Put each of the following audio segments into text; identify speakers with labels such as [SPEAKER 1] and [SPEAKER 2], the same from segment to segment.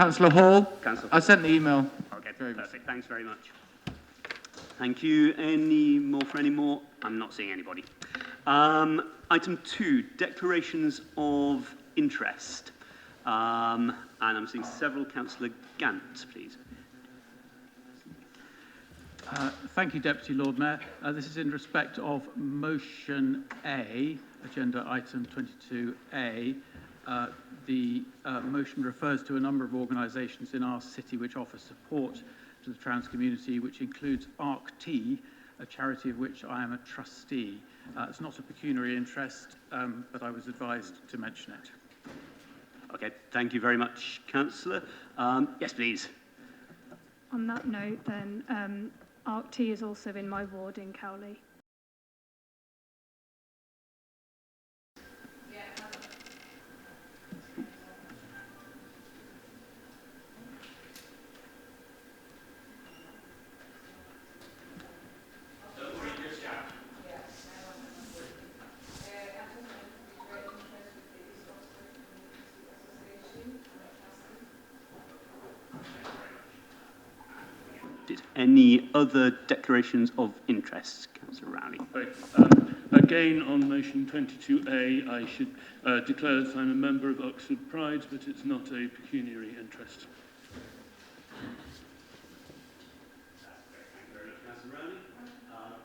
[SPEAKER 1] Councillor Hall.
[SPEAKER 2] Councillor Hall.
[SPEAKER 1] I sent the email.
[SPEAKER 2] Okay, perfect. Thanks very much. Thank you. Any more for any more? I'm not seeing anybody. Item 2, declarations of interest. And I'm seeing several. Councillor Gant, please.
[SPEAKER 3] Thank you, Deputy Lord Mayor. This is in respect of motion A, agenda item 22A. The motion refers to a number of organisations in our city which offer support to the trans community, which includes ARC-T, a charity of which I am a trustee. It's not a pecuniary interest, but I was advised to mention it.
[SPEAKER 2] Okay, thank you very much, Councillor. Yes, please.
[SPEAKER 4] On that note, then, ARC-T is also in my ward in Cowley.
[SPEAKER 2] Any other declarations of interest, Councillor Rowley?
[SPEAKER 5] Right. Again, on motion 22A, I should declare that I'm a member of Oxford Pride, but it's not a pecuniary interest.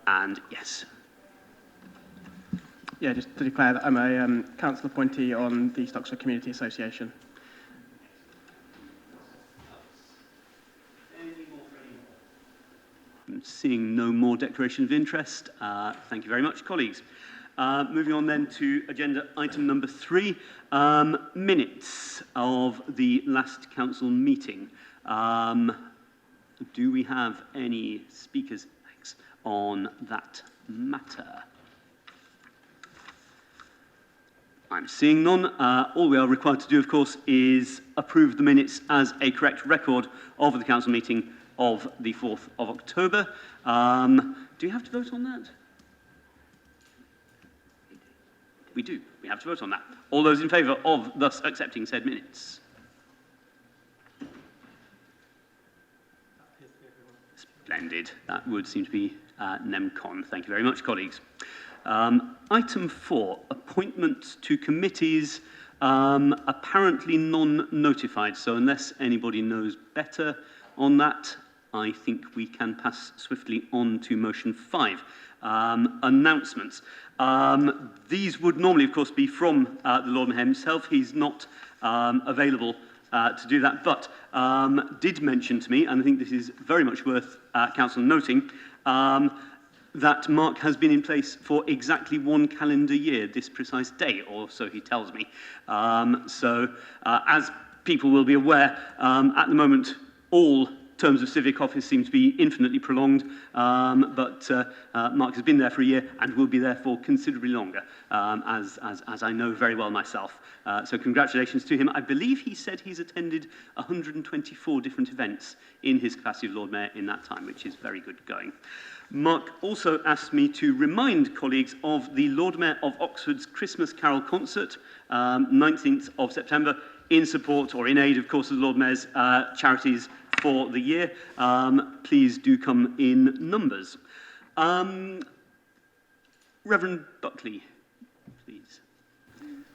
[SPEAKER 2] And yes.
[SPEAKER 6] Yeah, just to declare that I'm a council appointee on the East Oxford Community Association.
[SPEAKER 2] I'm seeing no more declaration of interest. Thank you very much, colleagues. Moving on then to agenda item number 3, minutes of the last council meeting. Do we have any speakers on that matter? I'm seeing none. All we are required to do, of course, is approve the minutes as a correct record of the council meeting of the 4th of October. Do you have to vote on that? We do. We have to vote on that. All those in favour of thus accepting said minutes? Splendid. That would seem to be NEMCON. Thank you very much, colleagues. Item 4, appointment to committees, apparently non-notified. So unless anybody knows better on that, I think we can pass swiftly on to motion 5, announcements. These would normally, of course, be from the Lord Mayor himself. He's not available to do that, but did mention to me, and I think this is very much worth council noting, that Mark has been in place for exactly 1 calendar year, this precise day, or so he tells me. As people will be aware, at the moment, all terms of civic office seem to be infinitely prolonged, but Mark has been there for a year and will be there for considerably longer, as I know very well myself. So congratulations to him. I believe he said he's attended 124 different events in his capacity of Lord Mayor in that time, which is very good going. Mark also asked me to remind colleagues of the Lord Mayor of Oxford's Christmas Carol concert, 19th of September, in support or in aid, of course, of the Lord Mayor's charities for the year. Please do come in numbers. Reverend Buckley, please.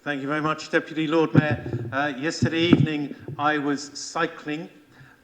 [SPEAKER 7] Thank you very much, Deputy Lord Mayor. Yesterday evening, I was cycling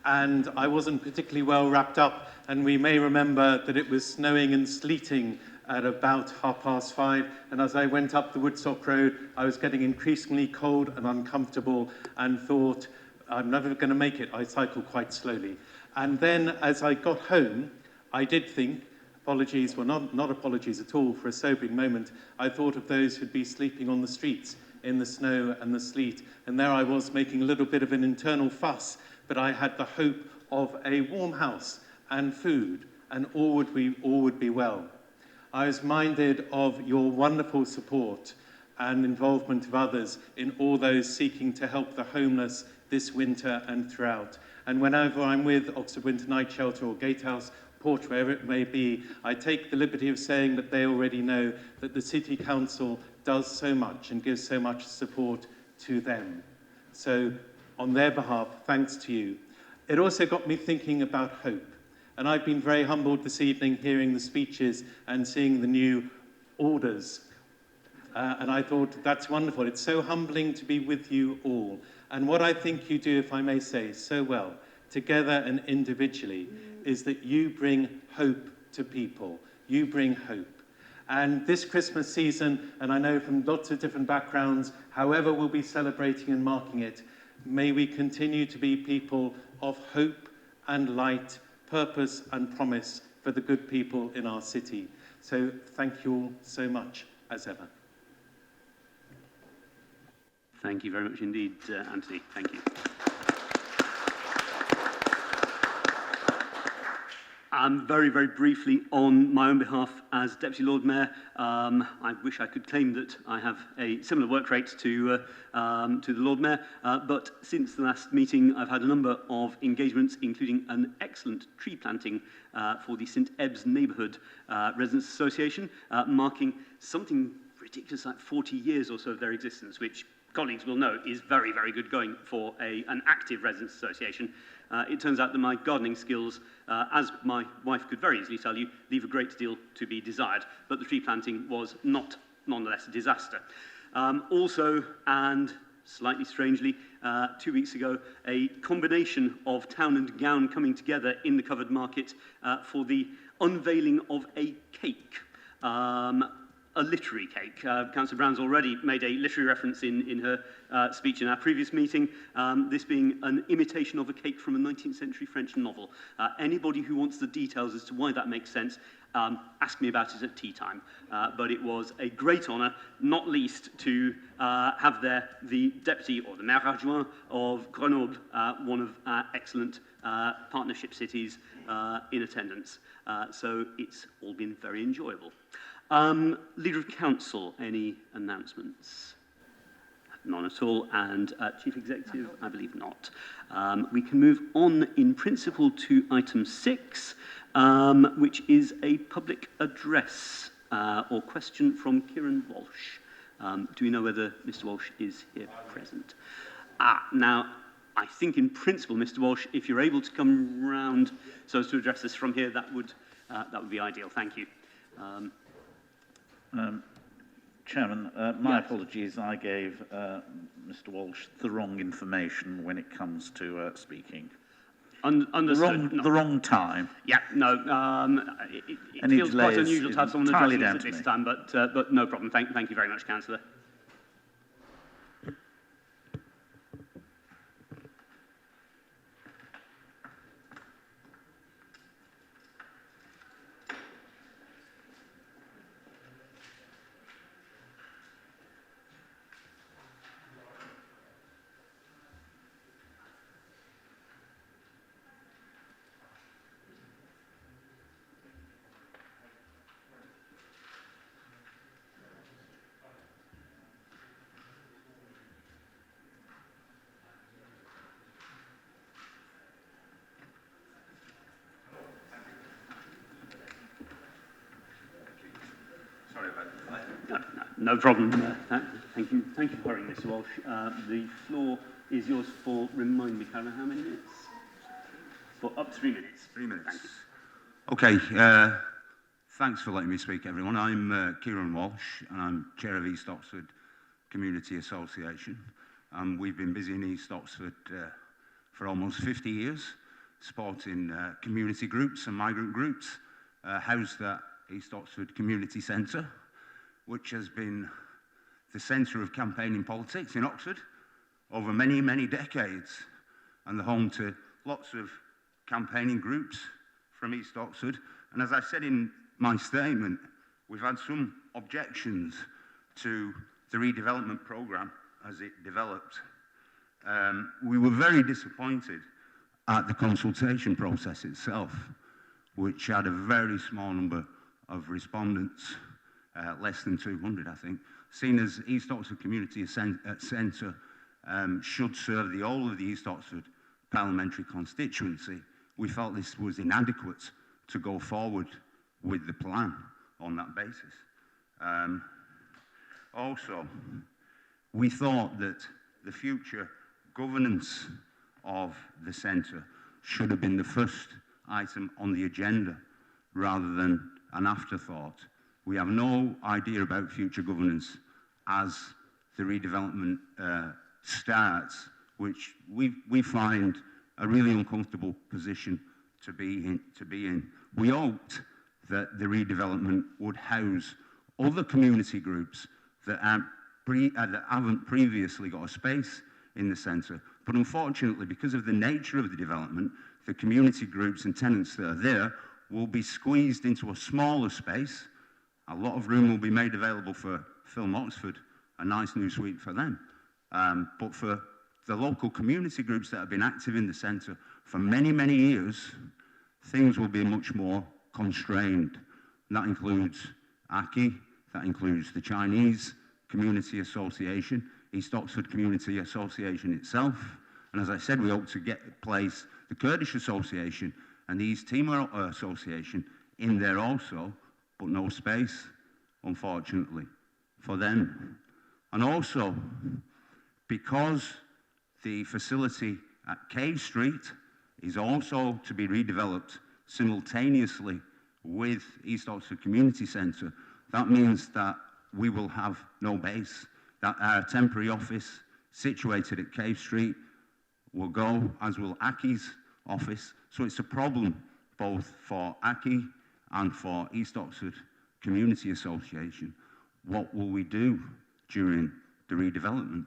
[SPEAKER 7] and I wasn't particularly well wrapped up, and we may remember that it was snowing and sleeting at about 5:30, and as I went up the Woodstock Road, I was getting increasingly cold and uncomfortable and thought, I'm never going to make it. I cycled quite slowly. And then as I got home, I did think, apologies, well, not apologies at all, for a sobering moment, I thought of those who'd be sleeping on the streets in the snow and the sleet, and there I was making a little bit of an internal fuss, but I had the hope of a warm house and food, and all would be well. I was minded of your wonderful support and involvement of others in all those seeking to help the homeless this winter and throughout. And whenever I'm with Oxford Winter Night Shelter or Gatehouse, Port, wherever it may be, I take the liberty of saying that they already know that the City Council does so much and gives so much support to them. So on their behalf, thanks to you. It also got me thinking about hope. And I've been very humbled this evening hearing the speeches and seeing the new orders. And I thought, that's wonderful. It's so humbling to be with you all. And what I think you do, if I may say, so well, together and individually, is that you bring hope to people. You bring hope. And this Christmas season, and I know from lots of different backgrounds, however we'll be celebrating and marking it, may we continue to be people of hope and light, purpose and promise for the good people in our city. So thank you all so much, as ever.
[SPEAKER 2] Thank you very much indeed, Anthony. Thank you. Very, very briefly, on my own behalf as Deputy Lord Mayor, I wish I could claim that I have a similar work rate to the Lord Mayor, but since the last meeting, I've had a number of engagements, including an excellent tree planting for the St Ebbs Neighbourhood Residents Association, marking something ridiculous like 40 years or so of their existence, which colleagues will know is very, very good going for an active residents association. It turns out that my gardening skills, as my wife could very easily tell you, leave a great deal to be desired, but the tree planting was not nonetheless a disaster. Also, and slightly strangely, 2 weeks ago, a combination of town and gown coming together in the covered market for the unveiling of a cake. A literary cake. Councillor Brown's already made a literary reference in her speech in our previous meeting, this being an imitation of a cake from a 19th century French novel. Anybody who wants the details as to why that makes sense, ask me about it at tea time. But it was a great honour, not least to have there the deputy or the maire adjoint of Grenoble, one of our excellent partnership cities, in attendance. So it's all been very enjoyable. Leader of Council, any announcements? None at all. And Chief Executive, I believe not. We can move on in principle to item 6, which is a public address or question from Kieran Walsh. Do we know whether Mr. Walsh is here present? Now, I think in principle, Mr. Walsh, if you're able to come round so as to address this from here, that would be ideal. Thank you.
[SPEAKER 1] Chairman, my apologies. I gave Mr. Walsh the wrong information when it comes to speaking.
[SPEAKER 2] Understood.
[SPEAKER 1] The wrong time.
[SPEAKER 2] Yeah, no. It feels quite unusual to have someone addressing this at this time, but no problem. Thank you very much, Councillor. No problem. Thank you for hurrying, Mr. Walsh. The floor is yours for, remind me, Caroline, how many minutes? For up to 3 minutes.
[SPEAKER 8] 3 minutes.
[SPEAKER 2] Thank you.
[SPEAKER 8] Okay, thanks for letting me speak, everyone. I'm Kieran Walsh, and I'm Chair of East Oxford Community Association. We've been busy in East Oxford for almost 50 years, supporting community groups and migrant groups, housed at East Oxford Community Centre, which has been the centre of campaigning politics in Oxford over many, many decades, and the home to lots of campaigning groups from East Oxford. And as I said in my statement, we've had some objections to the redevelopment programme as it developed. We were very disappointed at the consultation process itself, which had a very small number of respondents, less than 200, I think. Seen as East Oxford Community Centre should serve the whole of the East Oxford parliamentary constituency, we felt this was inadequate to go forward with the plan on that basis. Also, we thought that the future governance of the centre should have been the first item on the agenda rather than an afterthought. We have no idea about future governance as the redevelopment starts, which we find a really uncomfortable position to be in. We hoped that the redevelopment would house other community groups that haven't previously got a space in the centre. But unfortunately, because of the nature of the development, the community groups and tenants that are there will be squeezed into a smaller space. A lot of room will be made available for Film Oxford, a nice new suite for them. But for the local community groups that have been active in the centre for many, many years, things will be much more constrained. And that includes ACI, that includes the Chinese Community Association, East Oxford Community Association itself, and as I said, we hope to get in place the Kurdish Association and the East Timor Association in there also, but no space, unfortunately, for them. And also, because the facility at Cave Street is also to be redeveloped simultaneously with East Oxford Community Centre, that means that we will have no base, that our temporary office situated at Cave Street will go, as will ACI's office. So it's a problem both for ACI and for East Oxford Community Association. What will we do during the redevelopment?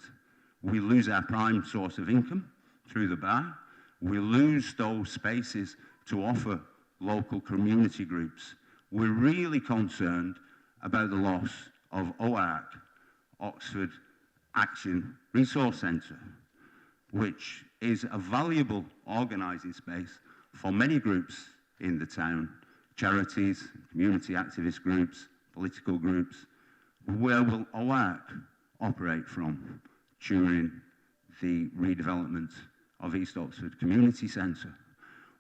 [SPEAKER 8] We lose our prime source of income through the bar. We lose those spaces to offer local community groups. We're really concerned about the loss of OARC, Oxford Action Resource Centre, which is a valuable organising space for many groups in the town, charities, community activist groups, political groups. Where will OARC operate from during the redevelopment of East Oxford Community Centre?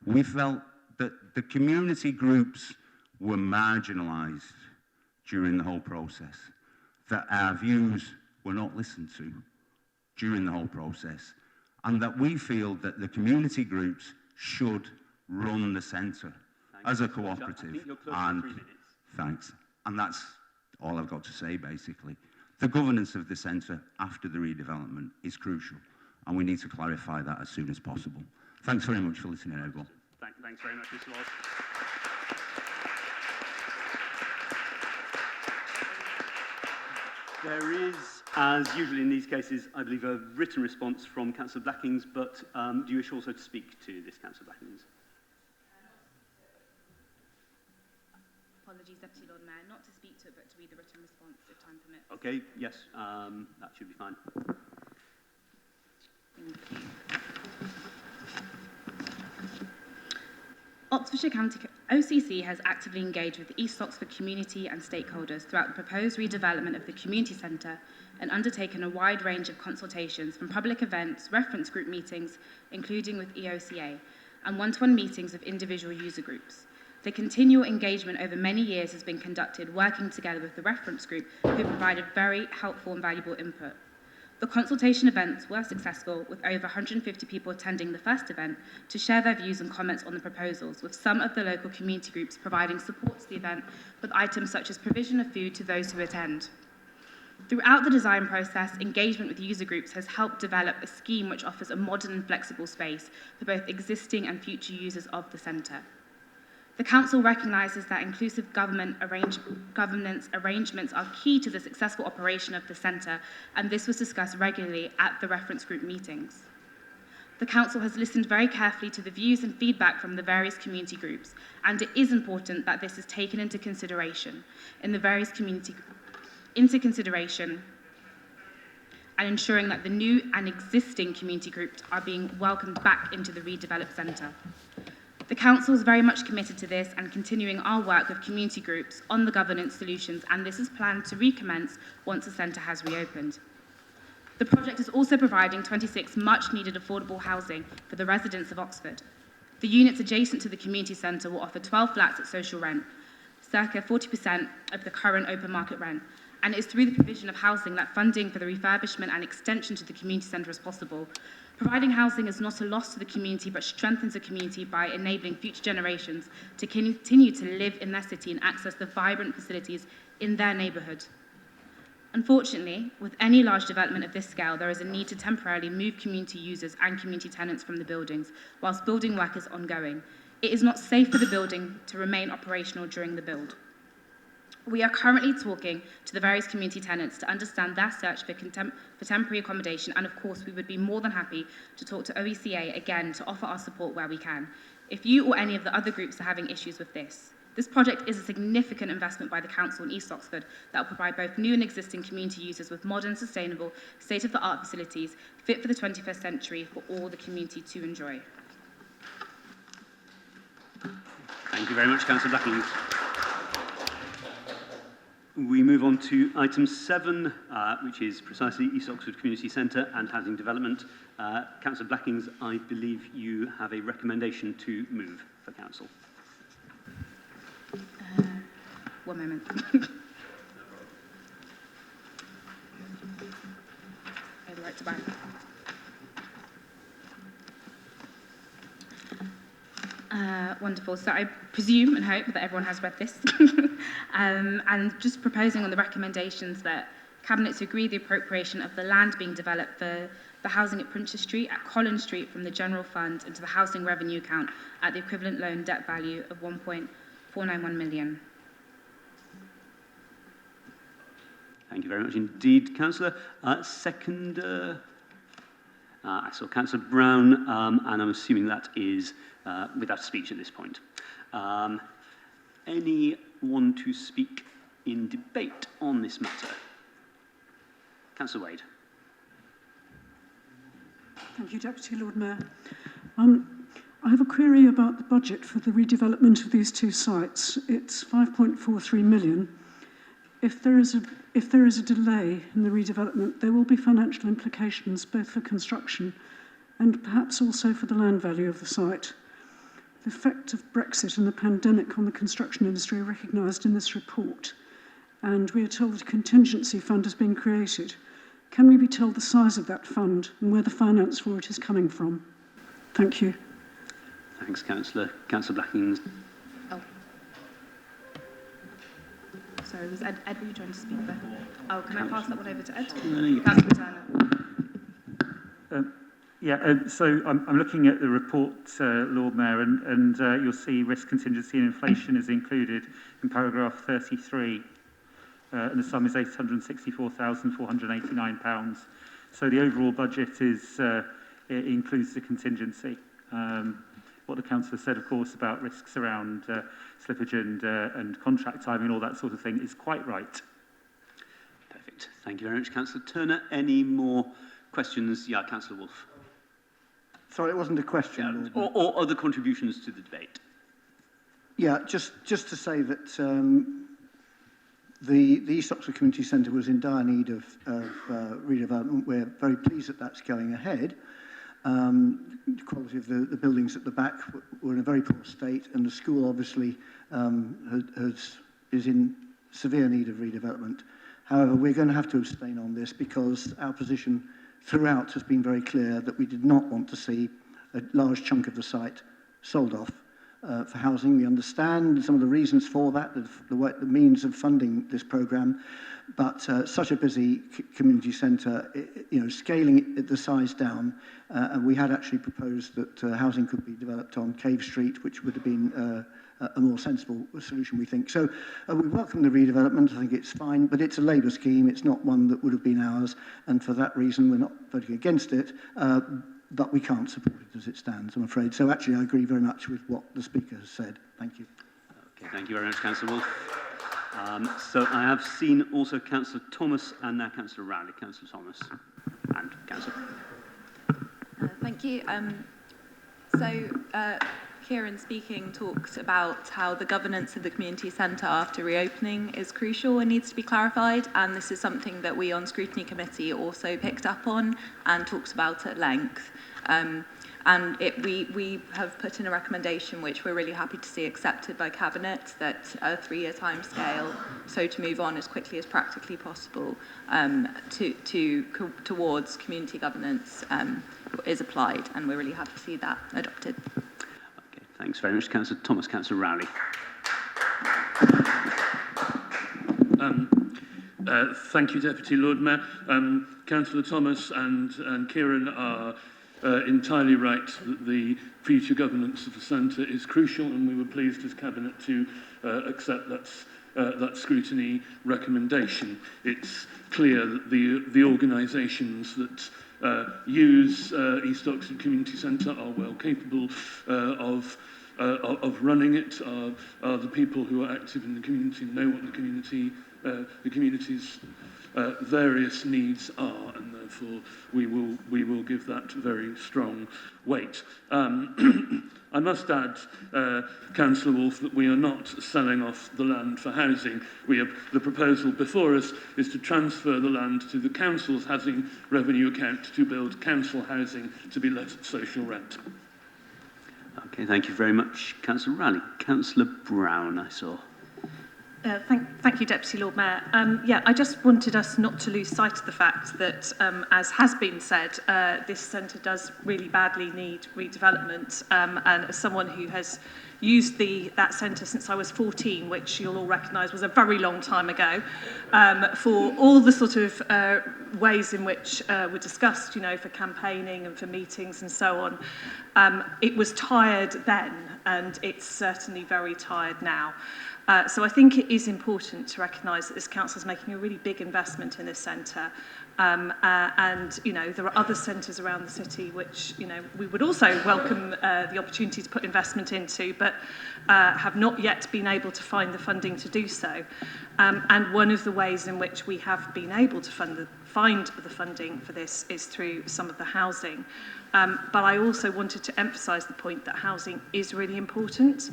[SPEAKER 8] We felt that the community groups were marginalised during the whole process, that our views were not listened to during the whole process, and that we feel that the community groups should run the centre as a cooperative. And thanks. And that's all I've got to say, basically. The governance of the centre after the redevelopment is crucial, and we need to clarify that as soon as possible. Thanks very much for listening, everyone.
[SPEAKER 2] Thanks very much, Mr. Walsh. There is, as usually in these cases, I believe, a written response from Councillor Blackings, but do you wish also to speak to this, Councillor Blackings?
[SPEAKER 9] Apologies, Deputy Lord Mayor, not to speak to it, but to read the written response, if time permits.
[SPEAKER 2] Okay, yes, that should be fine.
[SPEAKER 9] Thank you. Oxfordshire County OCC has actively engaged with the East Oxford community and stakeholders throughout the proposed redevelopment of the community centre and undertaken a wide range of consultations from public events, reference group meetings, including with EOCA, and one-to-one meetings of individual user groups. The continual engagement over many years has been conducted working together with the reference group, who provided very helpful and valuable input. The consultation events were successful, with over 150 people attending the first event to share their views and comments on the proposals, with some of the local community groups providing support to the event with items such as provision of food to those who attend. Throughout the design process, engagement with user groups has helped develop a scheme which offers a modern and flexible space for both existing and future users of the centre. The Council recognises that inclusive governance arrangements are key to the successful operation of the centre, and this was discussed regularly at the reference group meetings. The Council has listened very carefully to the views and feedback from the various community groups, and it is important that this is taken into consideration and ensuring that the new and existing community groups are being welcomed back into the redeveloped centre. The Council is very much committed to this and continuing our work with community groups on the governance solutions, and this is planned to recommence once the centre has reopened. The project is also providing 26 much-needed affordable housing for the residents of Oxford. The units adjacent to the community centre will offer 12 flats at social rent, circa 40% of the current open market rent, And it is through the provision of housing that funding for the refurbishment and extension to the community centre is possible. Providing housing is not a loss to the community, but strengthens the community by enabling future generations to continue to live in their city and access the vibrant facilities in their neighbourhood. Unfortunately, with any large development of this scale, there is a need to temporarily move community users and community tenants from the buildings, whilst building work is ongoing. It is not safe for the building to remain operational during the build. We are currently talking to the various community tenants to understand their search for temporary accommodation, and of course we would be more than happy to talk to OECA again to offer our support where we can. If you or any of the other groups are having issues with this project is a significant investment by the Council in East Oxford that will provide both new and existing community users with modern, sustainable, state-of-the-art facilities fit for the 21st century for all the community to enjoy.
[SPEAKER 2] Thank you very much, Councillor Blackings. We move on to item 7, which is precisely East Oxford Community Centre and Housing Development. Councillor Blackings, I believe you have a recommendation to move for Council.
[SPEAKER 9] One moment. I have the right to buy. Wonderful. So I presume and hope that everyone has read this. And just proposing on the recommendations that Cabinet to agree the appropriation of the land being developed for the housing at Princess Street, at Collins Street from the General Fund into the Housing Revenue Account at the equivalent loan debt value of 1.491 million.
[SPEAKER 2] Thank you very much indeed, Councillor. Second, I saw Councillor Brown, and I'm assuming that is without speech at this point. Anyone to speak in debate on this matter? Councillor Wade.
[SPEAKER 10] Thank you, Deputy Lord Mayor. I have a query about the budget for the redevelopment of these two sites. It's 5.43 million. If there is a delay in the redevelopment, there will be financial implications both for construction and perhaps also for the land value of the site. The effect of Brexit and the pandemic on the construction industry are recognised in this report, and we are told that a contingency fund has been created. Can we be told the size of that fund and where the finance for it is coming from? Thank you.
[SPEAKER 2] Thanks, Councillor. Councillor Blackings.
[SPEAKER 9] Oh. Sorry, was Ed, were you trying to speak there? Oh, can I pass that one over to Ed? Councillor Turner.
[SPEAKER 11] So I'm looking at the report, Lord Mayor, and you'll see risk contingency and inflation is included in paragraph 33, and the sum is £864,489. So the overall budget is it includes the contingency. What the councillor said, of course, about risks around slippage and contract timing and all that sort of thing is quite right.
[SPEAKER 2] Perfect. Thank you very much, Councillor Turner. Any more questions? Yeah, Councillor Wolfe.
[SPEAKER 12] Sorry, it wasn't a question.
[SPEAKER 2] Yeah, or other contributions to the debate.
[SPEAKER 12] Yeah, just to say that the East Oxford Community Centre was in dire need of redevelopment. We're very pleased that that's going ahead. The quality of the buildings at the back were in a very poor state, and the school obviously is in severe need of redevelopment. However, we're going to have to abstain on this because our position throughout has been very clear that we did not want to see a large chunk of the site sold off for housing. We understand some of the reasons for that, the means of funding this programme, but such a busy community centre, scaling the size down, and we had actually proposed that housing could be developed on Cave Street, which would have been a more sensible solution, we think. So we welcome the redevelopment. I think it's fine, but it's a Labour scheme. It's not one that would have been ours, and for that reason, we're not voting against it, but we can't support it as it stands, I'm afraid. So actually, I agree very much with what the Speaker has said. Thank you.
[SPEAKER 2] Okay, thank you very much, Councillor Wolfe. So I have seen also Councillor Thomas and now Councillor Rowley. Councillor Thomas and Councillor.
[SPEAKER 13] Thank you. Kieran speaking talked about how the governance of the community centre after reopening is crucial and needs to be clarified, and this is something that we on Scrutiny Committee also picked up on and talked about at length. And we have put in a recommendation which we're really happy to see accepted by Cabinet, that a 3-year timescale, so to move on as quickly as practically possible towards community governance is applied, and we're really happy to see that adopted.
[SPEAKER 2] Okay, thanks very much, Councillor Thomas. Councillor Rowley.
[SPEAKER 5] Thank you, Deputy Lord Mayor. Councillor Thomas and Kieran are entirely right that the future governance of the centre is crucial, and we were pleased as Cabinet to accept that scrutiny recommendation. It's clear that the organisations that use East Oxford Community Centre are well capable of running it, are the people who are active in the community, know what the community's various needs are, and therefore we will give that very strong weight. I must add, Councillor Wolfe, that we are not selling off the land for housing. The proposal before us is to transfer the land to the council's housing revenue account to build council housing to be let at social rent.
[SPEAKER 2] Okay, thank you very much, Councillor Rowley. Councillor Brown, I saw.
[SPEAKER 14] Thank you, Deputy Lord Mayor. I just wanted us not to lose sight of the fact that, as has been said, this centre does really badly need redevelopment. And as someone who has used that centre since I was 14, which you'll all recognise was a very long time ago, for all the sort of ways in which were discussed, for campaigning and for meetings and so on, it was tired then, and it's certainly very tired now. So I think it is important to recognise that this council is making a really big investment in this centre. And, there are other centres around the city which, we would also welcome the opportunity to put investment into, but have not yet been able to find the funding to do so. And one of the ways in which we have been able to find the funding for this is through some of the housing. But I also wanted to emphasise the point that housing is really important.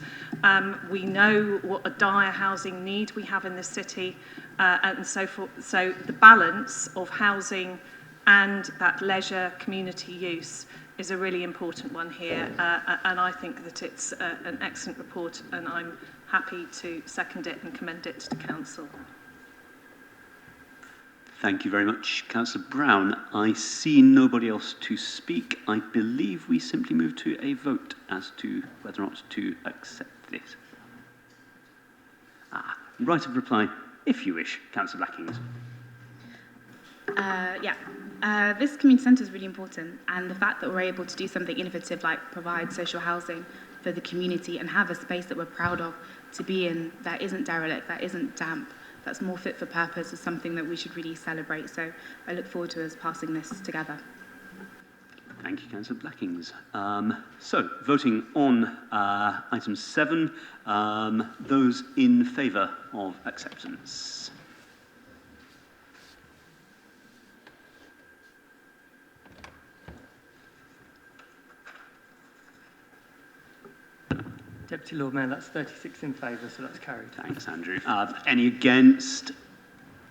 [SPEAKER 14] We know what a dire housing need we have in this city, and so forth. So the balance of housing and that leisure community use is a really important one here, and I think that it's an excellent report, and I'm happy to second it and commend it to the council.
[SPEAKER 2] Thank you very much, Councillor Brown. I see nobody else to speak. I believe we simply move to a vote as to whether or not to accept this. Right of reply, if you wish, Councillor Blackings.
[SPEAKER 9] This community centre is really important, and the fact that we're able to do something innovative like provide social housing for the community and have a space that we're proud of to be in that isn't derelict, that isn't damp, that's more fit for purpose, is something that we should really celebrate. So I look forward to us passing this together.
[SPEAKER 2] Thank you, Councillor Blackings. So, voting on item 7, those in favour of acceptance.
[SPEAKER 15] Deputy Lord Mayor, that's 36 in favour, so that's carried.
[SPEAKER 2] Thanks, Andrew. Any against?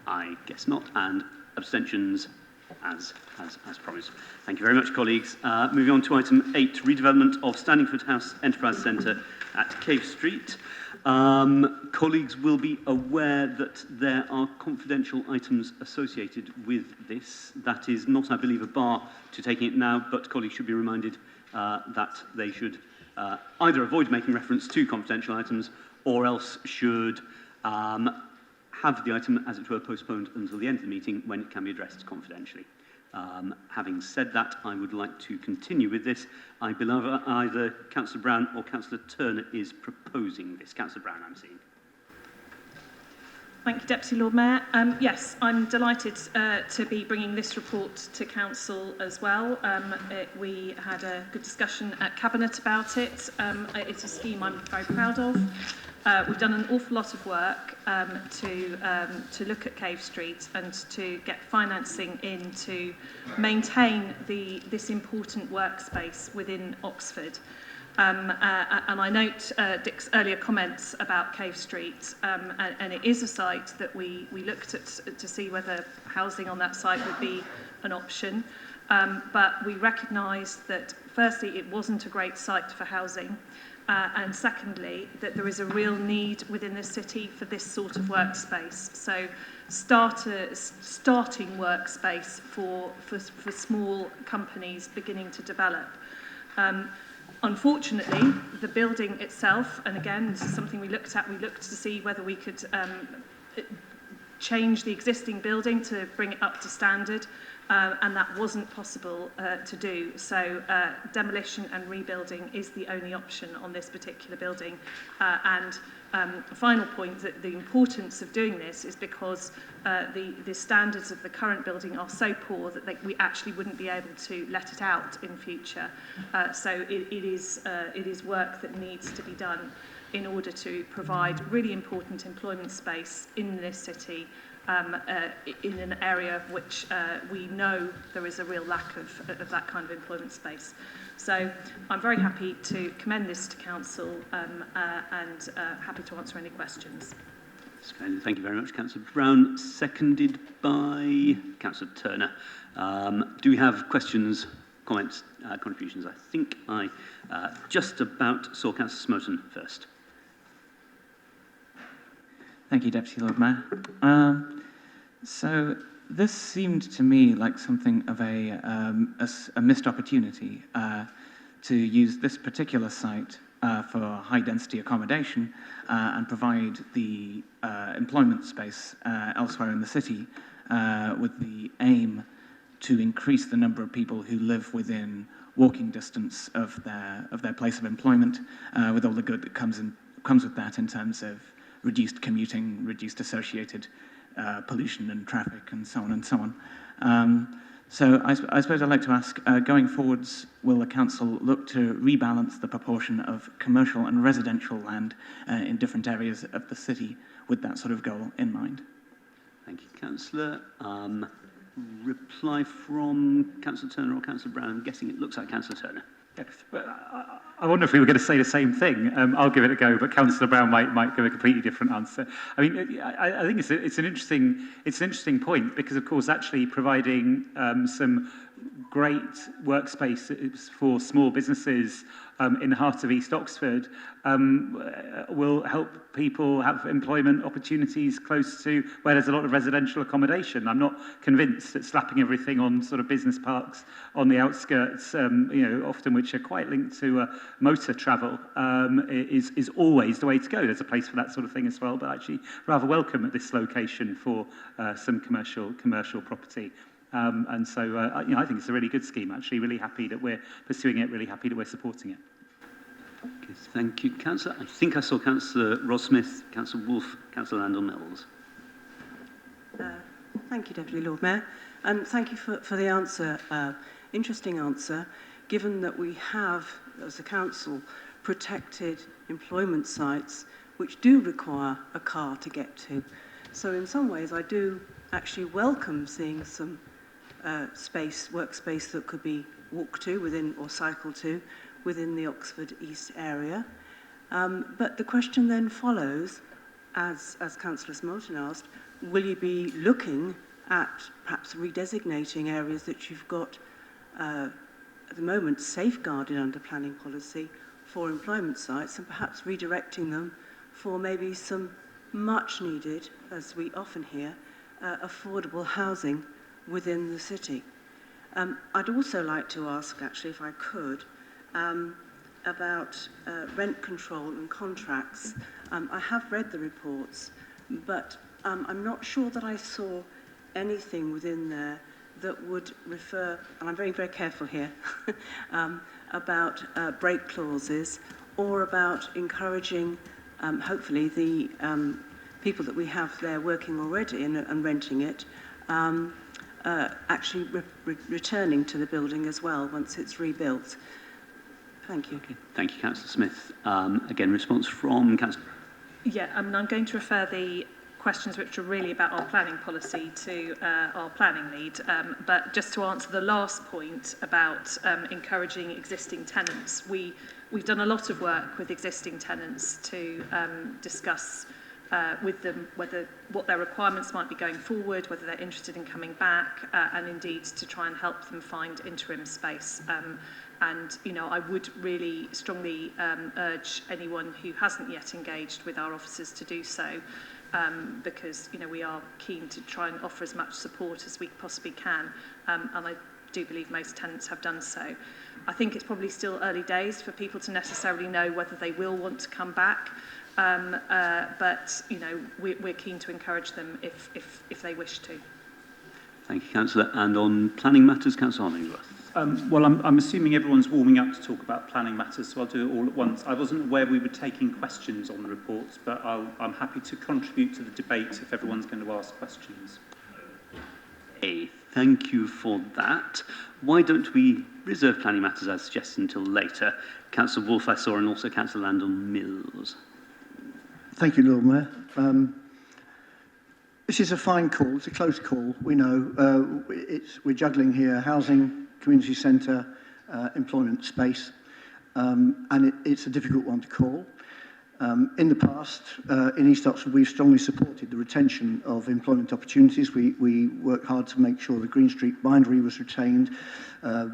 [SPEAKER 2] I guess not. And abstentions, as promised. Thank you very much, colleagues. Moving on to item 8, redevelopment of Standingford House Enterprise Centre at Cave Street. Colleagues will be aware that there are confidential items associated with this. That is not, I believe, a bar to taking it now, but colleagues should be reminded that they should either avoid making reference to confidential items or else should have the item, as it were, postponed until the end of the meeting when it can be addressed confidentially. Having said that, I would like to continue with this. I believe either Councillor Brown or Councillor Turner is proposing this. Councillor Brown, I'm seeing.
[SPEAKER 14] Thank you, Deputy Lord Mayor. Yes, I'm delighted to be bringing this report to Council as well. We had a good discussion at Cabinet about it. It's a scheme I'm very proud of. We've done an awful lot of work to look at Cave Street and to get financing in to maintain this important workspace within Oxford. And I note Dick's earlier comments about Cave Street, and it is a site that we looked at to see whether housing on that site would be an option. But we recognise that firstly, it wasn't a great site for housing, and secondly, that there is a real need within the city for this sort of workspace. So starting workspace for small companies beginning to develop. Unfortunately, the building itself, and again, this is something we looked to see whether we could change the existing building to bring it up to standard, and that wasn't possible to do. So demolition and rebuilding is the only option on this particular building. A final point, that the importance of doing this is because the standards of the current building are so poor that we actually wouldn't be able to let it out in future. So it is work that needs to be done in order to provide really important employment space in this city, in an area of which we know there is a real lack of that kind of employment space. So I'm very happy to commend this to Council and happy to answer any questions.
[SPEAKER 2] Thank you very much, Councillor Brown. Seconded by Councillor Turner. Do we have questions, comments, contributions? I think I just about saw Councillor Smoten first.
[SPEAKER 16] Thank you, Deputy Lord Mayor. So this seemed to me like something of a missed opportunity to use this particular site for high-density accommodation and provide the employment space elsewhere in the city with the aim to increase the number of people who live within walking distance of their place of employment, with all the good that comes with that in terms of reduced commuting, reduced associated pollution and traffic, and so on and so on. So I suppose I'd like to ask, going forwards, will the Council look to rebalance the proportion of commercial and residential land in different areas of the city with that sort of goal in mind?
[SPEAKER 2] Thank you, Councillor. Reply from Councillor Turner or Councillor Brown? I'm guessing it looks like Councillor Turner.
[SPEAKER 11] Yes, but I wonder if we were going to say the same thing. I'll give it a go, but Councillor Brown might give a completely different answer. I mean, I think it's an interesting point, because of course actually providing some great workspace for small businesses in the heart of East Oxford will help people have employment opportunities close to where there's a lot of residential accommodation. I'm not convinced that slapping everything on sort of business parks on the outskirts, often which are quite linked to motor travel, is always the way to go. There's a place for that sort of thing as well, but actually rather welcome at this location for some commercial property. And so, I think it's a really good scheme, actually. Really happy that we're pursuing it, really happy that we're supporting it.
[SPEAKER 2] Okay, thank you, Councillor. I think I saw Councillor Ross-Smith, Councillor Wolfe, Councillor Landell-Mills.
[SPEAKER 17] Thank you, Deputy Lord Mayor. And thank you for the answer, interesting answer, given that we have, as a council, protected employment sites which do require a car to get to. So in some ways, I do actually welcome seeing some workspace that could be walked to within or cycled to within the Oxford East area. But the question then follows, as Councillor Smoten asked, will you be looking at perhaps redesignating areas that you've got at the moment safeguarded under planning policy for employment sites, and perhaps redirecting them for maybe some much needed, as we often hear, affordable housing within the city? I'd also like to ask, actually, if I could, about rent control and contracts. I have read the reports, but I'm not sure that I saw anything within there that would refer, and I'm very, very careful here, about break clauses, or about encouraging, hopefully, the people that we have there working already and renting it, actually returning to the building as well once it's rebuilt. Thank you.
[SPEAKER 2] Okay. Thank you, Councillor Smith. Again, response from Councillor.
[SPEAKER 14] Yeah, I'm going to refer the questions which are really about our planning policy to our planning lead. But just to answer the last point about encouraging existing tenants, we've done a lot of work with existing tenants to discuss with them what their requirements might be going forward, whether they're interested in coming back, and indeed to try and help them find interim space. And, you know, I would really strongly urge anyone who hasn't yet engaged with our officers to do so, because, you know, we are keen to try and offer as much support as we possibly can, and I do believe most tenants have done so. I think it's probably still early days for people to necessarily know whether they will want to come back, but, you know, we're keen to encourage them if they wish to.
[SPEAKER 2] Thank you, Councillor. And on planning matters, Councillor Hollingsworth.
[SPEAKER 11] Well, I'm assuming everyone's warming up to talk about planning matters, so I'll do it all at once. I wasn't aware we were taking questions on the reports, but I'm happy to contribute to the debate if everyone's going to ask questions.
[SPEAKER 2] Hey, thank you for that. Why don't we reserve planning matters as suggested until later? Councillor Wolfe, I saw, and also Councillor Landell-Mills.
[SPEAKER 12] Thank you, Lord Mayor. This is a fine call. It's a close call. We know we're juggling here housing, community centre, employment space, and it's a difficult one to call. In the past, in East Oxford, we've strongly supported the retention of employment opportunities. We worked hard to make sure the Green Street bindery was retained,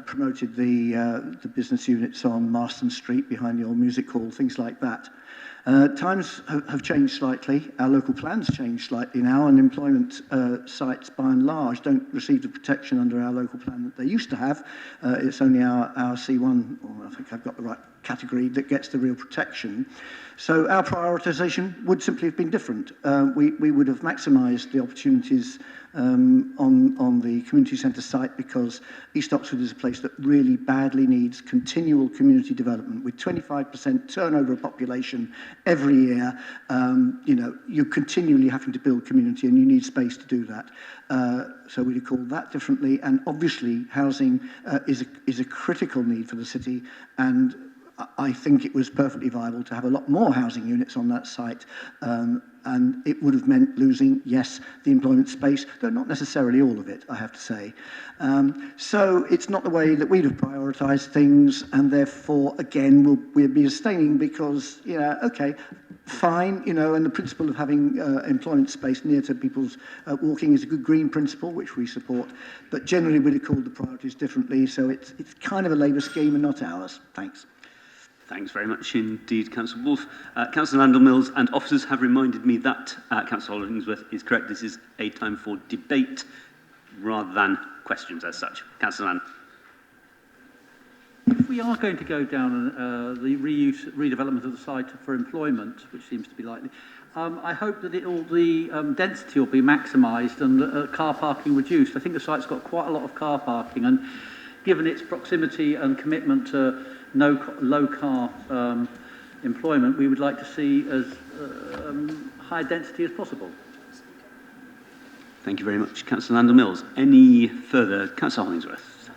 [SPEAKER 12] promoted the business units on Marston Street behind the old music hall, things like that. Times have changed slightly. Our local plans changed slightly now, and employment sites, by and large, don't receive the protection under our local plan that they used to have. It's only our C1, or I think I've got the right category, that gets the real protection. So our prioritisation would simply have been different. We would have maximised the opportunities on the community centre site, because East Oxford is a place that really badly needs continual community development. With 25% turnover of population every year, you know, you're continually having to build community, and you need space to do that. So we'd have called that differently, and obviously housing is a critical need for the city, and I think it was perfectly viable to have a lot more housing units on that site, and it would have meant losing, yes, the employment space, though not necessarily all of it, I have to say. So it's not the way that we'd have prioritised things, and therefore, again, we'll be abstaining because, you know, okay, fine, you know, and the principle of having employment space near to people's walking is a good green principle, which we support, but generally we'd have called the priorities differently, so it's kind of a Labour scheme and not ours. Thanks.
[SPEAKER 2] Thanks very much indeed, Councillor Wolfe. Councillor Landell-Mills and officers have reminded me that Councillor Hollingsworth is correct. This is a time for debate rather than questions as such. Councillor Land.
[SPEAKER 3] If we are going to go down the redevelopment of the site for employment, which seems to be likely, I hope that the density will be maximised and car parking reduced. I think the site's got quite a lot of car parking, and given its proximity and commitment to low car employment, we would like to see as high density as possible.
[SPEAKER 2] Thank you very much, Councillor Landell-Mills. Any further? Councillor Hollingsworth.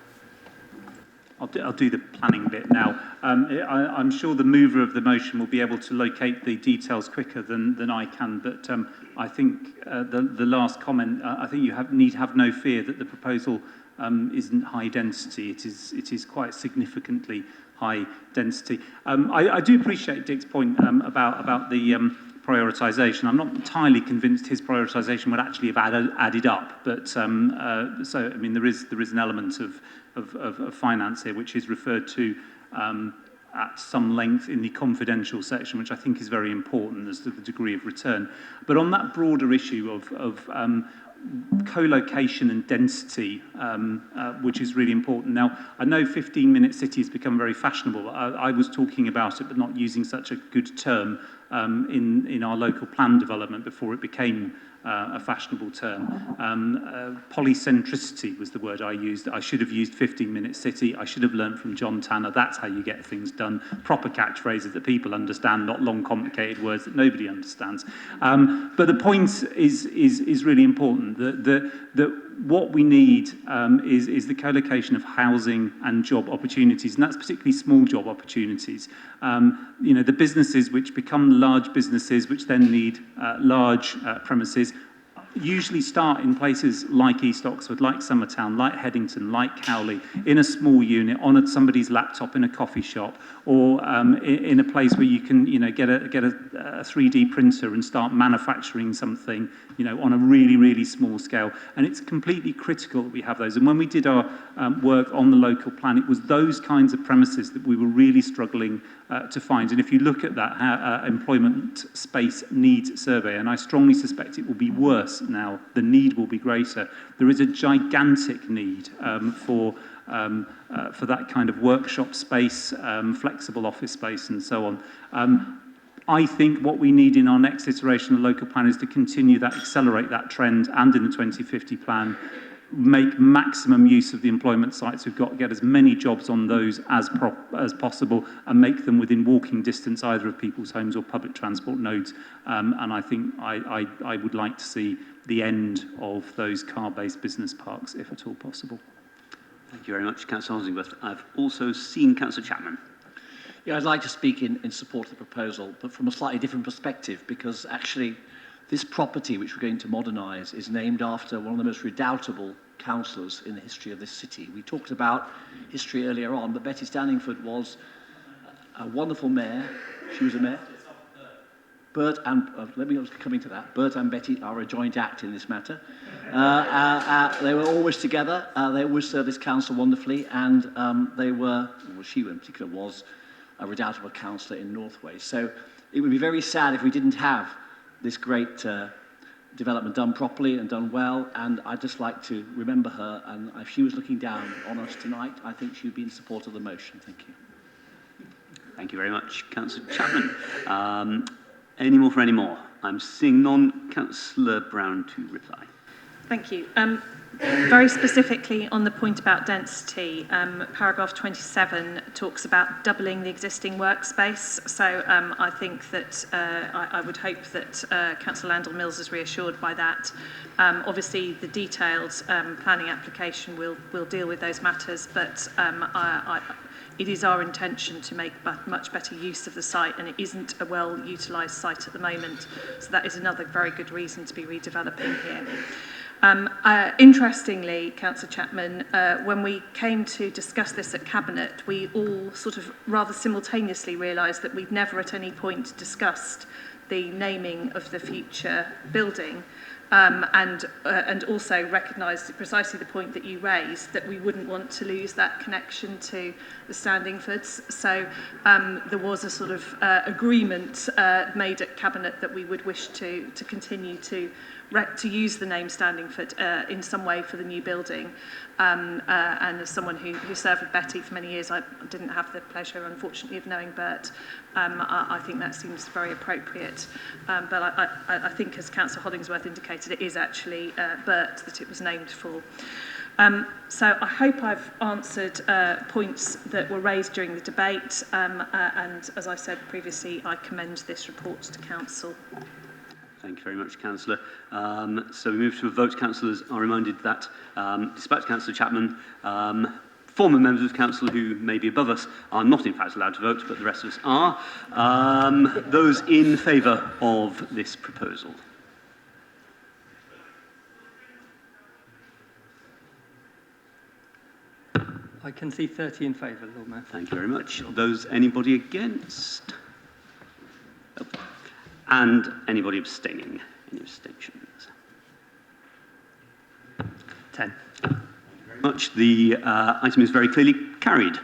[SPEAKER 11] I'll do the planning bit now. I'm sure the mover of the motion will be able to locate the details quicker than I can, but I think the last comment, I think you need to have no fear that the proposal isn't high density. It is quite significantly high density. I do appreciate Dick's point about the prioritisation. I'm not entirely convinced his prioritisation would actually have added up, but so I mean there is an element of finance here which is referred to at some length in the confidential section, which I think is very important as to the degree of return. But on that broader issue of co-location and density, which is really important. Now, I know 15-minute city has become very fashionable. I was talking about it, but not using such a good term in our local plan development before it became a fashionable term. Polycentricity was the word I used. I should have used 15-minute city. I should have learned from John Tanner. That's how you get things done. Proper catchphrases that people understand, not long, complicated words that nobody understands. But the point is really important. That what we need is the co-location of housing and job opportunities, and that's particularly small job opportunities. You know, the businesses which become large businesses, which then need large premises, usually start in places like East Oxford, like Summertown, like Headington, like Cowley, in a small unit, on somebody's laptop in a coffee shop, or in a place where you can, get a 3D printer and start manufacturing something, on a really, really small scale. And it's completely critical that we have those. And when we did our work on the local plan, it was those kinds of premises that we were really struggling to find. And if you look at that employment space needs survey, and I strongly suspect it will be worse now, the need will be greater. There is a gigantic need for that kind of workshop space, flexible office space, and so on. I think what we need in our next iteration of the local plan is to continue that, accelerate that trend, and in the 2050 plan, make maximum use of the employment sites we've got, get as many jobs on those as possible, and make them within walking distance either of people's homes or public transport nodes. And I think I would like to see the end of those car-based business parks, if at all possible.
[SPEAKER 2] Thank you very much, Councillor Hollingworth. I've also seen Councillor Chapman.
[SPEAKER 18] Yeah, I'd like to speak in support of the proposal, but from a slightly different perspective, because actually this property which we're going to modernise is named after one of the most redoubtable councillors in the history of this city. We talked about history earlier on, but Betty Standingford was a wonderful mayor. She was a mayor. Bert and, let me come into that. Bert and Betty are a joint act in this matter. They were always together. They always served this council wonderfully, and she in particular was a redoubtable councillor in Northway. So it would be very sad if we didn't have this great development done properly and done well, and I'd just like to remember her, and if she was looking down on us tonight, I think she'd be in support of the motion. Thank you.
[SPEAKER 2] Thank you very much, Councillor Chapman. Any more for any more? I'm seeing none. Councillor Brown to reply.
[SPEAKER 14] Thank you. Very specifically on the point about density, paragraph 27 talks about doubling the existing workspace. So I think that I would hope that Councillor Landell-Mills is reassured by that. Obviously, the detailed planning application will deal with those matters, but it is our intention to make much better use of the site, and it isn't a well-utilised site at the moment. So that is another very good reason to be redeveloping here. Interestingly, Councillor Chapman, when we came to discuss this at Cabinet, we all sort of rather simultaneously realised that we'd never at any point discussed the naming of the future building. And also recognised precisely the point that you raised, that we wouldn't want to lose that connection to the Standingfords. So there was a sort of agreement made at Cabinet that we would wish to continue to use the name Standingford in some way for the new building. And as someone who served with Betty for many years, I didn't have the pleasure, unfortunately, of knowing Bert. I think that seems very appropriate. But I think, as Councillor Hollingsworth indicated, it is actually Bert that it was named for. So I hope I've answered points that were raised during the debate. And as I said previously, I commend this report to Council.
[SPEAKER 2] Thank you very much, Councillor. So we move to a vote. Councillors are reminded that, despite Councillor Chapman, former members of Council who may be above us are not in fact allowed to vote, but the rest of us are. Those in favour of this proposal?
[SPEAKER 15] I can see 30 in favour, Lord Mayor.
[SPEAKER 2] Thank you very much. Anybody against? Oh. And anybody abstaining? Any abstentions?
[SPEAKER 15] 10.
[SPEAKER 2] Thank you very much. The item is very clearly carried.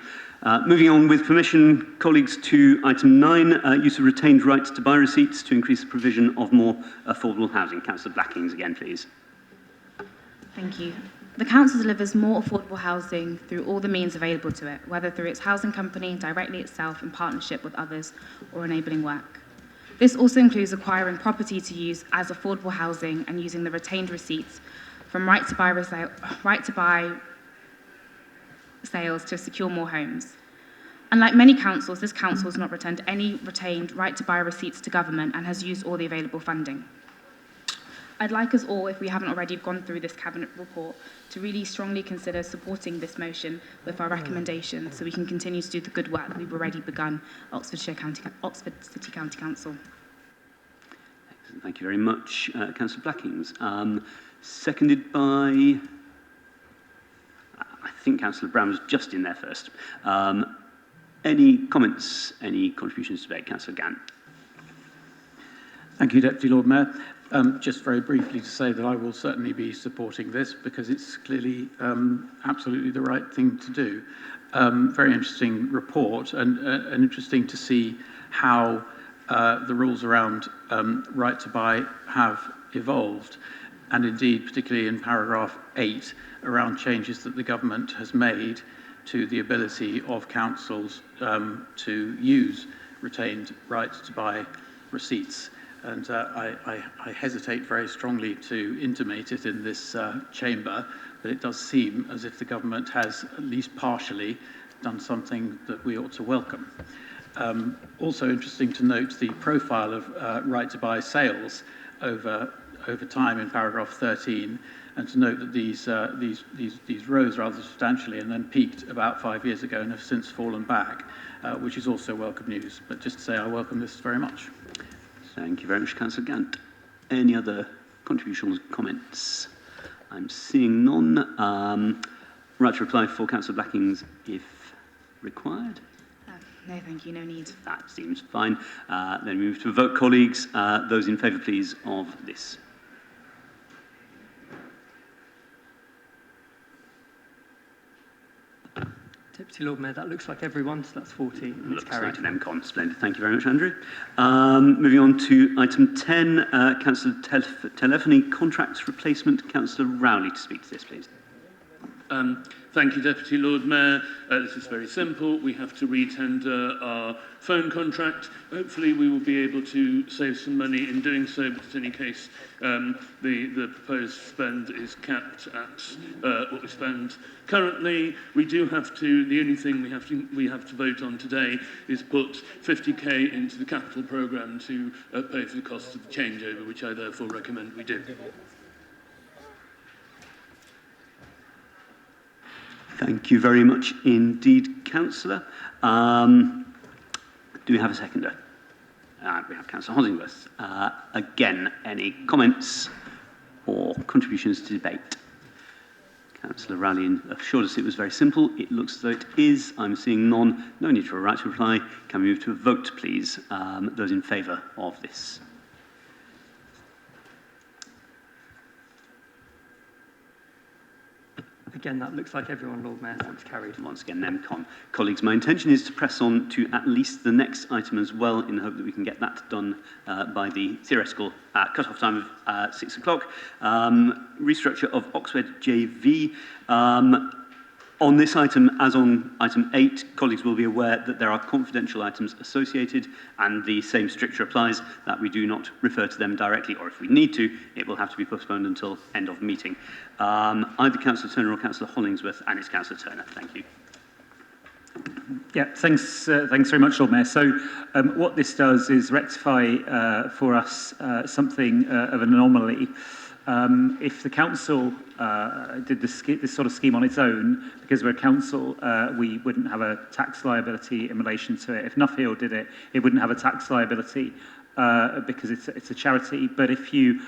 [SPEAKER 2] Moving on with permission, colleagues, to item 9, use of retained rights to buy receipts to increase the provision of more affordable housing. Councillor Blackings again, please.
[SPEAKER 9] Thank you. The Council delivers more affordable housing through all the means available to it, whether through its housing company, directly itself in partnership with others, or enabling work. This also includes acquiring property to use as affordable housing and using the retained receipts from right to buy sales to secure more homes. Unlike many councils, this council has not returned any retained right to buy receipts to government and has used all the available funding. I'd like us all, if we haven't already gone through this Cabinet report, to really strongly consider supporting this motion with our recommendations so we can continue to do the good work that we've already begun at Oxford City County Council.
[SPEAKER 2] Thank you very much, Councillor Blackings. Seconded by, I think Councillor Brown was just in there first. Any comments, any contributions to debate? Councillor Gant.
[SPEAKER 3] Thank you, Deputy Lord Mayor. Just very briefly to say that I will certainly be supporting this because it's clearly absolutely the right thing to do. Very interesting report and interesting to see how the rules around right to buy have evolved, and indeed particularly in paragraph 8 around changes that the government has made to the ability of councils to use retained right to buy receipts. And I hesitate very strongly to intimate it in this chamber, but it does seem as if the government has at least partially done something that we ought to welcome. Also interesting to note the profile of right to buy sales over time in paragraph 13, and to note that these rose rather substantially and then peaked about 5 years ago and have since fallen back, which is also welcome news. But just to say I welcome this very much.
[SPEAKER 2] Thank you very much, Councillor Gant. Any other contributions, comments? I'm seeing none. Right to reply for Councillor Blackings if required.
[SPEAKER 9] No, thank you, no need.
[SPEAKER 2] That seems fine. Then we move to a vote, colleagues. Those in favour, please, of this.
[SPEAKER 15] Deputy Lord Mayor, that looks like everyone, so that's 40. And it's
[SPEAKER 2] Looks
[SPEAKER 15] carried.
[SPEAKER 2] like an MCON. Splendid. Thank you very much, Andrew. Moving on to item 10, Councillor Telephony Contracts Replacement. Councillor Rowley to speak to this, please.
[SPEAKER 5] Thank you, Deputy Lord Mayor. This is very simple. We have to re-tender our phone contract. Hopefully we will be able to save some money in doing so, but in any case, the proposed spend is capped at what we spend currently. We do have to, the only thing we have to vote on today is put 50k into the capital programme to pay for the cost of the changeover, which I therefore recommend we do.
[SPEAKER 2] Thank you very much indeed, Councillor. Do we have a seconder? We have Councillor Hollingworth. Again, any comments or contributions to debate? Councillor Rowley assured us it was very simple. It looks as though it is. I'm seeing none. No need for a right to reply. Can we move to a vote, please? Those in favour of this.
[SPEAKER 15] Again, that looks like everyone, Lord Mayor, so it's carried.
[SPEAKER 2] Once again, NEMCON. Colleagues, my intention is to press on to at least the next item as well, in the hope that we can get that done by the theoretical cut-off time of 6 o'clock. Restructure of Oxford JV. On this item, as on item 8, colleagues will be aware that there are confidential items associated, and the same stricture applies, that we do not refer to them directly, or if we need to, it will have to be postponed until end of meeting. Either Councillor Turner or Councillor Hollingsworth, and it's Councillor Turner. Thank you.
[SPEAKER 11] Yeah, thanks very much, Lord Mayor. So what this does is rectify for us something of an anomaly. If the council did this sort of scheme on its own, because we're a council, we wouldn't have a tax liability in relation to it. If Nuffield did it, it wouldn't have a tax liability because it's a charity. But if you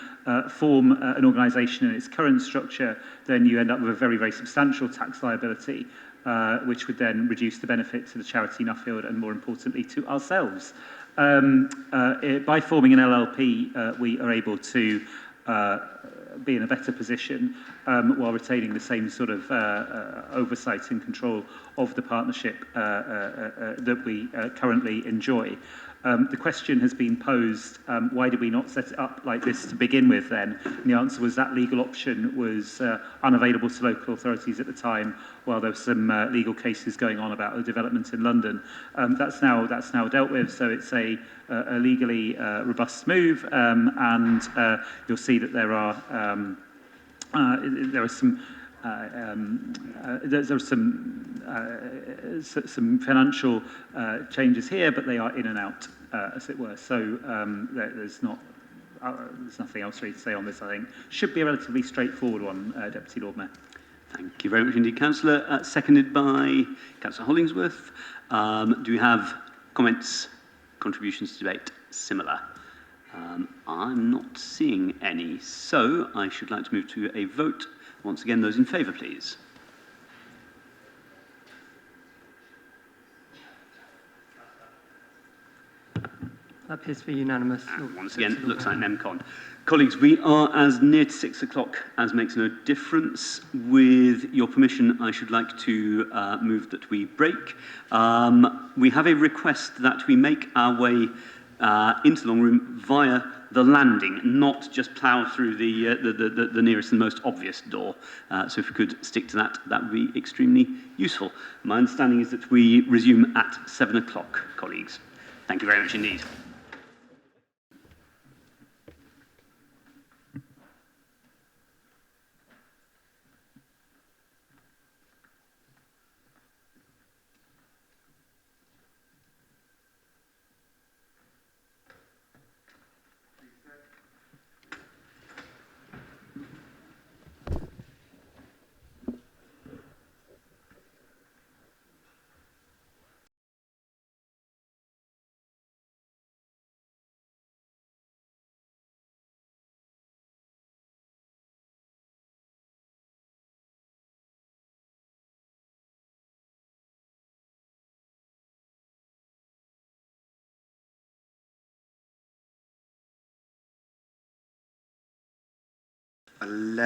[SPEAKER 11] form an organisation in its current structure, then you end up with a very, very substantial tax liability, which would then reduce the benefit to the charity Nuffield and, more importantly, to ourselves. By forming an LLP, we are able to be in a better position while retaining the same sort of oversight and control of the partnership that we currently enjoy. The question has been posed, why did we not set it up like this to begin with then? And the answer was that legal option was unavailable to local authorities at the time, while there were some legal cases going on about the development in London. That's now dealt with, so it's a legally robust move, and you'll see that there are some financial changes here, but they are in and out, as it were. So there's nothing else really to say on this, I think. Should be a relatively straightforward one, Deputy Lord Mayor.
[SPEAKER 2] Thank you very much indeed, Councillor. Seconded by Councillor Hollingsworth. Do we have comments, contributions to debate? Similar. I'm not seeing any, so I should like to move to a vote. Once again, those in favour, please.
[SPEAKER 15] That appears to be unanimous.
[SPEAKER 2] And once again, it looks like NEMCON. Colleagues, we are as near to 6 o'clock as makes no difference. With your permission, I should like to move that we break. We have a request that we make our way into the long room via the landing, not just plough through the nearest and most obvious door. So if we could stick to that, that would be extremely useful. My understanding is that we resume at 7 o'clock, colleagues. Thank you very much indeed.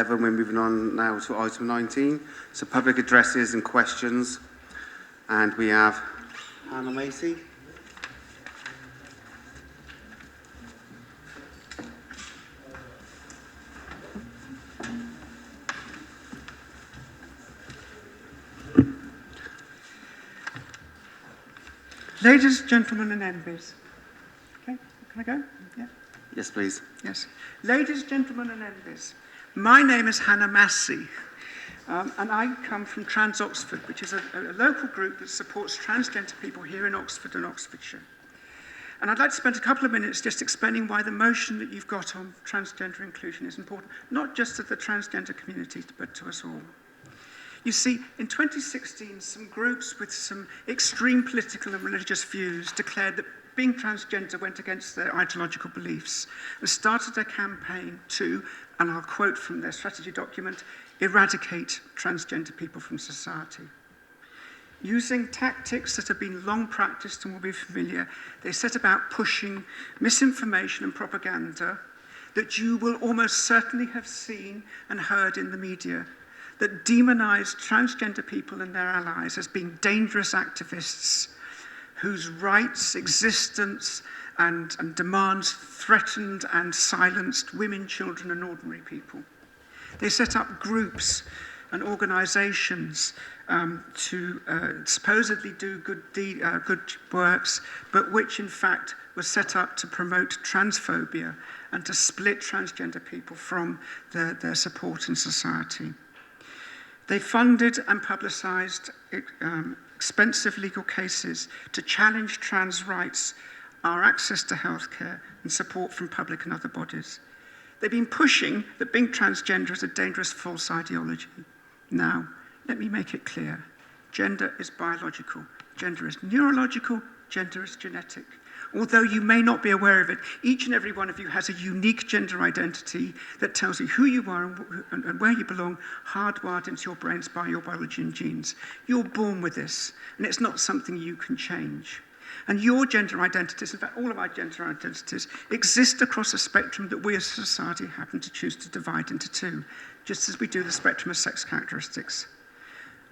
[SPEAKER 19] We're moving on now to item 19. So public addresses and questions. And we have Hannah Macy.
[SPEAKER 20] Ladies, gentlemen and MPs. Okay, can I go? Yeah.
[SPEAKER 19] Yes, please.
[SPEAKER 20] Yes. Ladies, gentlemen and MPs, my name is Hannah Massey, and I come from Trans Oxford, which is a local group that supports transgender people here in Oxford and Oxfordshire. And I'd like to spend a couple of minutes just explaining why the motion that you've got on transgender inclusion is important, not just to the transgender community, but to us all. You see, in 2016, some groups with some extreme political and religious views declared that being transgender went against their ideological beliefs and started a campaign to, and I'll quote from their strategy document, eradicate transgender people from society. Using tactics that have been long practiced and will be familiar, they set about pushing misinformation and propaganda that you will almost certainly have seen and heard in the media, that demonized transgender people and their allies as being dangerous activists whose rights, existence, and demands threatened and silenced women, children, and ordinary people. They set up groups and organizations to supposedly do good works, but which in fact were set up to promote transphobia and to split transgender people from their support in society. They funded and publicized expensive legal cases to challenge trans rights, our access to healthcare, and support from public and other bodies. They've been pushing that being transgender is a dangerous false ideology. Now, let me make it clear. Gender is biological. Gender is neurological. Gender is genetic. Although you may not be aware of it, each and every one of you has a unique gender identity that tells you who you are and where you belong, hardwired into your brains by your biology and genes. You're born with this, and it's not something you can change. And your gender identities, in fact, all of our gender identities, exist across a spectrum that we as a society happen to choose to divide into two, just as we do the spectrum of sex characteristics.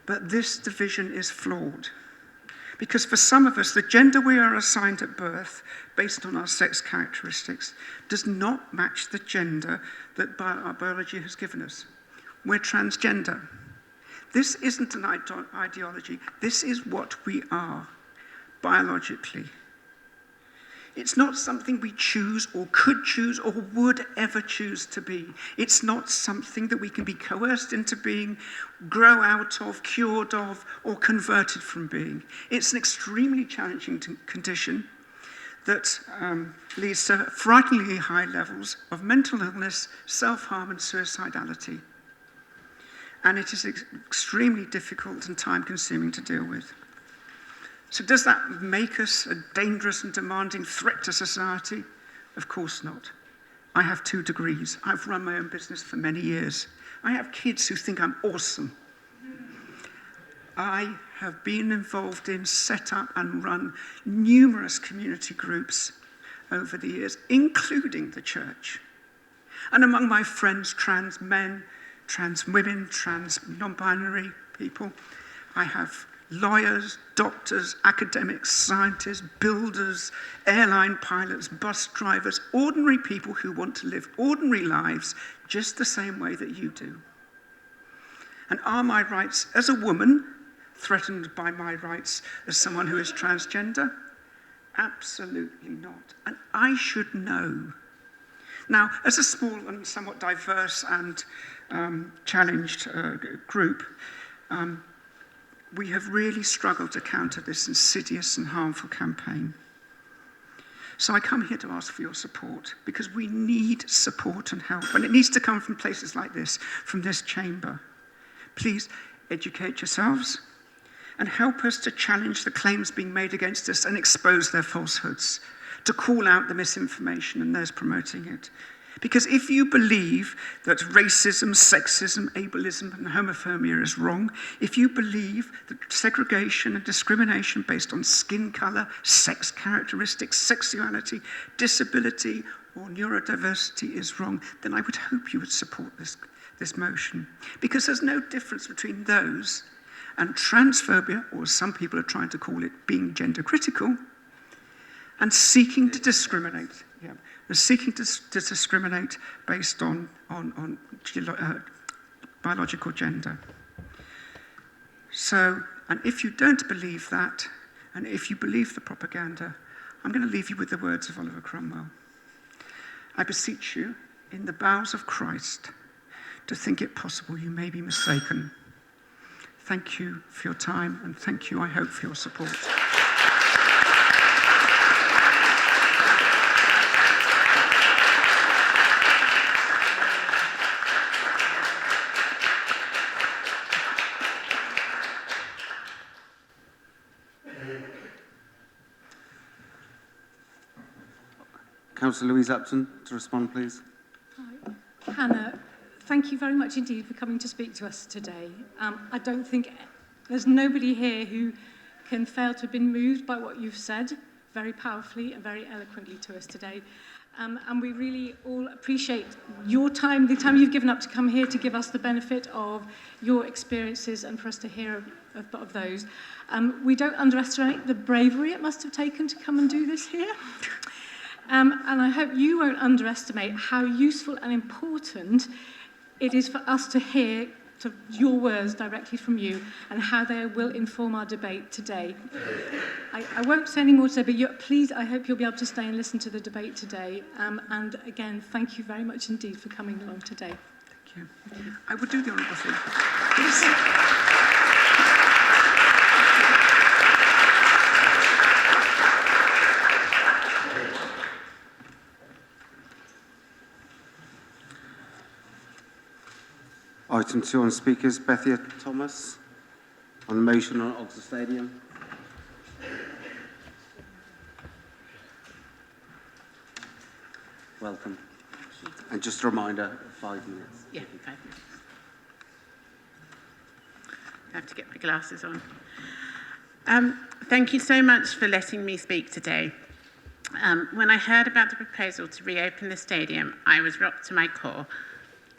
[SPEAKER 20] But this division is flawed. Because for some of us, the gender we are assigned at birth, based on our sex characteristics, does not match the gender that our biology has given us. We're transgender. This isn't an ideology. This is what we are, biologically. It's not something we choose or could choose or would ever choose to be. It's not something that we can be coerced into being, grow out of, cured of, or converted from being. It's an extremely challenging condition that leads to frighteningly high levels of mental illness, self-harm, and suicidality. And it is extremely difficult and time-consuming to deal with. So does that make us a dangerous and demanding threat to society? Of course not. I have 2 degrees. I've run my own business for many years. I have kids who think I'm awesome. I have been involved in, set up and run numerous community groups over the years, including the church. And among my friends, trans men, trans women, trans non-binary people, I have lawyers, doctors, academics, scientists, builders, airline pilots, bus drivers, ordinary people who want to live ordinary lives just the same way that you do. And are my rights as a woman threatened by my rights as someone who is transgender? Absolutely not. And I should know. Now, as a small and somewhat diverse and challenged group, we have really struggled to counter this insidious and harmful campaign. So I come here to ask for your support, because we need support and help, and it needs to come from places like this, from this chamber. Please educate yourselves and help us to challenge the claims being made against us and expose their falsehoods, to call out the misinformation and those promoting it. Because if you believe that racism, sexism, ableism and homophobia is wrong, if you believe that segregation and discrimination based on skin colour, sex characteristics, sexuality, disability or neurodiversity is wrong, then I would hope you would support this motion. Because there's no difference between those and transphobia, or some people are trying to call it being gender critical, and seeking to discriminate. Yeah. They're seeking to discriminate based on biological gender. So, and if you don't believe that, and if you believe the propaganda, I'm going to leave you with the words of Oliver Cromwell. I beseech you, in the bowels of Christ, to think it possible you may be mistaken. Thank you for your time, and thank you, I hope, for your support.
[SPEAKER 19] Councillor Louise Upton to respond, please.
[SPEAKER 21] Hi. Hannah, thank you very much indeed for coming to speak to us today. I don't think there's nobody here who can fail to have been moved by what you've said very powerfully and very eloquently to us today. And we really all appreciate your time, the time you've given up to come here to give us the benefit of your experiences and for us to hear of those. We don't underestimate the bravery it must have taken to come and do this here. And I hope you won't underestimate how useful and important it is for us to hear your words directly from you and how they will inform our debate today. I won't say any more today, but please, I hope you'll be able to stay and listen to the debate today. And again, thank you very much indeed for coming along today.
[SPEAKER 20] Thank you. I would do the honourable thing. Please.
[SPEAKER 19] Item 2 on speakers, Bethia Thomas, on the motion on Oxford Stadium. Welcome. And just a reminder, 5 minutes.
[SPEAKER 22] Yeah, 5 minutes. I have to get my glasses on. Thank you so much for letting me speak today. When I heard about the proposal to reopen the stadium, I was rocked to my core.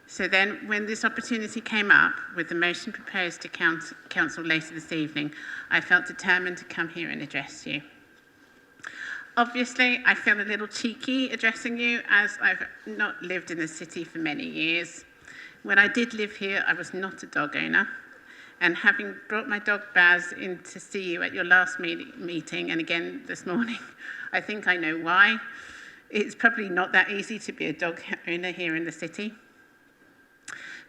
[SPEAKER 22] So then, when this opportunity came up with the motion proposed to Council later this evening, I felt determined to come here and address you. Obviously, I feel a little cheeky addressing you, as I've not lived in the city for many years. When I did live here, I was not a dog owner. And having brought my dog Baz in to see you at your last meeting, and again this morning, I think I know why. It's probably not that easy to be a dog owner here in the city.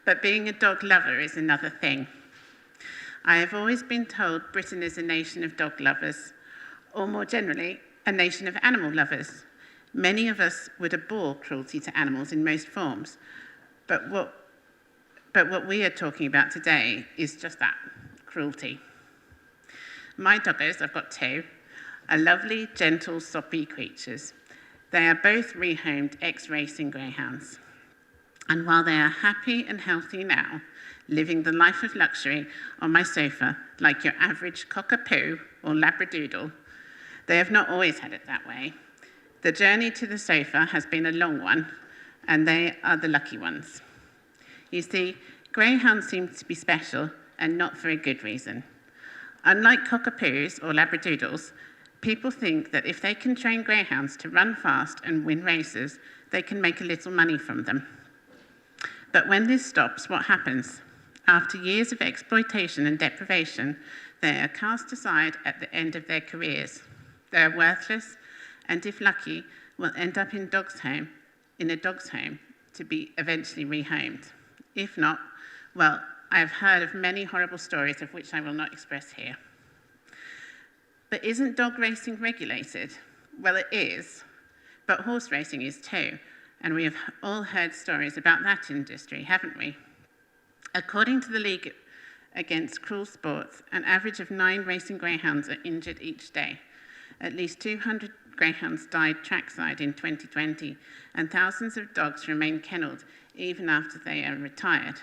[SPEAKER 22] But being a dog lover is another thing. I have always been told Britain is a nation of dog lovers, or more generally, a nation of animal lovers. Many of us would abhor cruelty to animals in most forms, but what we are talking about today is just that, cruelty. My doggos, I've got 2, are lovely, gentle, soppy creatures. They are both rehomed ex-racing greyhounds. And while they are happy and healthy now, living the life of luxury on my sofa like your average cockapoo or labradoodle, they have not always had it that way. The journey to the sofa has been a long one, and they are the lucky ones. You see, greyhounds seem to be special, and not for a good reason. Unlike cockapoos or labradoodles, people think that if they can train greyhounds to run fast and win races, they can make a little money from them. But when this stops, what happens? After years of exploitation and deprivation, they are cast aside at the end of their careers. They are worthless, and if lucky, will end up in a dog's home to be eventually rehomed. If not, well, I have heard of many horrible stories of which I will not express here. But isn't dog racing regulated? Well, it is, but horse racing is too, and we have all heard stories about that industry, haven't we? According to the League Against Cruel Sports, an average of 9 racing greyhounds are injured each day. At least 200 greyhounds died trackside in 2020, and thousands of dogs remain kennelled even after they are retired.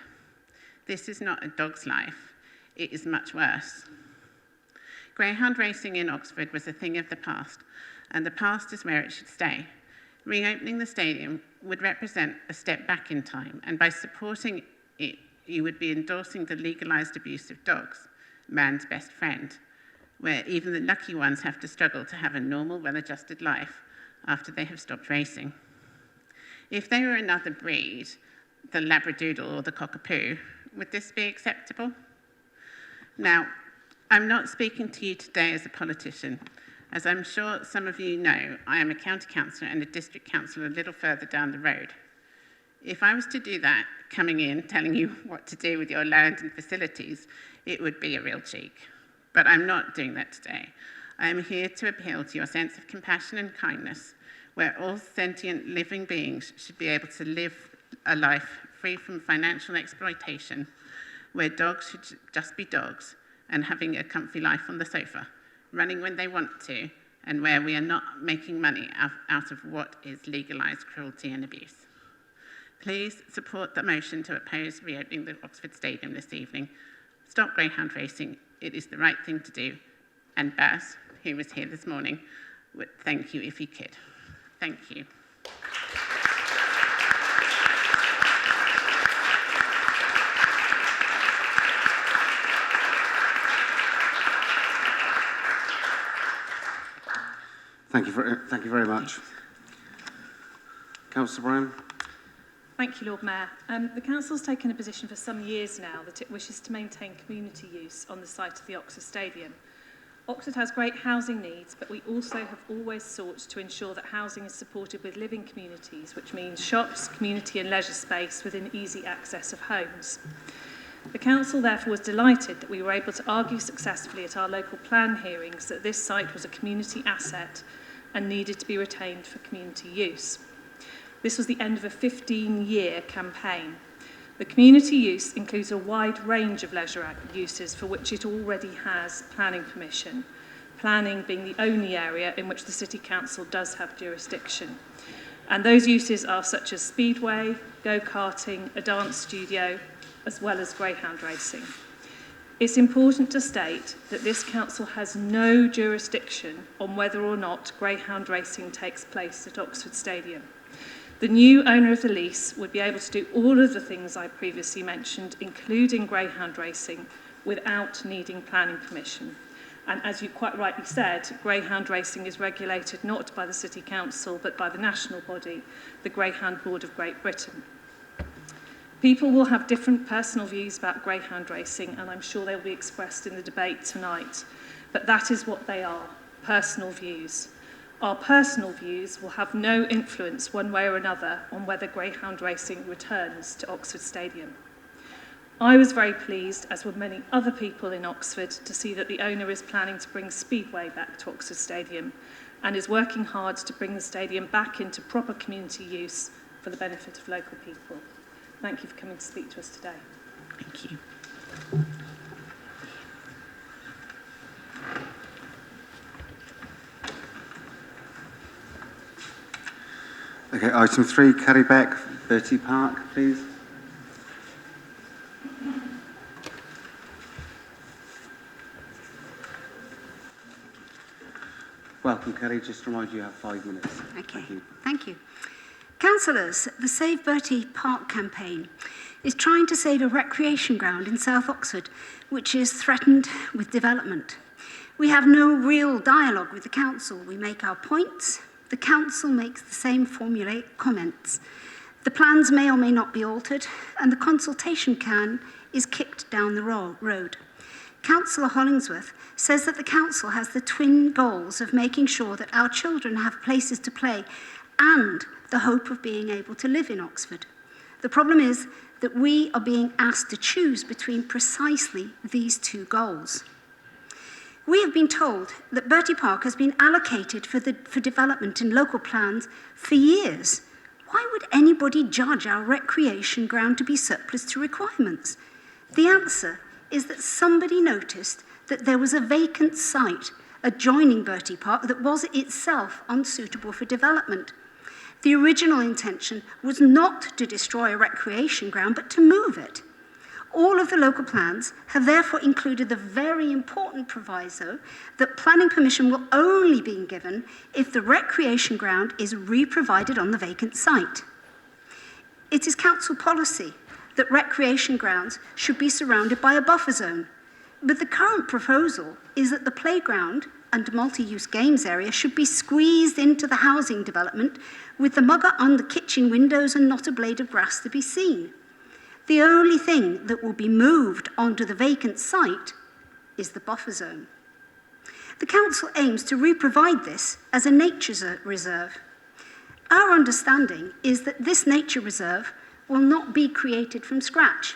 [SPEAKER 22] This is not a dog's life. It is much worse. Greyhound racing in Oxford was a thing of the past, and the past is where it should stay. Reopening the stadium would represent a step back in time, and by supporting it, you would be endorsing the legalised abuse of dogs, man's best friend, where even the lucky ones have to struggle to have a normal, well-adjusted life after they have stopped racing. If they were another breed, the labradoodle or the cockapoo, would this be acceptable? Now, I'm not speaking to you today as a politician. As I'm sure some of you know, I am a county councillor and a district councillor a little further down the road. If I was to do that, coming in, telling you what to do with your land and facilities, it would be a real cheek. But I'm not doing that today. I am here to appeal to your sense of compassion and kindness, where all sentient living beings should be able to live a life free from financial exploitation, where dogs should just be dogs and having a comfy life on the sofa, running when they want to, and where we are not making money out of what is legalised cruelty and abuse. Please support the motion to oppose reopening the Oxford Stadium this evening. Stop greyhound racing. It is the right thing to do. And Baz, who was here this morning, would thank you if he could. Thank you.
[SPEAKER 19] Thank you very much. Councillor Brown.
[SPEAKER 14] Thank you, Lord Mayor. The Council's taken a position for some years now that it wishes to maintain community use on the site of the Oxford Stadium. Oxford has great housing needs, but we also have always sought to ensure that housing is supported with living communities, which means shops, community and leisure space within easy access of homes. The Council therefore was delighted that we were able to argue successfully at our local plan hearings that this site was a community asset and needed to be retained for community use. This was the end of a 15-year campaign. The community use includes a wide range of leisure uses for which it already has planning permission, planning being the only area in which the City Council does have jurisdiction. And those uses are such as speedway, go-karting, a dance studio, as well as greyhound racing. It's important to state that this council has no jurisdiction on whether or not greyhound racing takes place at Oxford Stadium. The new owner of the lease would be able to do all of the things I previously mentioned, including greyhound racing, without needing planning permission. And as you quite rightly said, greyhound racing is regulated not by the City Council, but by the national body, the Greyhound Board of Great Britain. People will have different personal views about greyhound racing, and I'm sure they'll be expressed in the debate tonight. But that is what they are, personal views. Our personal views will have no influence one way or another on whether greyhound racing returns to Oxford Stadium. I was very pleased, as were many other people in Oxford, to see that the owner is planning to bring Speedway back to Oxford Stadium and is working hard to bring the stadium back into proper community use for the benefit of local people. Thank you for coming to speak to us today.
[SPEAKER 22] Thank you.
[SPEAKER 19] Okay, item 3, Kerry Beck, Bertie Park, please. Welcome, Kerry. Just to remind you, you have 5 minutes.
[SPEAKER 4] Okay, thank you. Councillors, the Save Bertie Park campaign is trying to save a recreation ground in South Oxford, which is threatened with development. We have no real dialogue with the council. We make our points. The council makes the same formulaic comments. The plans may or may not be altered, and the consultation can is kicked down the road. Councillor Hollingsworth says that the council has the twin goals of making sure that our children have places to play and the hope of being able to live in Oxford. The problem is that we are being asked to choose between precisely these two goals. We have been told that Bertie Park has been allocated for development in local plans for years. Why would anybody judge our recreation ground to be surplus to requirements? The answer is that somebody noticed that there was a vacant site adjoining Bertie Park that was itself unsuitable for development. The original intention was not to destroy a recreation ground, but to move it. All of the local plans have therefore included the very important proviso that planning permission will only be given if the recreation ground is re-provided on the vacant site. It is council policy that recreation grounds should be surrounded by a buffer zone, but the current proposal is that the playground and multi-use games area should be squeezed into the housing development with the mugger under kitchen windows and not a blade of grass to be seen. The only thing that will be moved onto the vacant site is the buffer zone. The council aims to re-provide this as a nature reserve. Our understanding is that this nature reserve will not be created from scratch.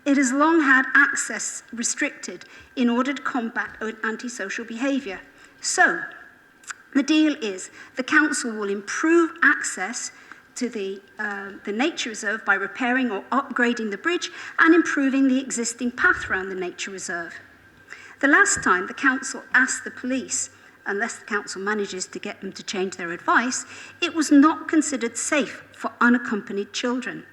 [SPEAKER 4] It has long had access restricted in order to combat antisocial behaviour. So, the deal is the council will improve access to the nature reserve by repairing or upgrading the bridge and improving the existing path around the nature reserve. The last time the council asked the police, unless the council manages to get them to change their advice, it was not considered safe for unaccompanied children.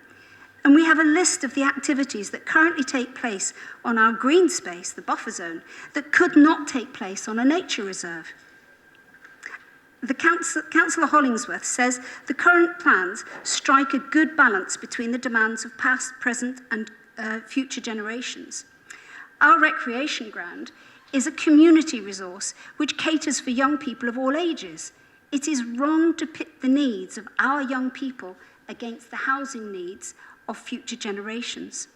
[SPEAKER 4] And we have a list of the activities that currently take place on our green space, the buffer zone, that could not take place on a nature reserve. Councillor Hollingsworth says the current plans strike a good balance between the demands of past, present and future generations. Our recreation ground is a community resource which caters for young people of all ages. It is wrong to pit the needs of our young people against the housing needs of future generations.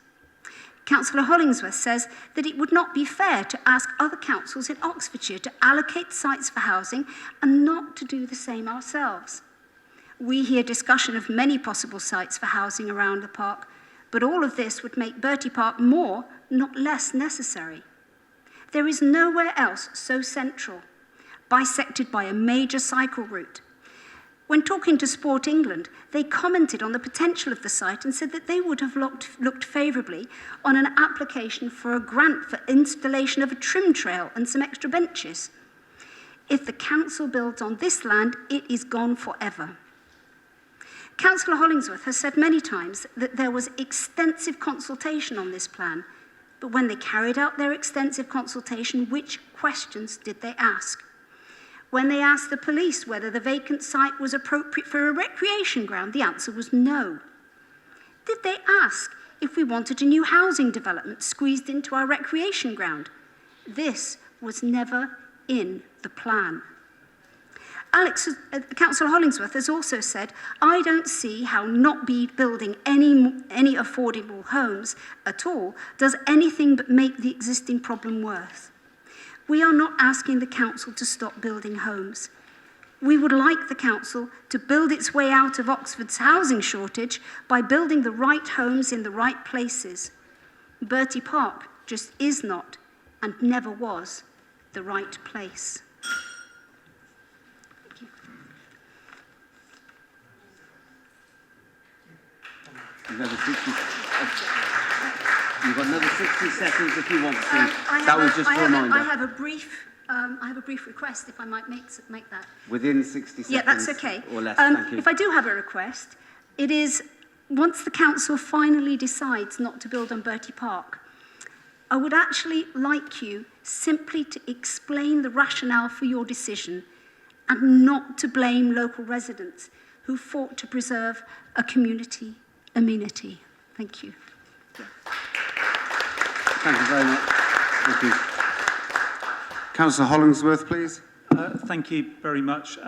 [SPEAKER 4] Councillor Hollingsworth says that it would not be fair to ask other councils in Oxfordshire to allocate sites for housing and not to do the same ourselves. We hear discussion of many possible sites for housing around the park, but all of this would make Bertie Park more, not less necessary. There is nowhere else so central, bisected by a major cycle route. When talking to Sport England, they commented on the potential of the site and said that they would have looked favourably on an application for a grant for installation of a trim trail and some extra benches. If the council builds on this land, it is gone forever. Councillor Hollingsworth has said many times that there was extensive consultation on this plan, but when they carried out their extensive consultation, which questions did they ask? When they asked the police whether the vacant site was appropriate for a recreation ground, the answer was no. Did they ask if we wanted a new housing development squeezed into our recreation ground? This was never in the plan. Councillor Hollingsworth has also said, I don't see how not building any affordable homes at all does anything but make the existing problem worse. We are not asking the council to stop building homes. We would like the council to build its way out of Oxford's housing shortage by building the right homes in the right places. Bertie Park just is not and never was the right place.
[SPEAKER 18] You've got another 60 seconds if you want to. That was just a reminder.
[SPEAKER 4] I have a brief I have a brief request, if I might make that.
[SPEAKER 19] Within 60 seconds
[SPEAKER 4] Yeah, that's okay.
[SPEAKER 19] or less, thank you.
[SPEAKER 4] If I do have a request, it is once the council finally decides not to build on Bertie Park, I would actually like you simply to explain the rationale for your decision and not to blame local residents who fought to preserve a community amenity. Thank you.
[SPEAKER 19] Thank you very much. Thank you. Councillor Hollingsworth, please.
[SPEAKER 11] Thank you very much.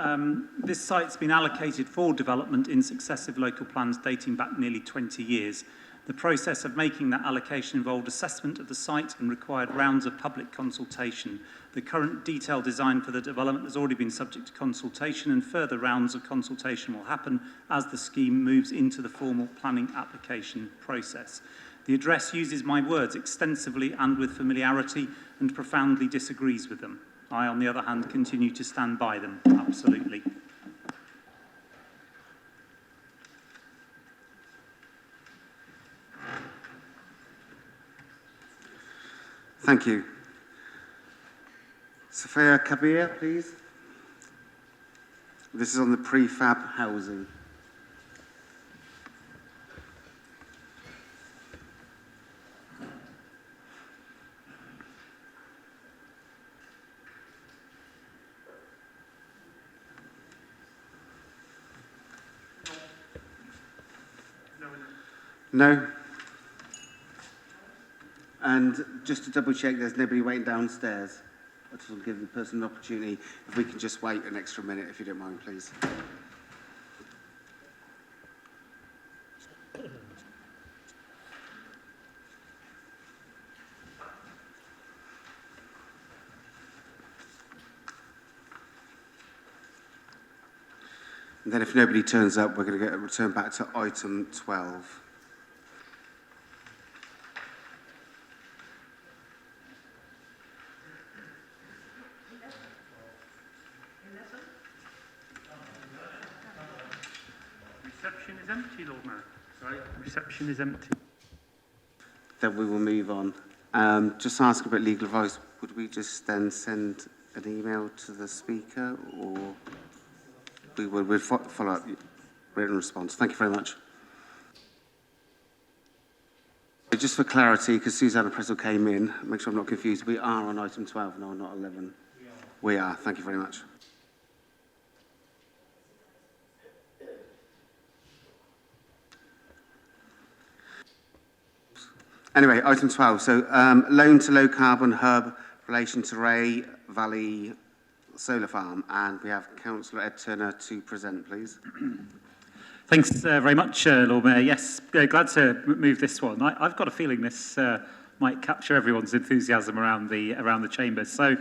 [SPEAKER 11] This site's been allocated for development in successive local plans dating back nearly 20 years. The process of making that allocation involved assessment of the site and required rounds of public consultation. The current detailed design for the development has already been subject to consultation, and further rounds of consultation will happen as the scheme moves into the formal planning application process. The address uses my words extensively and with familiarity and profoundly disagrees with them. I, on the other hand, continue to stand by them, absolutely.
[SPEAKER 19] Thank you. Sophia Kabir, please. This is on the prefab housing. No? And just to double check, there's nobody waiting downstairs. I just want to give the person an opportunity. If we can just wait an extra minute, if you don't mind, please. And then if nobody turns up, we're going to return back to item 12.
[SPEAKER 11] Reception is empty, Lord Mayor. Sorry, reception is empty.
[SPEAKER 19] Then we will move on. Just ask about legal advice. Would we just then send an email to the speaker, or we'll follow up written response? Thank you very much. Just for clarity, because Susanna Pressel came in, make sure I'm not confused, we are on item 12 now, not 11. We are. Thank you very much. Anyway, item 12. So, loan to low carbon hub relation to Ray Valley Solar Farm. And we have Councillor Ed Turner to present, please.
[SPEAKER 11] Thanks very much, Lord Mayor. Yes, glad to move this one. I've got a feeling this might capture everyone's enthusiasm around the chamber. So,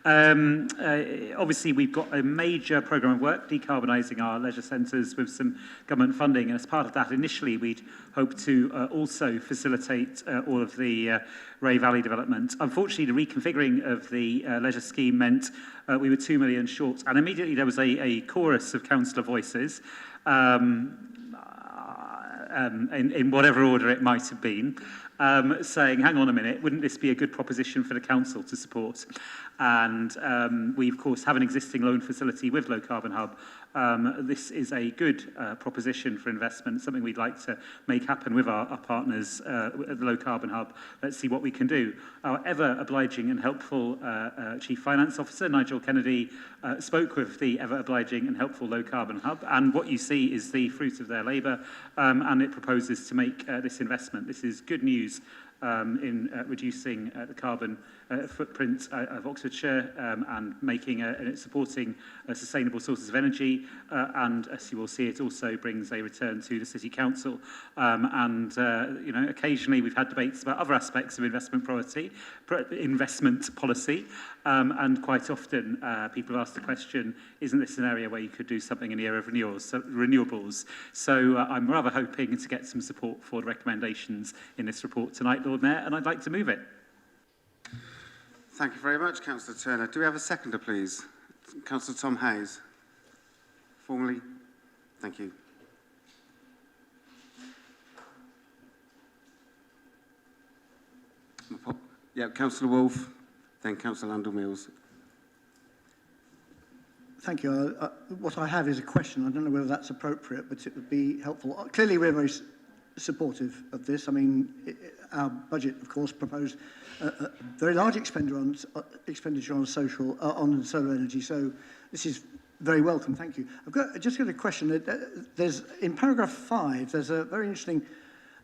[SPEAKER 11] obviously, we've got a major programme of work decarbonising our leisure centres with some government funding, and as part of that, initially we'd hoped to also facilitate all of the Ray Valley development. Unfortunately, the reconfiguring of the leisure scheme meant we were 2 million short, and immediately there was a chorus of councillor voices. In whatever order it might have been, saying, hang on a minute, wouldn't this be a good proposition for the council to support? And we, of course, have an existing loan facility with Low Carbon Hub. This is a good proposition for investment, something we'd like to make happen with our partners at the Low Carbon Hub. Let's see what we can do. Our ever obliging and helpful Chief Finance Officer, Nigel Kennedy, spoke with the ever obliging and helpful Low Carbon Hub, and what you see is the fruit of their labour, and it proposes to make this investment. This is good news in reducing the carbon footprint of Oxfordshire and making supporting sustainable sources of energy, and as you will see, it also brings a return to the City Council. You know, occasionally we've had debates about other aspects of investment policy, and quite often people ask the question, isn't this an area where you could do something in the area of renewables? So I'm rather hoping to get some support for the recommendations in this report tonight, Lord Mayor, and I'd like to move it.
[SPEAKER 19] Thank you very much, Councillor Turner. Do we have a seconder, please? Councillor Tom Hayes. Formally. Thank you. Yeah, Councillor Wolfe, then Councillor Landell-Mills.
[SPEAKER 12] Thank you. What I have is a question. I don't know whether that's appropriate, but it would be helpful. Clearly, we're very supportive of this. I mean, our budget, of course, proposed a very large expenditure on solar energy. So this is very welcome. Thank you. I've just got a question. There's in paragraph 5. There's a very interesting,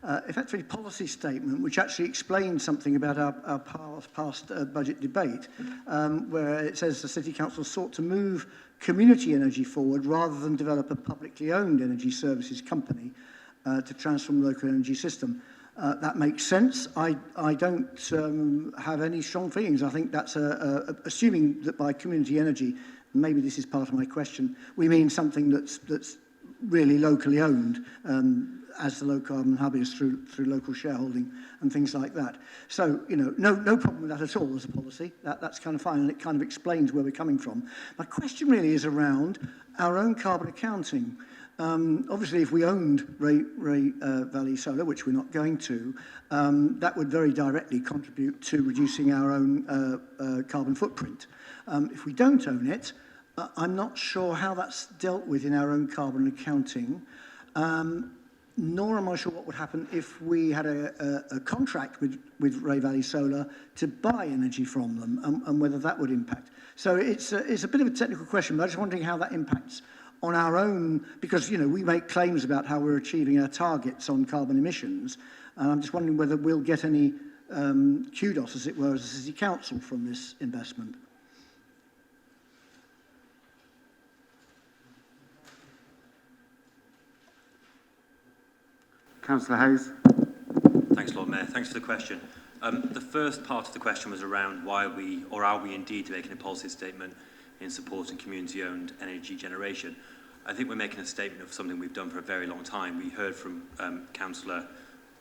[SPEAKER 12] effectively policy statement which actually explains something about our past budget debate, where it says the City Council sought to move community energy forward rather than develop a publicly owned energy services company to transform the local energy system. That makes sense. I don't have any strong feelings. I think that's assuming that by community energy, maybe this is part of my question, we mean something that's really locally owned, as the low carbon hub is through local shareholding and things like that. So, you know, no problem with that at all as a policy. That's kind of fine, and it kind of explains where we're coming from. My question really is around our own carbon accounting. Obviously, if we owned Ray Valley Solar, which we're not going to, that would very directly contribute to reducing our own carbon footprint. If we don't own it, I'm not sure how that's dealt with in our own carbon accounting, nor am I sure what would happen if we had a contract with Ray Valley Solar to buy energy from them, and whether that would impact. So it's a bit of a technical question, but I'm just wondering how that impacts on our own, because, you know, we make claims about how we're achieving our targets on carbon emissions, and I'm just wondering whether we'll get any kudos, as it were, as a City Council from this investment.
[SPEAKER 19] Councillor Hayes.
[SPEAKER 6] Thanks, Lord Mayor. Thanks for the question. The first part of the question was around why are we indeed making a policy statement in supporting community-owned energy generation. I think we're making a statement of something we've done for a very long time. We heard from Councillor,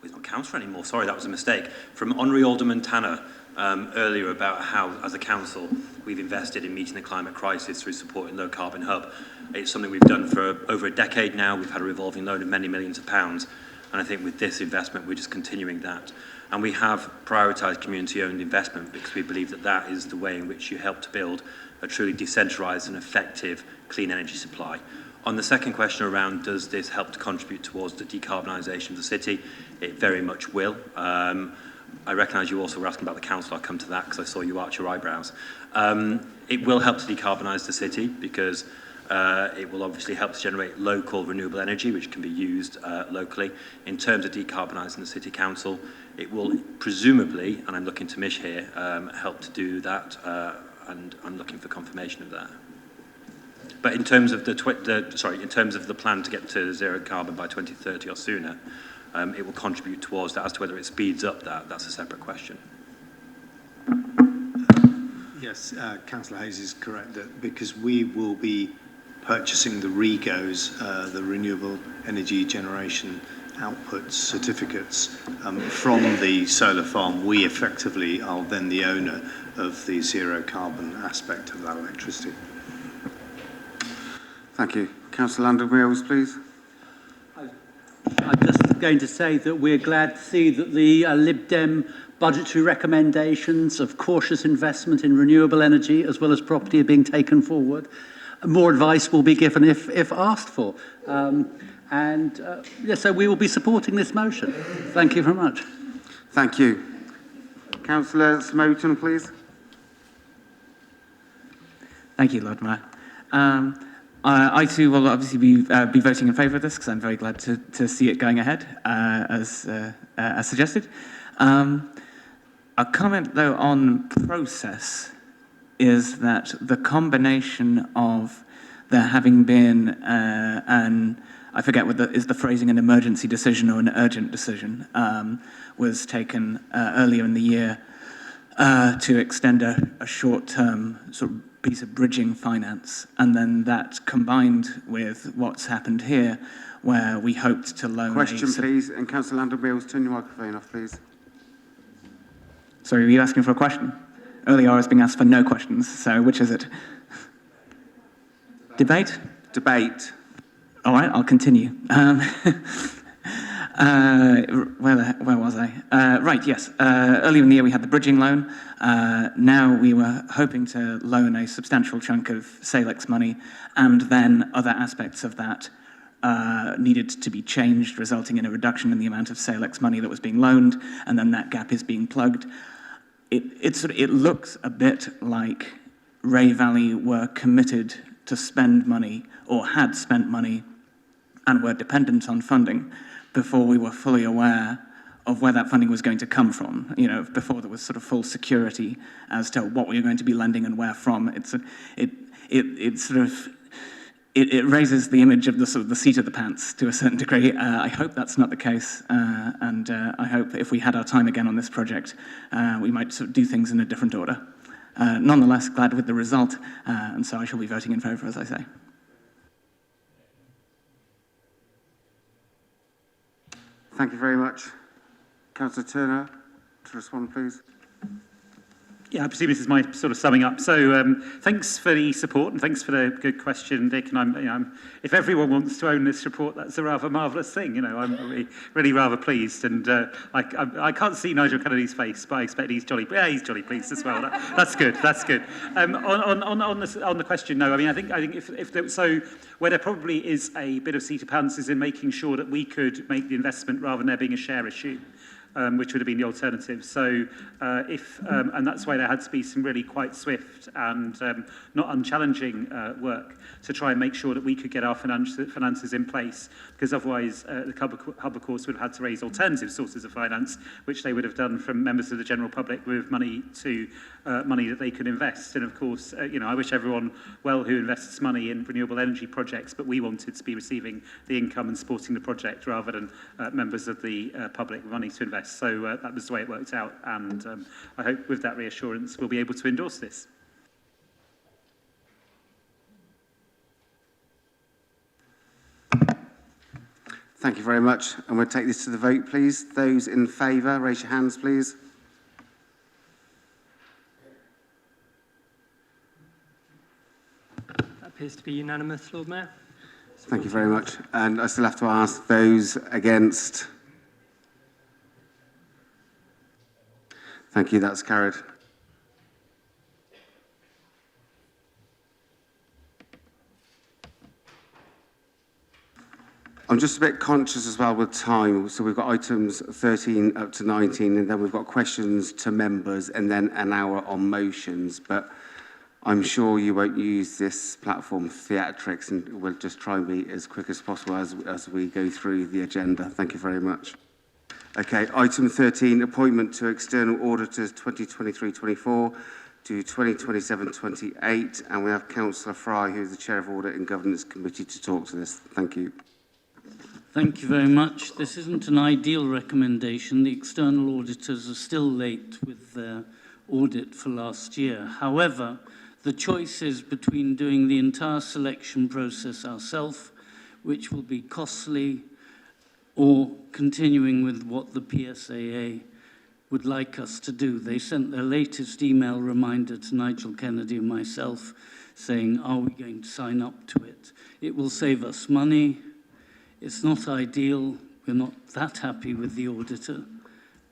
[SPEAKER 6] he's not Councillor anymore, sorry, that was a mistake, from Honorary Alderman Tanner earlier about how, as a council, we've invested in meeting the climate crisis through supporting Low Carbon Hub. It's something we've done for over a decade now. We've had a revolving loan of many millions of pounds. And I think with this investment, we're just continuing that. And we have prioritised community-owned investment because we believe that that is the way in which you help to build a truly decentralised and effective clean energy supply. On the second question around does this help to contribute towards the decarbonisation of the city, it very much will. I recognise you also were asking about the council. I'll come to that because I saw you arch your eyebrows. It will help to decarbonise the city because it will obviously help to generate local renewable energy, which can be used locally. In terms of decarbonising the City Council, it will presumably, and I'm looking to Mish here, help to do that, and I'm looking for confirmation of that. But in terms of in terms of the plan to get to zero carbon by 2030 or sooner, it will contribute towards that. As to whether it speeds up that, that's a separate question.
[SPEAKER 7] Yes, Councillor Hayes is correct that because we will be purchasing the REGOs, the Renewable Energy Generation Output Certificates from the solar farm, we effectively are then the owner of the zero carbon aspect of that electricity.
[SPEAKER 19] Thank you. Councillor Landon-Wales, please.
[SPEAKER 23] I'm just going to say that we're glad to see that the Lib Dem budgetary recommendations of cautious investment in renewable energy as well as property are being taken forward. More advice will be given if asked for. So we will be supporting this motion. Thank you very much.
[SPEAKER 19] Thank you. Councillor Smoton, please.
[SPEAKER 16] Thank you, Lord Mayor. I too will obviously be voting in favour of this because I'm very glad to see it going ahead as suggested. A comment though on process is that the combination of there having been I forget what is the phrasing, an emergency decision or an urgent decision, was taken earlier in the year to extend a short-term sort of piece of bridging finance, and then that combined with what's happened here, where we hoped to loan
[SPEAKER 19] Question, please, and Councillor Landon-Wales, turn your microphone off, please.
[SPEAKER 16] Sorry, were you asking for a question? Earlier I was being asked for no questions, so which is it? Debate?
[SPEAKER 19] Debate.
[SPEAKER 16] All right, I'll continue. Where was I? Right, yes. Earlier in the year, we had the bridging loan. Now we were hoping to loan a substantial chunk of Salex money, and then other aspects of that needed to be changed, resulting in a reduction in the amount of Salex money that was being loaned, and then that gap is being plugged. It looks a bit like Ray Valley were committed to spend money, or had spent money, and were dependent on funding before we were fully aware of where that funding was going to come from, before there was sort of full security as to what we were going to be lending and where from. It raises the image of the sort of the seat of the pants to a certain degree. I hope that's not the case, and I hope if we had our time again on this project, we might sort of do things in a different order. Nonetheless, glad with the result, and so I shall be voting in favour, as I say.
[SPEAKER 19] Thank you very much. Councillor Turner, to respond, please.
[SPEAKER 11] Yeah, I presume this is my sort of summing up. So thanks for the support and thanks for the good question, Dick. And if everyone wants to own this report, that's a rather marvellous thing. I'm really rather pleased. And I can't see Nigel Kennedy's face, but I expect he's jolly. Yeah, he's jolly pleased as well. That's good. That's good. On the question, no. I think if there, so where there probably is a bit of seat of pants is in making sure that we could make the investment rather than there being a share issue. Which would have been the alternative. So and that's why there had to be some really quite swift and not unchallenging work to try and make sure that we could get our finances in place, because otherwise the hub, of course, would have had to raise alternative sources of finance, which they would have done from members of the general public with money to money that they could invest. And of course, I wish everyone well who invests money in renewable energy projects, but we wanted to be receiving the income and supporting the project rather than members of the public with money to invest. So that was the way it worked out, and I hope with that reassurance we'll be able to endorse this.
[SPEAKER 19] Thank you very much, and we'll take this to the vote, please. Those in favour, raise your hands, please.
[SPEAKER 15] That appears to be unanimous, Lord Mayor.
[SPEAKER 19] Thank you very much. And I still have to ask those against. Thank you, that's carried. I'm just a bit conscious as well with time. So we've got items 13 up to 19, and then we've got questions to members, and then an hour on motions. But I'm sure you won't use this platform for theatrics, and we'll just try and be as quick as possible as we go through the agenda. Thank you very much. Okay, item 13, appointment to external auditors 2023-24 to 2027-28, and we have Councillor Fry, who is the Chair of Audit and Governance Committee, to talk to this. Thank you.
[SPEAKER 1] Thank you very much. This isn't an ideal recommendation. The external auditors are still late with their audit for last year. However, the choice is between doing the entire selection process ourselves, which will be costly, or continuing with what the PSAA would like us to do. They sent their latest email reminder to Nigel Kennedy and myself saying, are we going to sign up to it? It will save us money. It's not ideal. We're not that happy with the auditor.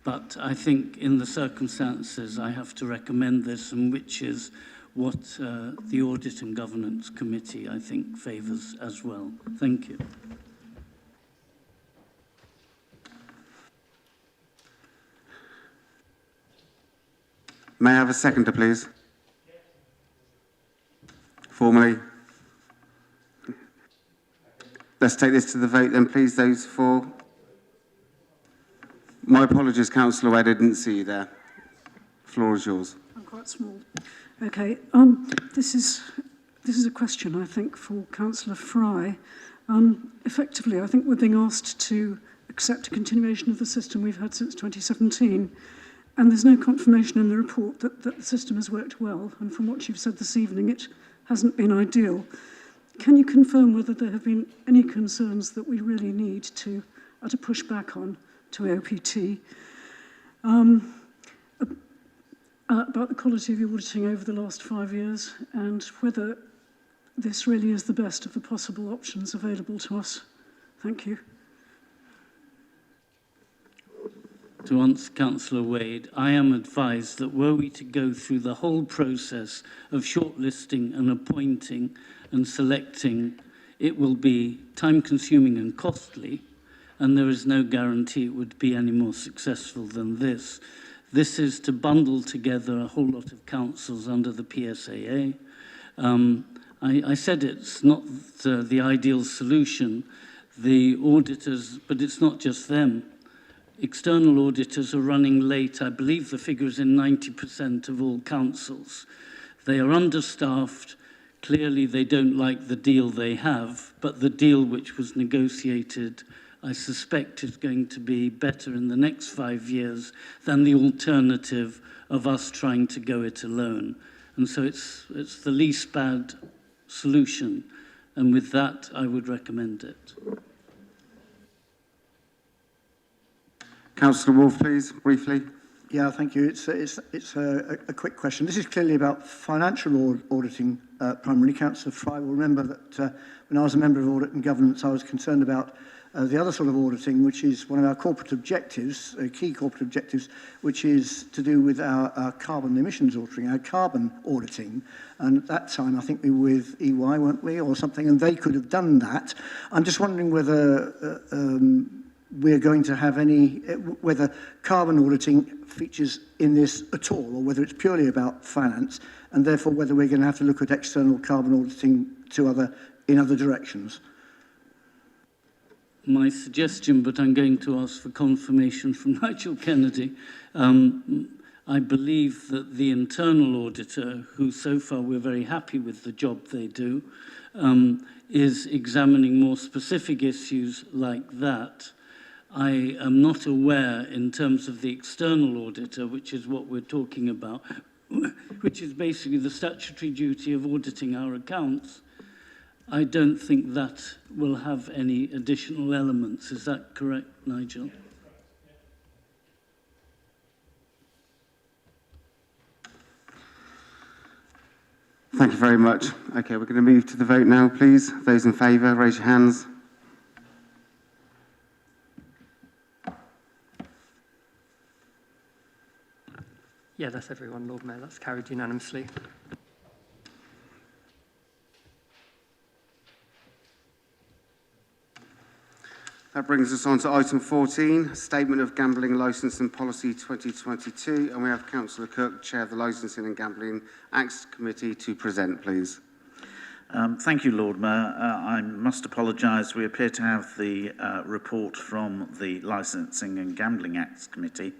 [SPEAKER 1] But I think in the circumstances, I have to recommend this, and which is what the Audit and Governance Committee, I think, favours as well. Thank you.
[SPEAKER 19] May I have a seconder, please? Formally. Let's take this to the vote then, please. Those for. My apologies, Councillor Webb, I didn't see you there. The floor is yours.
[SPEAKER 8] I'm quite small. Okay. This is a question, I think, for Councillor Fry. Effectively, I think we're being asked to accept a continuation of the system we've had since 2017. And there's no confirmation in the report that the system has worked well. And from what you've said this evening, it hasn't been ideal. Can you confirm whether there have been any concerns that we really need to push back on to AOPT? About the quality of your auditing over the last 5 years, and whether this really is the best of the possible options available to us. Thank you.
[SPEAKER 1] to answer Councillor Wade, I am advised that were we to go through the whole process of shortlisting and appointing and selecting, it will be time-consuming and costly, and there is no guarantee it would be any more successful than this. This is to bundle together a whole lot of councils under the PSAA. I said it's not the ideal solution. The auditors, but it's not just them. External auditors are running late. I believe the figure is in 90% of all councils. They are understaffed. Clearly, they don't like the deal they have, but the deal which was negotiated, I suspect, is going to be better in the next 5 years than the alternative of us trying to go it alone. And so it's the least bad solution. And with that, I would recommend it.
[SPEAKER 19] Councillor Wolfe, please, briefly.
[SPEAKER 12] Yeah, thank you. It's a quick question. This is clearly about financial auditing, primarily. Councillor Fry will remember that when I was a member of Audit and Governance, I was concerned about the other sort of auditing, which is one of our corporate objectives, key corporate objectives, which is to do with our carbon emissions auditing, our carbon auditing. And at that time, I think we were with EY, weren't we, or something, and they could have done that. I'm just wondering whether we're going to have whether carbon auditing features in this at all, or whether it's purely about finance, and therefore whether we're going to have to look at external carbon auditing in other directions.
[SPEAKER 1] My suggestion, but I'm going to ask for confirmation from Nigel Kennedy. I believe that the internal auditor, who so far we're very happy with the job they do, is examining more specific issues like that. I am not aware, in terms of the external auditor, which is what we're talking about, which is basically the statutory duty of auditing our accounts. I don't think that will have any additional elements. Is that correct, Nigel?
[SPEAKER 19] Thank you very much. Okay, we're going to move to the vote now, please. Those in favour, raise your hands.
[SPEAKER 15] Yeah, that's everyone, Lord Mayor. That's carried unanimously.
[SPEAKER 19] That brings us on to item 14, Statement of Gambling Licence and Policy 2022, and we have Councillor Cook, Chair of the Licensing and Gambling Acts Committee, to present, please.
[SPEAKER 10] Thank you, Lord Mayor. I must apologise. We appear to have the report from the Licensing and Gambling Acts Committee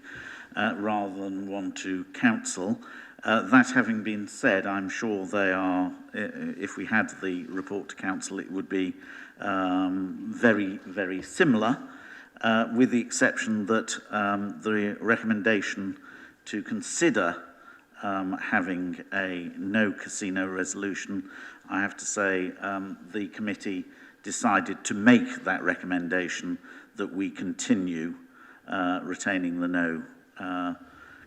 [SPEAKER 10] rather than one to Council. That having been said, I'm sure they are, if we had the report to Council, it would be very, very similar, with the exception that the recommendation to consider having a no casino resolution, I have to say the committee decided to make that recommendation that we continue retaining the no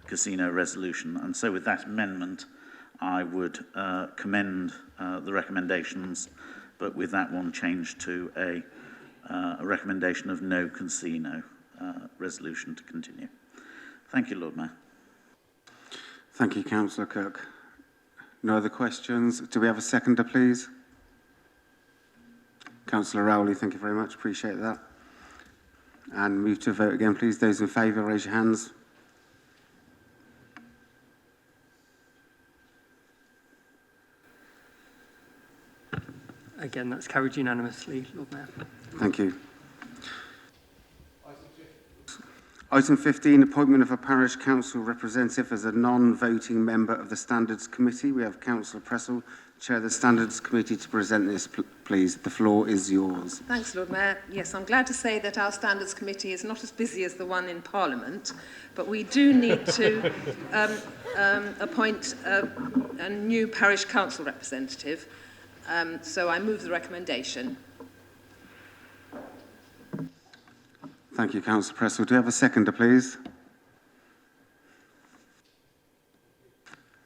[SPEAKER 10] casino resolution. And so with that amendment, I would commend the recommendations, but with that one changed to a recommendation of no casino resolution to continue. Thank you, Lord Mayor.
[SPEAKER 19] Thank you, Councillor Cook. No other questions? Do we have a seconder, please? Councillor Rowley, thank you very much. Appreciate that. And move to a vote again, please. Those in favour, raise your hands.
[SPEAKER 15] Again, that's carried unanimously, Lord Mayor.
[SPEAKER 19] Thank you. Item 15, appointment of a parish council representative as a non-voting member of the Standards Committee. We have Councillor Pressel, Chair of the Standards Committee, to present this, please. The floor is yours.
[SPEAKER 13] Thanks, Lord Mayor. Yes, I'm glad to say that our Standards Committee is not as busy as the one in Parliament, but we do need to appoint a new parish council representative. So I move the recommendation.
[SPEAKER 19] Thank you, Councillor Pressel. Do you have a seconder, please?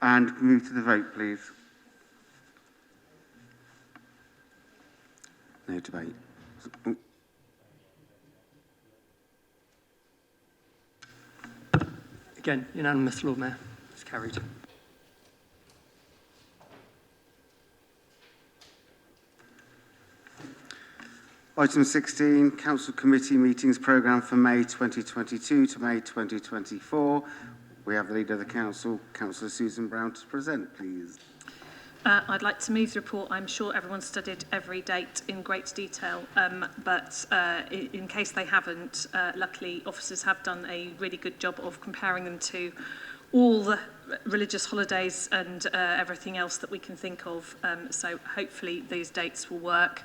[SPEAKER 19] And move to the vote, please. No debate.
[SPEAKER 15] Again, unanimous, Lord Mayor. It's carried.
[SPEAKER 19] Item 16, Council Committee Meetings Programme for May 2022 to May 2024. We have the Leader of the Council, Councillor Susan Brown, to present, please.
[SPEAKER 14] I'd like to move the report. I'm sure everyone's studied every date in great detail, but in case they haven't, luckily officers have done a really good job of comparing them to all the religious holidays and everything else that we can think of. So hopefully these dates will work.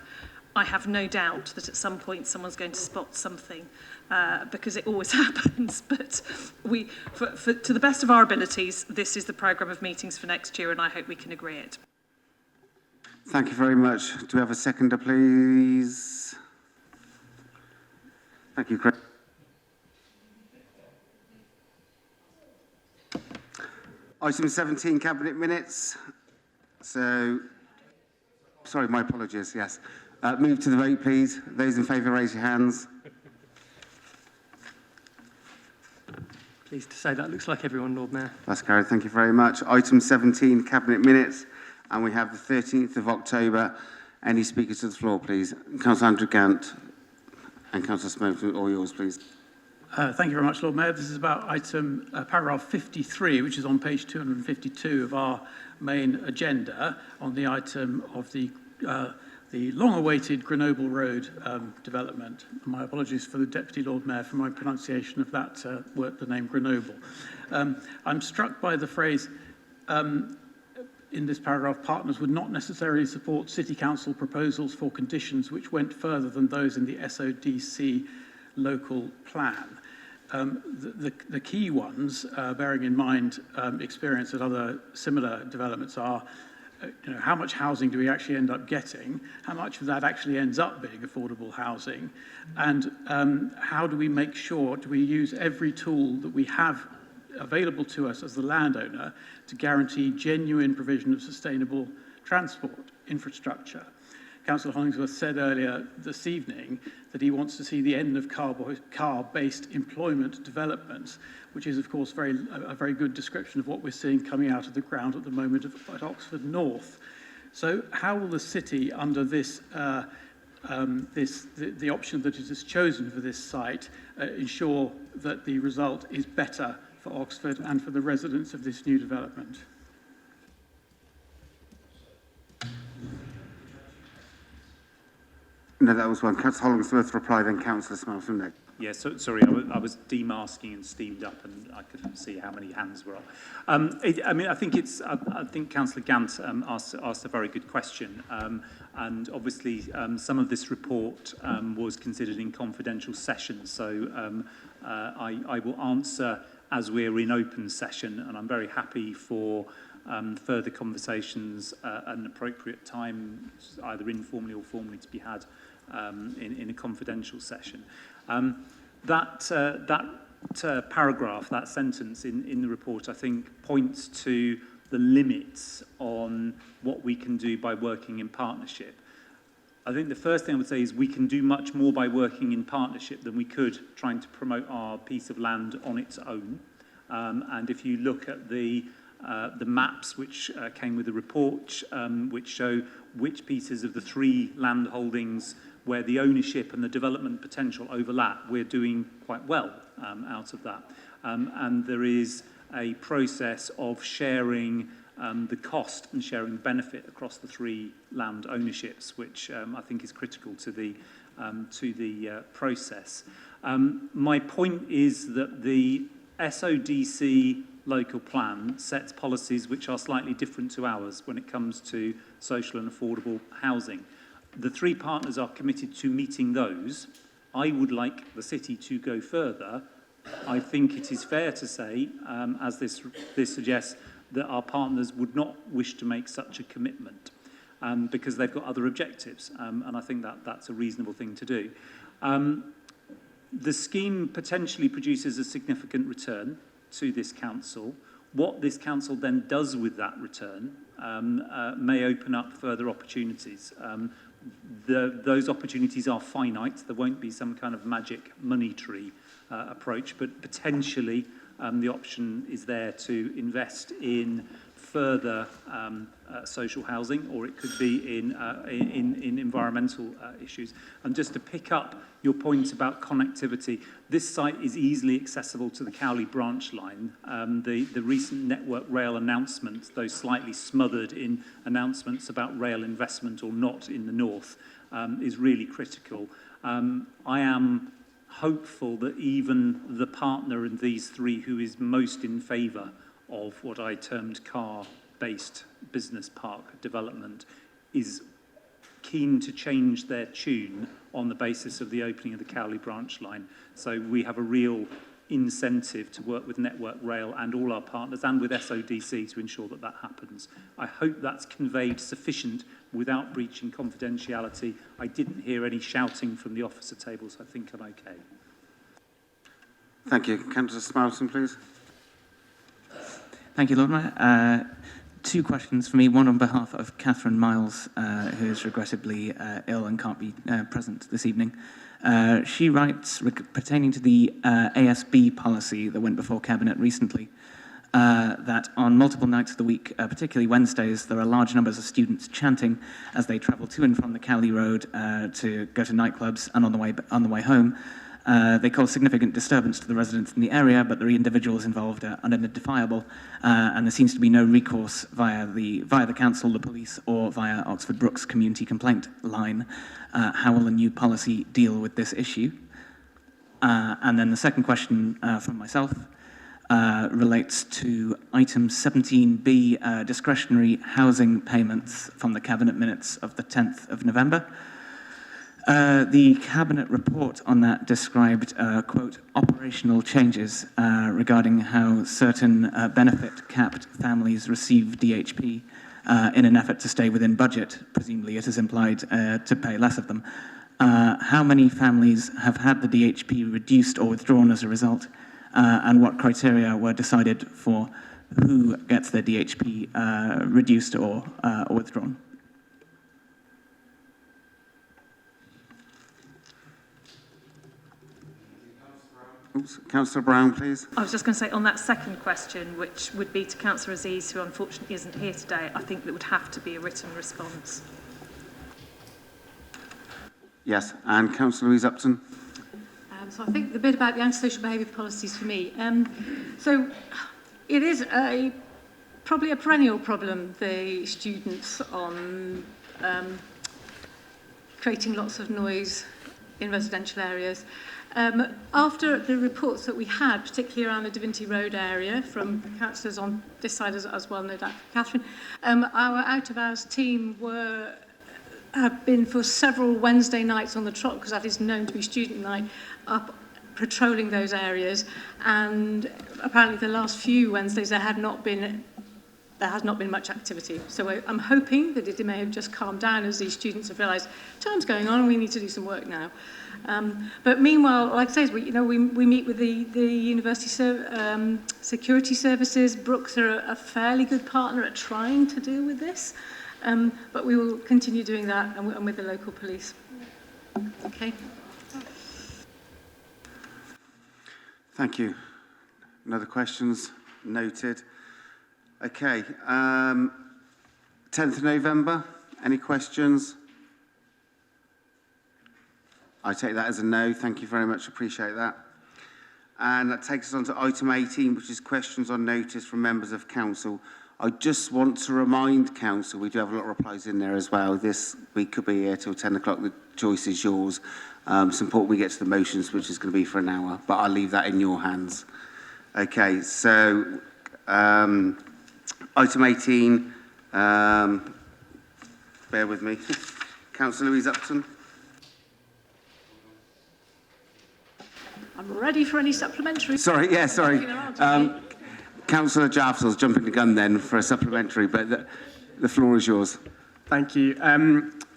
[SPEAKER 14] I have no doubt that at some point someone's going to spot something because it always happens. But to the best of our abilities, this is the programme of meetings for next year, and I hope we can agree it.
[SPEAKER 19] Thank you very much. Do we have a seconder, please? Thank you, Craig. Item 17, Cabinet Minutes. So, sorry, my apologies, yes. Move to the vote, please. Those in favour, raise your hands.
[SPEAKER 15] Pleased to say that looks like everyone, Lord Mayor.
[SPEAKER 19] That's carried. Thank you very much. Item 17, Cabinet Minutes. And we have the 13th of October. Any speakers to the floor, please? Councillor Andrew Gant and Councillor Smoke, all yours, please.
[SPEAKER 3] Thank you very much, Lord Mayor. This is about item paragraph 53, which is on page 252 of our main agenda on the item of the long-awaited Grenoble Road development. My apologies for the Deputy Lord Mayor for my pronunciation of that word, the name Grenoble. I'm struck by the phrase in this paragraph, partners would not necessarily support City Council proposals for conditions which went further than those in the SODC local plan. The key ones, bearing in mind experience at other similar developments, are how much housing do we actually end up getting? How much of that actually ends up being affordable housing? And how do we make sure, do we use every tool that we have available to us as the landowner to guarantee genuine provision of sustainable transport infrastructure? Councillor Hollingsworth said earlier this evening that he wants to see the end of car-based employment development, which is, of course, a very good description of what we're seeing coming out of the ground at the moment at Oxford North. So how will the city, under this, the option that it has chosen for this site, ensure that the result is better for Oxford and for the residents of this new development?
[SPEAKER 19] No, that was one. Councillor Hollingsworth reply, then Councillor Smelton next.
[SPEAKER 9] Yeah, sorry, I was demasking and steamed up, and I couldn't see how many hands were up. I think Councillor Gant asked a very good question, and obviously some of this report was considered in confidential session, so I will answer as we're in open session, and I'm very happy for further conversations at an appropriate time, either informally or formally, to be had in a confidential session. That paragraph, that sentence in the report, I think points to the limits on what we can do by working in partnership. I think the first thing I would say is we can do much more by working in partnership than we could trying to promote our piece of land on its own. And if you look at the maps which came with the report, which show which pieces of the three land holdings where the ownership and the development potential overlap, we're doing quite well out of that. And there is a process of sharing the cost and sharing the benefit across the three land ownerships, which I think is critical to the process. My point is that the SODC local plan sets policies which are slightly different to ours when it comes to social and affordable housing. The three partners are committed to meeting those. I would like the city to go further. I think it is fair to say, as this suggests, that our partners would not wish to make such a commitment because they've got other objectives, and I think that's a reasonable thing to do. The scheme potentially produces a significant return to this council. What this council then does with that return may open up further opportunities. Those opportunities are finite. There won't be some kind of magic money tree approach, but potentially the option is there to invest in further social housing, or it could be in environmental issues. And just to pick up your point about connectivity, this site is easily accessible to the Cowley branch line. The recent Network Rail announcements, though slightly smothered in announcements about rail investment or not in the north, is really critical. I am hopeful that even the partner in these three who is most in favour of what I termed car-based business park development is keen to change their tune on the basis of the opening of the Cowley branch line. So we have a real incentive to work with Network Rail and all our partners and with SODC to ensure that that happens. I hope that's conveyed sufficient without breaching confidentiality. I didn't hear any shouting from the officer table, so I think I'm okay.
[SPEAKER 19] Thank you. Councillor Smarlton, please.
[SPEAKER 16] Thank you, Lord Mayor. Two questions for me, one on behalf of Catherine Miles, who is regrettably ill and can't be present this evening. She writes, pertaining to the ASB policy that went before Cabinet recently, that on multiple nights of the week, particularly Wednesdays, there are large numbers of students chanting as they travel to and from the Cowley Road to go to nightclubs and on the way home. They cause significant disturbance to the residents in the area, but the individuals involved are unidentifiable, and there seems to be no recourse via the council, the police, or via Oxford Brookes community complaint line. How will the new policy deal with this issue? And then the second question from myself relates to item 17B, discretionary housing payments from the Cabinet minutes of the 10th of November. The Cabinet report on that described, quote, operational changes regarding how certain benefit-capped families receive DHP in an effort to stay within budget. Presumably it is implied to pay less of them. How many families have had the DHP reduced or withdrawn as a result? And what criteria were decided for who gets their DHP reduced or withdrawn?
[SPEAKER 19] Councillor Brown, please.
[SPEAKER 14] I was just going to say on that second question, which would be to Councillor Aziz, who unfortunately isn't here today, I think there would have to be a written response.
[SPEAKER 19] Yes, and Councillor Louise Upton.
[SPEAKER 21] So I think the bit about the antisocial behaviour policies for me. So it is probably a perennial problem, the students on creating lots of noise in residential areas. After the reports that we had, particularly around the Divinity Road area, from councillors on this side as well, no doubt, Catherine, our out-of-hours team have been for several Wednesday nights on the trot, because that is known to be student night, up patrolling those areas. And apparently the last few Wednesdays there has not been much activity. So I'm hoping that it may have just calmed down as these students have realised time's going on and we need to do some work now. But meanwhile, like I say, we meet with the university security services. Brookes are a fairly good partner at trying to deal with this, but we will continue doing that and with the local police. Okay.
[SPEAKER 19] Thank you. No other questions? Noted. Okay. 10th of November. Any questions? I take that as a no. Thank you very much. Appreciate that. And that takes us on to item 18, which is questions on notice from members of council. I just want to remind council, we do have a lot of replies in there as well. We could be here till 10 o'clock. The choice is yours. It's important we get to the motions, which is going to be for an hour, but I'll leave that in your hands. Okay, so item 18, bear with me. Councillor Louise Upton.
[SPEAKER 21] I'm ready for any supplementary.
[SPEAKER 19] Sorry. Councillor Jarvis's jumping the gun then for a supplementary, but the floor is yours.
[SPEAKER 2] Thank you.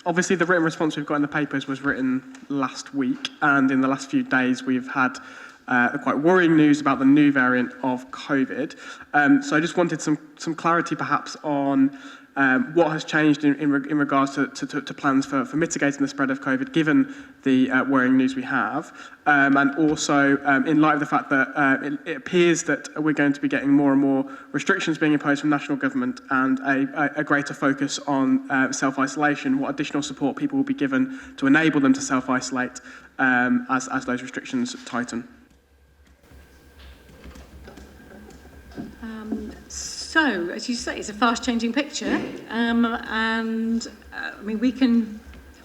[SPEAKER 2] Obviously, the written response we've got in the papers was written last week, and in the last few days we've had quite worrying news about the new variant of COVID. So I just wanted some clarity perhaps on what has changed in regards to plans for mitigating the spread of COVID, given the worrying news we have, and also in light of the fact that it appears that we're going to be getting more and more restrictions being imposed from national government and a greater focus on self-isolation, what additional support people will be given to enable them to self-isolate as those restrictions tighten.
[SPEAKER 21] So, as you say, it's a fast-changing picture, and I mean, we can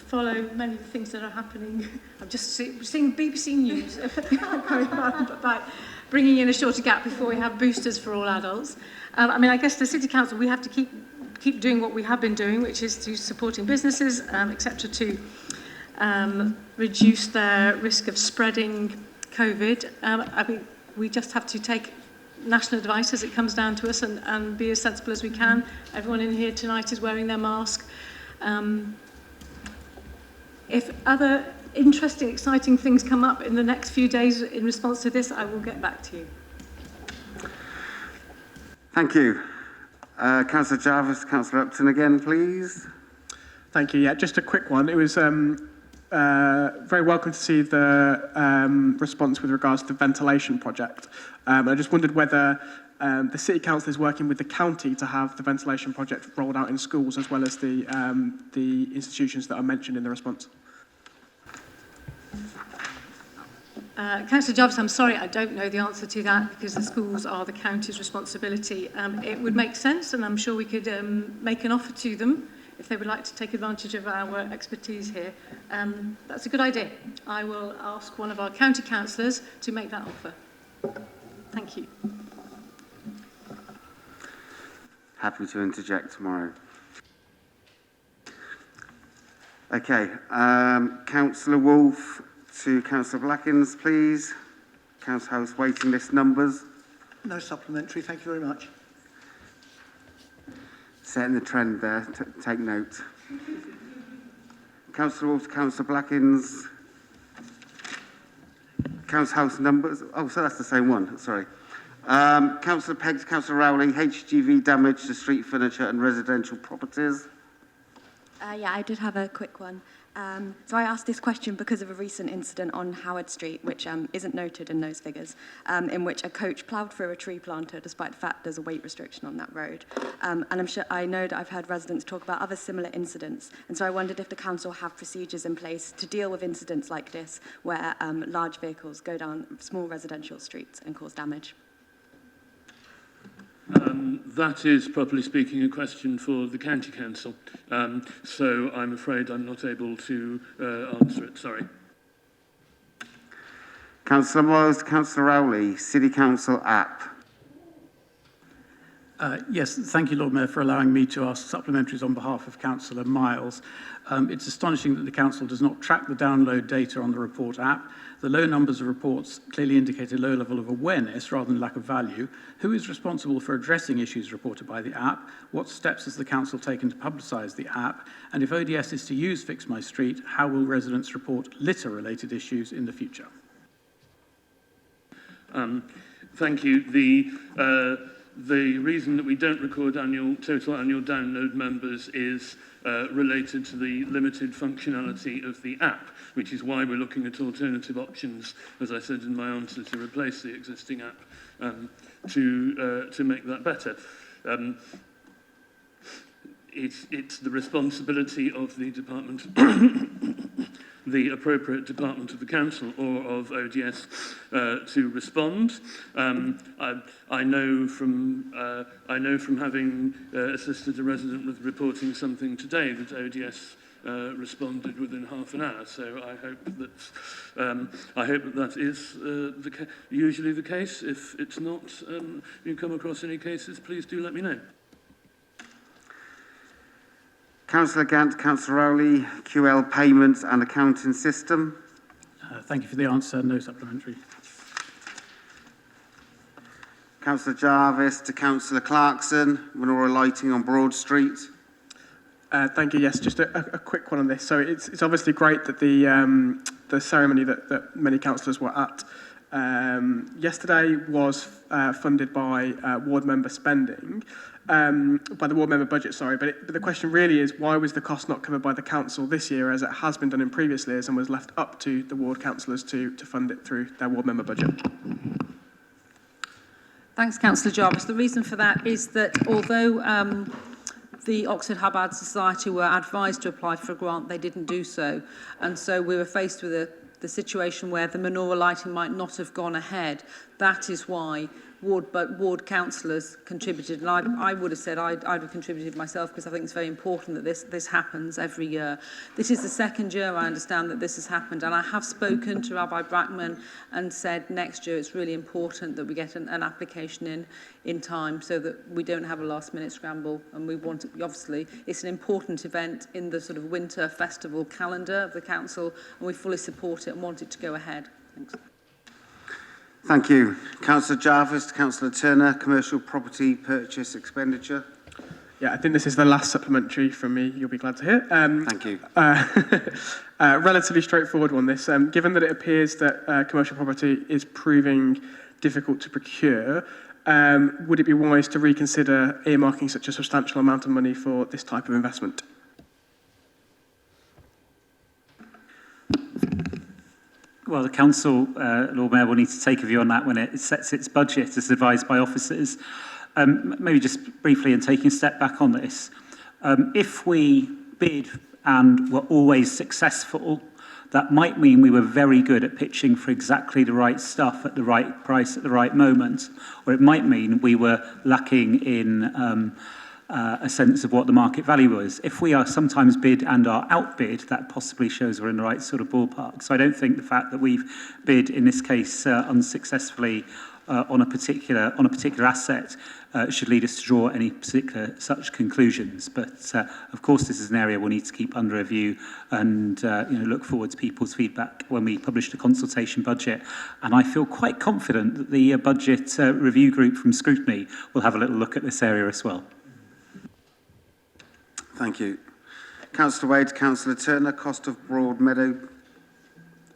[SPEAKER 21] follow many of the things that are happening. I'm just seeing BBC News about bringing in a shorter gap before we have boosters for all adults. I mean, I guess the City Council, we have to keep doing what we have been doing, which is to supporting businesses, etc., to reduce their risk of spreading COVID. I mean, we just have to take national advice as it comes down to us and be as sensible as we can. Everyone in here tonight is wearing their mask. If other interesting, exciting things come up in the next few days in response to this, I will get back to you.
[SPEAKER 19] Thank you. Councillor Jarvis, Councillor Upton again, please.
[SPEAKER 2] Thank you. Yeah, just a quick one. It was very welcome to see the response with regards to the ventilation project. I just wondered whether the City Council is working with the county to have the ventilation project rolled out in schools as well as the institutions that are mentioned in the response.
[SPEAKER 21] Councillor Jarvis, I'm sorry, I don't know the answer to that because the schools are the county's responsibility. It would make sense, and I'm sure we could make an offer to them if they would like to take advantage of our expertise here. That's a good idea. I will ask one of our county councillors to make that offer. Thank you.
[SPEAKER 19] Happy to interject tomorrow. Okay, Councillor Wolfe to Councillor Blackins, please. Council House waiting list numbers.
[SPEAKER 12] No supplementary, thank you very much.
[SPEAKER 19] Setting the trend there, take note. Councillor Wolfe to Councillor Blackins. Council House numbers, oh, so that's the same one, sorry. Councillor Pegg to Councillor Rowley, HGV damage to street furniture and residential properties.
[SPEAKER 5] Yeah, I did have a quick one. So I asked this question because of a recent incident on Howard Street, which isn't noted in those figures, in which a coach ploughed through a tree planter despite the fact there's a weight restriction on that road. And I know that I've heard residents talk about other similar incidents, and so I wondered if the council have procedures in place to deal with incidents like this, where large vehicles go down small residential streets and cause damage.
[SPEAKER 17] That is, properly speaking, a question for the County Council. So I'm afraid I'm not able to answer it, sorry.
[SPEAKER 19] Councillor Moyles to Councillor Rowley, City Council app.
[SPEAKER 3] Yes, thank you, Lord Mayor, for allowing me to ask supplementaries on behalf of Councillor Miles. It's astonishing that the Council does not track the download data on the report app. The low numbers of reports clearly indicate a low level of awareness rather than lack of value. Who is responsible for addressing issues reported by the app? What steps has the Council taken to publicise the app? And if ODS is to use Fix My Street, how will residents report litter-related issues in the future?
[SPEAKER 17] Thank you. The reason that we don't record total annual download members is related to the limited functionality of the app, which is why we're looking at alternative options, as I said in my answer, to replace the existing app to make that better. It's the responsibility of the department, the appropriate department of the council or of ODS to respond. I know from having assisted a resident with reporting something today that ODS responded within half an hour. So I hope that is usually the case. If it's not, you come across any cases, please do let me know.
[SPEAKER 19] Councillor Gant, Councillor Rowley, QL payments and accounting system.
[SPEAKER 3] Thank you for the answer. No supplementary.
[SPEAKER 19] Councillor Jarvis to Councillor Clarkson, menorah lighting on Broad Street.
[SPEAKER 2] Thank you. Yes, just a quick one on this. So it's obviously great that the ceremony that many councillors were at yesterday was funded by ward member spending, by the ward member budget, sorry, but the question really is, why was the cost not covered by the council this year, as it has been done in previous years, and was left up to the ward councillors to fund it through their ward member budget?
[SPEAKER 18] Thanks, Councillor Jarvis. The reason for that is that although the Oxford Hubbard Society were advised to apply for a grant, they didn't do so. And so we were faced with the situation where the menorah lighting might not have gone ahead. That is why ward councillors contributed, and I would have said I'd have contributed myself, because I think it's very important that this happens every year. This is the second year I understand that this has happened, and I have spoken to Rabbi Brackman and said next year it's really important that we get an application in time so that we don't have a last minute scramble. And we want it, obviously it's an important event in the sort of winter festival calendar of the council, and we fully support it and want it to go ahead. Thanks.
[SPEAKER 19] Thank you. Councillor Jarvis, Councillor Turner, commercial property purchase expenditure.
[SPEAKER 2] Yeah, I think this is the last supplementary from me, you'll be glad to hear.
[SPEAKER 19] Thank you.
[SPEAKER 2] Relatively straightforward one, this. Given that it appears that commercial property is proving difficult to procure, would it be wise to reconsider earmarking such a substantial amount of money for this type of investment?
[SPEAKER 9] Well, the Council, Lord Mayor, will need to take a view on that when it sets its budget as advised by officers. Maybe just briefly, and taking a step back on this, if we bid and were always successful, that might mean we were very good at pitching for exactly the right stuff at the right price at the right moment, or it might mean we were lacking in a sense of what the market value was. If we are sometimes bid and are outbid, that possibly shows we're in the right sort of ballpark. So I don't think the fact that we've bid, in this case, unsuccessfully on a particular asset should lead us to draw any particular such conclusions. But of course, this is an area we'll need to keep under review and look forward to people's feedback when we publish the consultation budget. And I feel quite confident that the budget review group from Scrutiny will have a little look at this area as well.
[SPEAKER 19] Thank you. Councillor Wade, Councillor Turner, cost of Broadmeadow.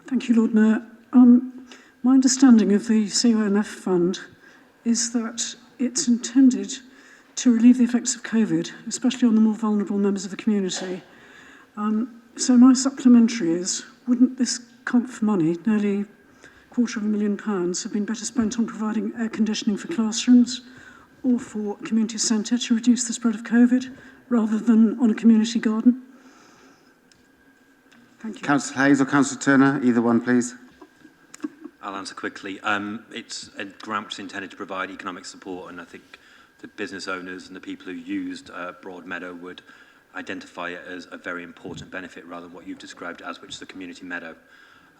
[SPEAKER 8] Thank you, Lord Mayor. My understanding of the CONF fund is that it's intended to relieve the effects of COVID, especially on the more vulnerable members of the community. So my supplementary is, wouldn't this conf money, nearly £250,000, have been better spent on providing air conditioning for classrooms or for a community centre to reduce the spread of COVID, rather than on a community garden? Thank you.
[SPEAKER 19] Councillor Hayes or Councillor Turner, either one, please.
[SPEAKER 6] I'll answer quickly. It's a grant which is intended to provide economic support, and I think the business owners and the people who used Broadmeadow would identify it as a very important benefit rather than what you've described as, which is a community meadow.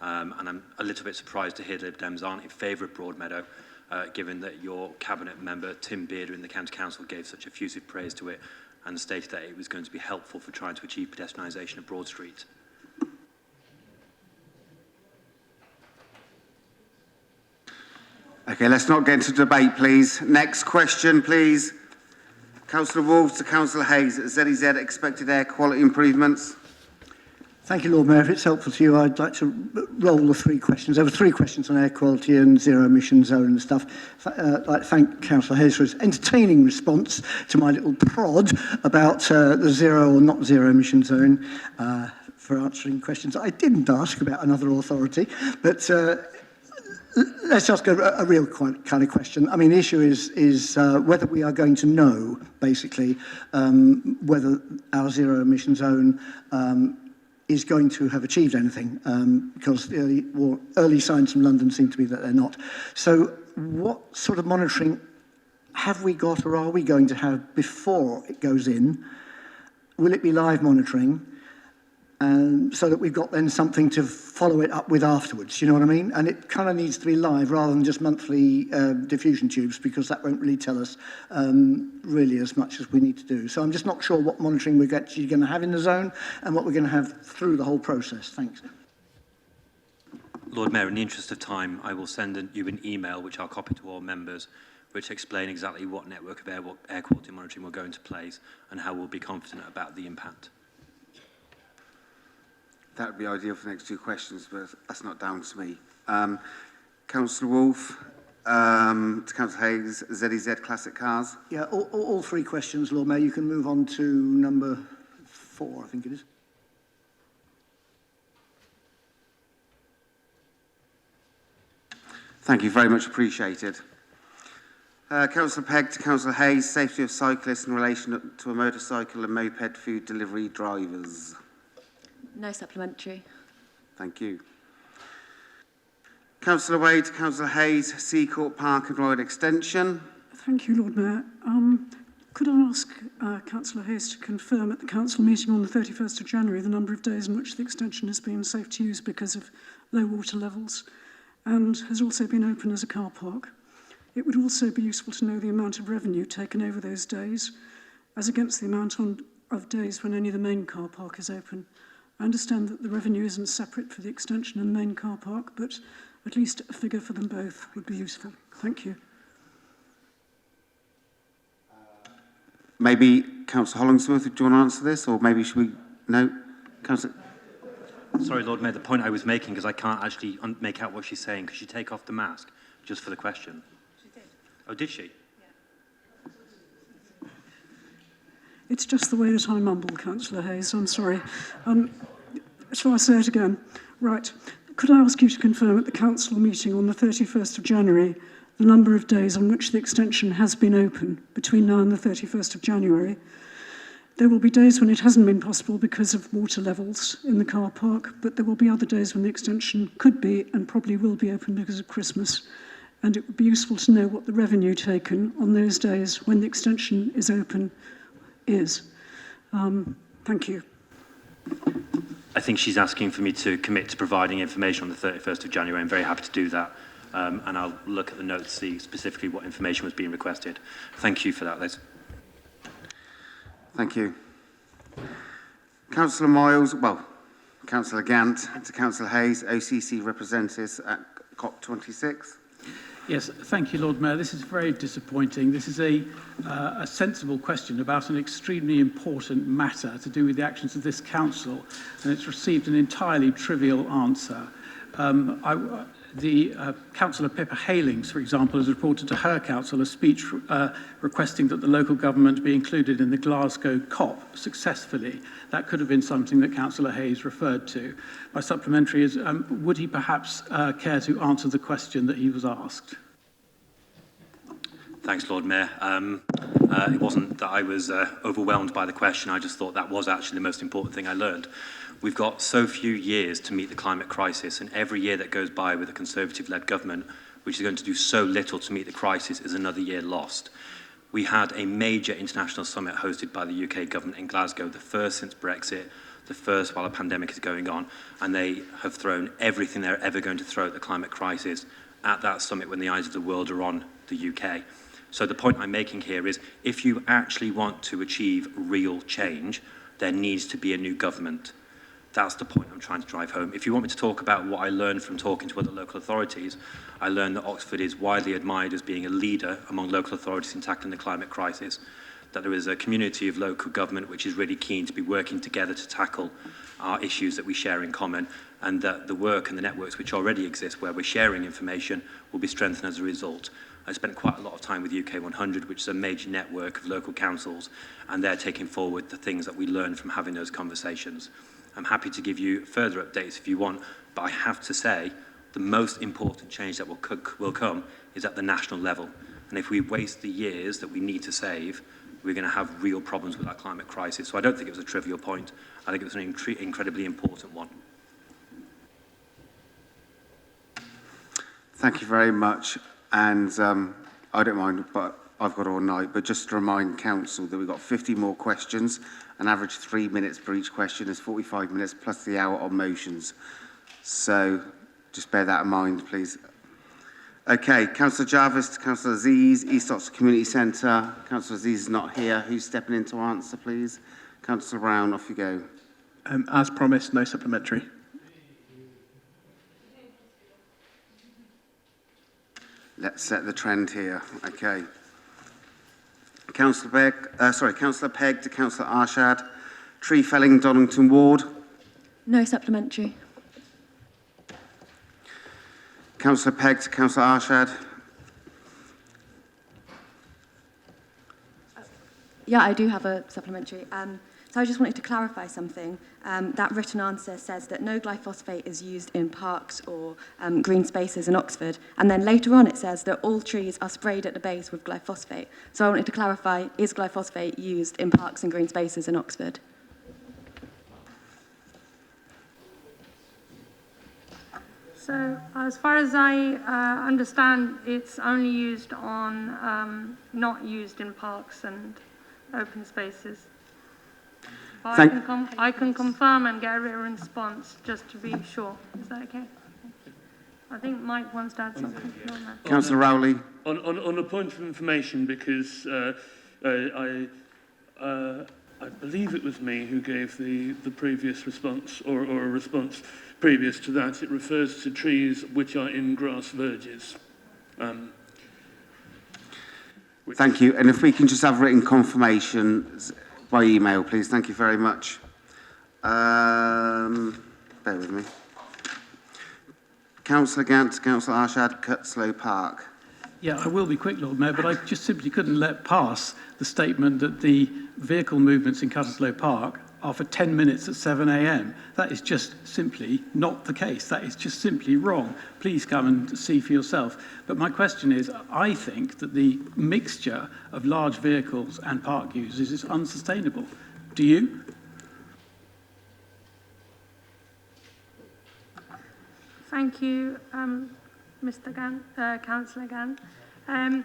[SPEAKER 6] And I'm a little bit surprised to hear the Lib Dems aren't in favour of Broadmeadow, given that your cabinet member, Tim Bearder, in the County Council gave such effusive praise to it and stated that it was going to be helpful for trying to achieve pedestrianisation of Broad Street.
[SPEAKER 19] Okay, let's not get into debate, please. Next question, please. Councillor Wolves to Councillor Hayes. ZEZ expected air quality improvements.
[SPEAKER 12] Thank you, Lord Mayor. If it's helpful to you, I'd like to roll the three questions. There were three questions on air quality and zero emission zone and stuff. I'd like to thank Councillor Hayes for his entertaining response to my little prod about the zero or not zero emission zone for answering questions I didn't ask about another authority. But let's ask a real kind of question. I mean, the issue is whether we are going to know, basically, whether our zero emission zone is going to have achieved anything, because the early signs from London seem to be that they're not. So what sort of monitoring have we got or are we going to have before it goes in? Will it be live monitoring? So that we've got then something to follow it up with afterwards, you know what I mean? And it kind of needs to be live rather than just monthly diffusion tubes, because that won't really tell us really as much as we need to do. So I'm just not sure what monitoring we're actually going to have in the zone and what we're going to have through the whole process. Thanks.
[SPEAKER 6] Lord Mayor, in the interest of time, I will send you an email, which I'll copy to all members, which explain exactly what network of air quality monitoring will go into place and how we'll be confident about the impact. That would be ideal for the next two questions, but that's not down to me.
[SPEAKER 19] Councillor Wolfe, to Councillor Hayes, ZEZ Classic Cars.
[SPEAKER 12] Yeah, all three questions, Lord Mayor. You can move on to number 4, I think it is.
[SPEAKER 19] Thank you, very much appreciated. Councillor Pegg to Councillor Hayes, safety of cyclists in relation to a motorcycle and moped food delivery drivers.
[SPEAKER 5] No supplementary.
[SPEAKER 19] Thank you. Councillor Wade to Councillor Hayes, Seacourt Park and Royal Extension.
[SPEAKER 8] Thank you, Lord Mayor. Could I ask Councillor Hayes to confirm at the council meeting on the 31st of January the number of days in which the extension has been safe to use because of low water levels and has also been open as a car park? It would also be useful to know the amount of revenue taken over those days as against the amount of days when only the main car park is open. I understand that the revenue isn't separate for the extension and main car park, but at least a figure for them both would be useful. Thank you.
[SPEAKER 19] Maybe Councillor Hollingsworth, do you want to answer this, or maybe should we? No, Councillor.
[SPEAKER 6] Sorry, Lord Mayor, the point I was making is I can't actually make out what she's saying. Could she take off the mask just for the question? She did. Oh, did she?
[SPEAKER 8] Yeah. It's just the way that I mumble, Councillor Hayes. I'm sorry. Shall I say it again? Right. Could I ask you to confirm at the council meeting on the 31st of January the number of days on which the extension has been open between now and the 31st of January? There will be days when it hasn't been possible because of water levels in the car park, but there will be other days when the extension could be and probably will be open because of Christmas. And it would be useful to know what the revenue taken on those days when the extension is open is. Thank you.
[SPEAKER 6] I think she's asking for me to commit to providing information on the 31st of January. I'm very happy to do that. And I'll look at the notes, see specifically what information was being requested. Thank you for that, Liz.
[SPEAKER 19] Thank you. Councillor Miles, Councillor Gant to Councillor Hayes, OCC representatives at COP26.
[SPEAKER 3] Yes, thank you, Lord Mayor. This is very disappointing. This is a sensible question about an extremely important matter to do with the actions of this council, and it's received an entirely trivial answer. Councillor Pippa Halings, for example, has reported to her council a speech requesting that the local government be included in the Glasgow COP successfully. That could have been something that Councillor Hayes referred to. My supplementary is, would he perhaps care to answer the question that he was asked?
[SPEAKER 6] Thanks, Lord Mayor. It wasn't that I was overwhelmed by the question. I just thought that was actually the most important thing I learned. We've got so few years to meet the climate crisis, and every year that goes by with a Conservative-led government, which is going to do so little to meet the crisis, is another year lost. We had a major international summit hosted by the UK government in Glasgow, the first since Brexit, the first while a pandemic is going on, and they have thrown everything they're ever going to throw at the climate crisis at that summit when the eyes of the world are on the UK. So the point I'm making here is, if you actually want to achieve real change, there needs to be a new government. That's the point I'm trying to drive home. If you want me to talk about what I learned from talking to other local authorities, I learned that Oxford is widely admired as being a leader among local authorities in tackling the climate crisis, that there is a community of local government which is really keen to be working together to tackle our issues that we share in common, and that the work and the networks which already exist where we're sharing information will be strengthened as a result. I spent quite a lot of time with UK 100, which is a major network of local councils, and they're taking forward the things that we learned from having those conversations. I'm happy to give you further updates if you want, but I have to say the most important change that will come is at the national level. And if we waste the years that we need to save, we're going to have real problems with our climate crisis. So I don't think it was a trivial point. I think it was an incredibly important one.
[SPEAKER 19] Thank you very much. And I don't mind, but I've got all night. But just to remind Council that we've got 50 more questions. An average 3 minutes per each question is 45 minutes plus the hour on motions. So just bear that in mind, please. Okay, Councillor Jarvis to Councillor Aziz, East Oxford Community Centre. Councillor Aziz is not here. Who's stepping in to answer, please? Councillor Brown, off you go.
[SPEAKER 2] As promised, no supplementary.
[SPEAKER 19] Let's set the trend here. Okay. Councillor Pegg to Councillor Arshad. Tree felling, Donington Ward.
[SPEAKER 5] No supplementary.
[SPEAKER 19] Councillor Pegg to Councillor Arshad.
[SPEAKER 5] Yeah, I do have a supplementary. So I just wanted to clarify something. That written answer says that no glyphosate is used in parks or green spaces in Oxford. And then later on it says that all trees are sprayed at the base with glyphosate. So I wanted to clarify, is glyphosate used in parks and green spaces in Oxford?
[SPEAKER 4] So as far as I understand, it's only used on, not used in parks and open spaces. But I can confirm and get a written response just to be sure. Is that okay? I think Mike wants to add something.
[SPEAKER 19] Councillor Rowley.
[SPEAKER 17] On a point of information, because I believe it was me who gave the previous response, or a response previous to that. It refers to trees which are in grass verges.
[SPEAKER 19] Thank you. And if we can just have written confirmation by email, please. Thank you very much. Bear with me. Councillor Gant, Councillor Arshad, Cutslow Park.
[SPEAKER 3] Yeah, I will be quick, Lord Mayor, but I just simply couldn't let pass the statement that the vehicle movements in Cutteslow Park are for 10 minutes at 7 a.m. That is just simply not the case. That is just simply wrong. Please come and see for yourself. But my question is, I think that the mixture of large vehicles and park users is unsustainable. Do you?
[SPEAKER 4] Thank you, Mr. Gann, Councillor Gann. The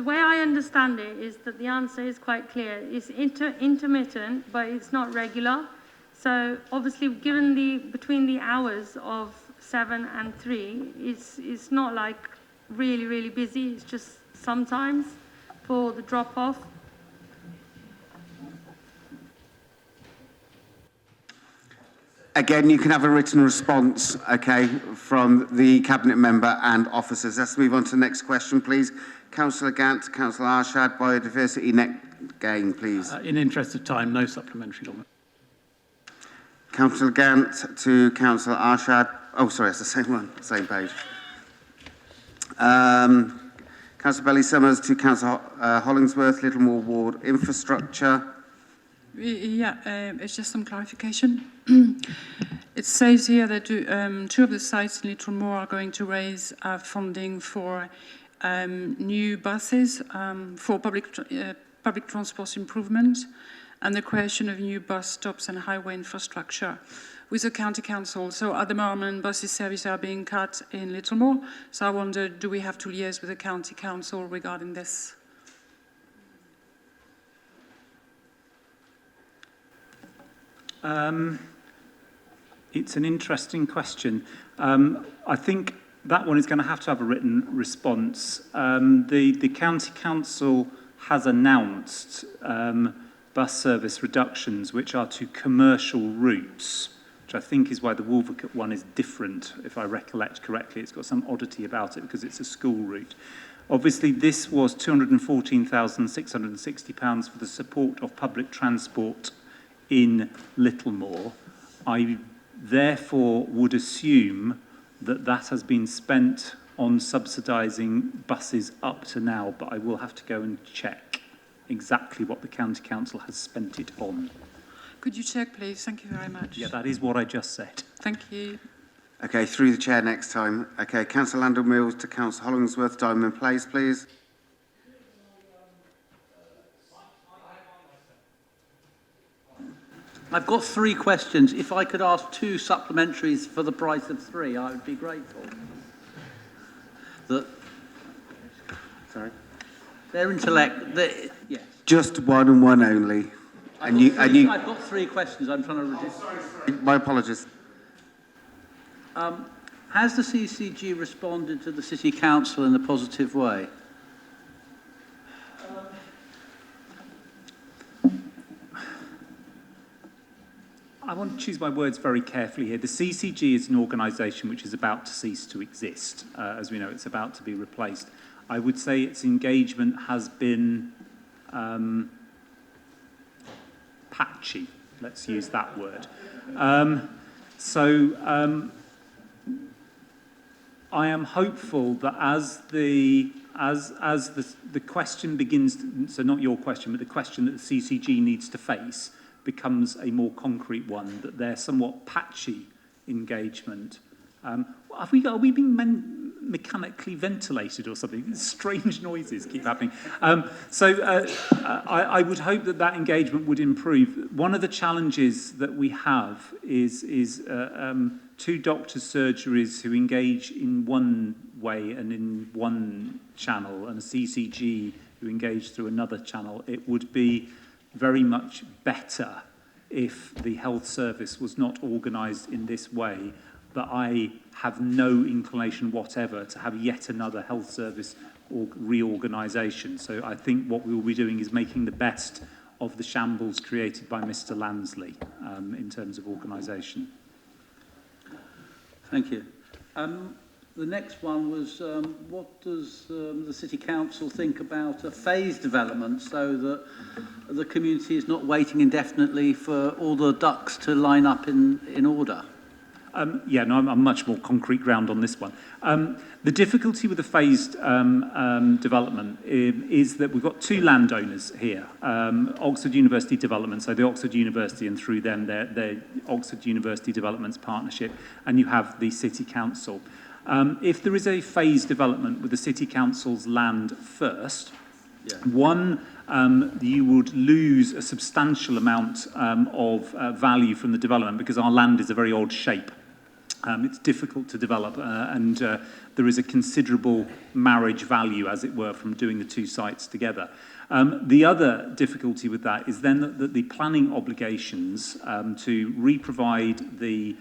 [SPEAKER 4] way I understand it is that the answer is quite clear. It's intermittent, but it's not regular. So obviously, given between the hours of 7 and 3, it's not like really, really busy. It's just sometimes for the drop-off.
[SPEAKER 19] Again, you can have a written response, okay, from the Cabinet member and officers. Let's move on to the next question, please. Councillor Gant, Councillor Arshad, biodiversity net gain, please.
[SPEAKER 3] In interest of time, no supplementary, Lord Mayor.
[SPEAKER 19] Councillor Gant to Councillor Arshad. Oh, sorry, it's the same one, same page. Councillor Belly-Summers to Councillor Hollingsworth, Littlemore Ward Infrastructure.
[SPEAKER 20] Yeah, it's just some clarification. It says here that two of the sites in Littlemore are going to raise funding for new buses for public transport improvement and the creation of new bus stops and highway infrastructure with the county council. So at the moment, buses services are being cut in Littlemore. So I wonder, do we have to liaise with the county council regarding this?
[SPEAKER 9] It's an interesting question. I think that one is going to have a written response. The County Council has announced bus service reductions, which are to commercial routes, which I think is why the Wolvercote one is different, if I recollect correctly. It's got some oddity about it because it's a school route. Obviously, this was £214,660 for the support of public transport in Littlemore. I therefore would assume that that has been spent on subsidising buses up to now, but I will have to go and check exactly what the County Council has spent it on.
[SPEAKER 20] Could you check, please? Thank you very much.
[SPEAKER 9] Yeah, that is what I just said.
[SPEAKER 20] Thank you.
[SPEAKER 19] Okay, through the chair next time. Okay, Councillor Landell Mills to Councillor Hollingsworth, Diamond Place, please.
[SPEAKER 23] I've got 3 questions. If I could ask 2 supplementaries for the price of 3, I would be grateful.
[SPEAKER 19] Sorry?
[SPEAKER 23] They're yes.
[SPEAKER 19] Just one and one only.
[SPEAKER 23] I've got 3 questions. I'm trying to reduce.
[SPEAKER 19] My apologies.
[SPEAKER 23] Has the CCG responded to the City Council in a positive way?
[SPEAKER 9] I want to choose my words very carefully here. The CCG is an organisation which is about to cease to exist. As we know, it's about to be replaced. I would say its engagement has been patchy. Let's use I am hopeful that as the question begins, so not your question, but the question that the CCG needs to face becomes a more concrete one, that their somewhat patchy engagement. Are we being mechanically ventilated or something? Strange noises keep happening. I would hope that that engagement would improve. One of the challenges that we have is two doctors' surgeries who engage in one way and in one channel, and a CCG who engage through another channel. It would be very much better if the health service was not organised in this way, but I have no inclination whatever to have yet another health service or reorganisation. So I think what we will be doing is making the best of the shambles created by Mr. Lansley in terms of organisation.
[SPEAKER 23] Thank you. The next one was, what does the City Council think about a phased development so that the community is not waiting indefinitely for all the ducks to line up in order?
[SPEAKER 9] I'm much more concrete ground on this one. The difficulty with the phased development is that we've got two landowners here, Oxford University Development, so the Oxford University and through them their Oxford University Developments Partnership, and you have the City Council. If there is a phased development with the City Council's land first, you would lose a substantial amount of value from the development because our land is a very odd shape. It's difficult to develop and there is a considerable marriage value, as it were, from doing the two sites together. The other difficulty with that is then that the planning obligations to re-provide the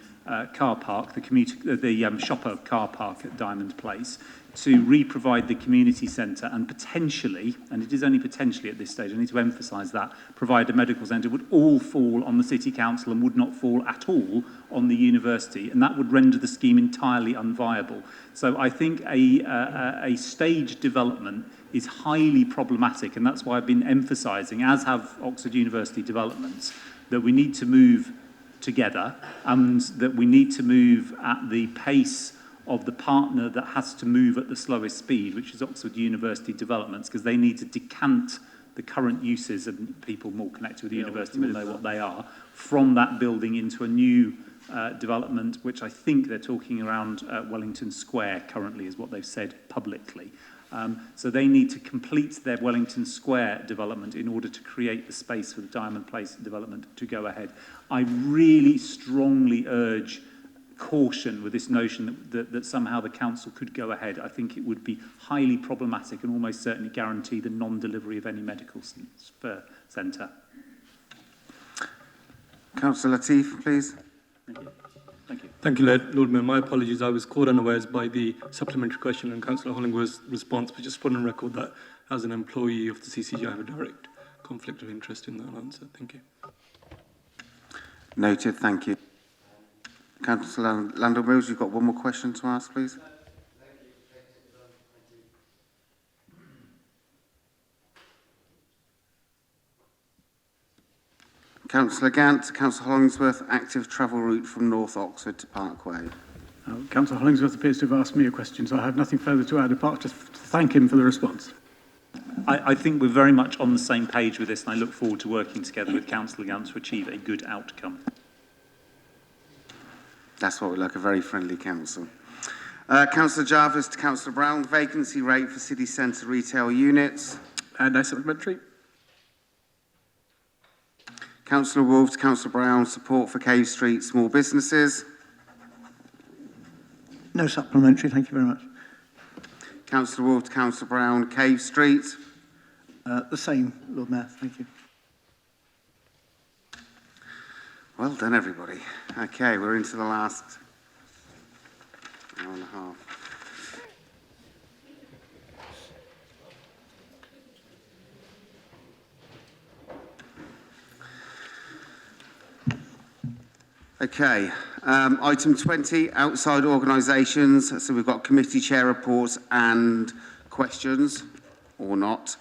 [SPEAKER 9] car park, the shopper car park at Diamond Place, to re-provide the community centre and potentially, and it is only potentially at this stage, I need to emphasise that, provide a medical centre would all fall on the City Council and would not fall at all on the university, and that would render the scheme entirely unviable. So I think a staged development is highly problematic, and that's why I've been emphasising, as have Oxford University Developments, that we need to move together and that we need to move at the pace of the partner that has to move at the slowest speed, which is Oxford University Developments, because they need to decant the current uses, and people more connected with the university will know what they are, from that building into a new development, which I think they're talking around Wellington Square currently is what they've said publicly. So they need to complete their Wellington Square development in order to create the space for the Diamond Place development to go ahead. I really strongly urge caution with this notion that somehow the council could go ahead. I think it would be highly problematic and almost certainly guarantee the non-delivery of any medical centre.
[SPEAKER 19] Councillor Latif, please.
[SPEAKER 23] Thank you. Thank you.
[SPEAKER 7] Thank you, Lord Mayor. My apologies. I was caught unawares by the supplementary question and Councillor Hollingworth's response, but just put on record that as an employee of the CCG, I have a direct conflict of interest in that answer. Thank you.
[SPEAKER 19] Noted. Thank you. Councillor Landell-Mills, you've got one more question to ask, please. Councillor Gant, Councillor Hollingsworth, active travel route from North Oxford to Parkway.
[SPEAKER 3] Councillor Hollingsworth appears to have asked me a question, so I have nothing further to add apart just to thank him for the response.
[SPEAKER 9] I think we're very much on the same page with this, and I look forward to working together with Councillor Gant to achieve a good outcome.
[SPEAKER 19] That's what we like, a very friendly council. Councillor Jarvis to Councillor Brown, vacancy rate for city centre retail units.
[SPEAKER 2] No supplementary.
[SPEAKER 19] Councillor Wolfe to Councillor Brown, support for Cave Street small businesses.
[SPEAKER 12] No supplementary, thank you very much.
[SPEAKER 19] Councillor Wolfe to Councillor Brown, Cave Street.
[SPEAKER 12] The same, Lord Mayor, thank you.
[SPEAKER 19] Well done, everybody. Okay, we're into the last hour and a half. Okay, item 20, outside organisations. So we've got committee chair reports and questions, or not.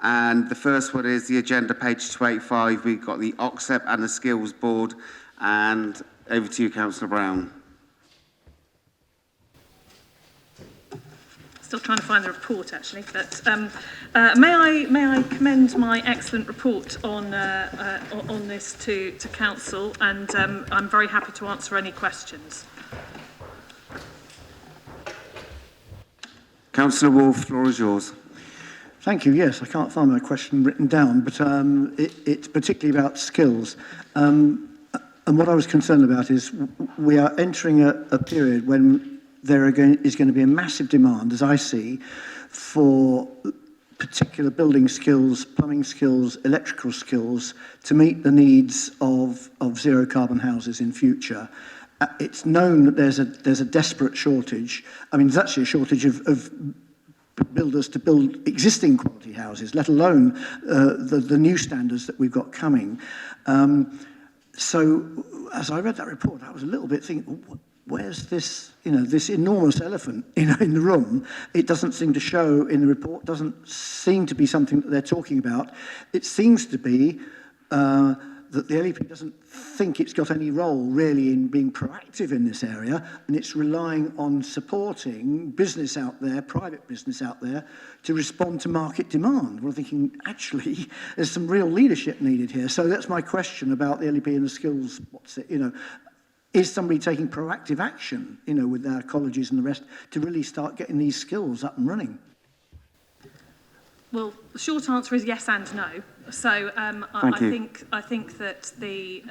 [SPEAKER 19] And the first one is the agenda, page 285. We've got the OXEP and the Skills Board. And over to you, Councillor Brown.
[SPEAKER 14] still trying to find the report actually, but may I commend my excellent report on this to council, and I'm very happy to answer any questions.
[SPEAKER 19] Councillor Wolf, floor is yours.
[SPEAKER 12] Thank you. Yes, I can't find my question written down, but it's particularly about skills. And what I was concerned about is we are entering a period when there is going to be a massive demand, as I see, for particular building skills, plumbing skills, electrical skills to meet the needs of zero carbon houses in future. It's known that there's a desperate shortage. I mean, there's actually a shortage of builders to build existing quality houses, let alone the new standards that we've got coming. So as I read that report, I was a little bit thinking, where's this, this enormous elephant, in the room? It doesn't seem to show in the report, doesn't seem to be something that they're talking about. It seems to be that the LEP doesn't think it's got any role really in being proactive in this area, and it's relying on supporting business out there, private business out there, to respond to market demand. We're thinking, actually, there's some real leadership needed here. So that's my question about the LEP and the skills. Is somebody taking proactive action, with our colleges and the rest, to really start getting these skills up and running?
[SPEAKER 14] Well, the short answer is yes and no. So I think that the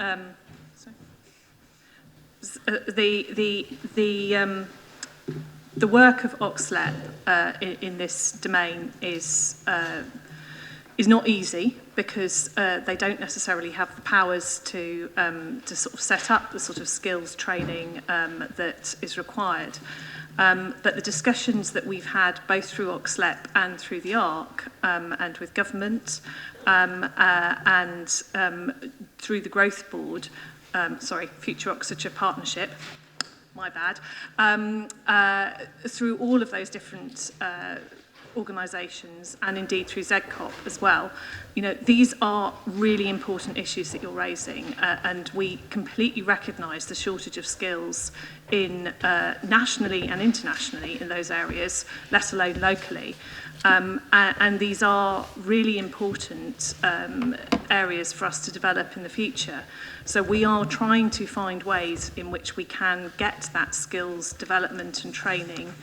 [SPEAKER 14] work of Oxlep in this domain is not easy, because they don't necessarily have the powers to sort of set up the sort of skills training that is required. But the discussions that we've had both through Oxlep and through the ARC and with government and through the Growth Board, Future Oxfordshire Partnership, my bad, through all of those different organisations, and indeed through ZCOP as well, these are really important issues that you're raising, and we completely recognise the shortage of skills in nationally and internationally in those areas, let alone locally. And these are really important areas for us to develop in the future. So we are trying to find ways in which we can get that skills development and training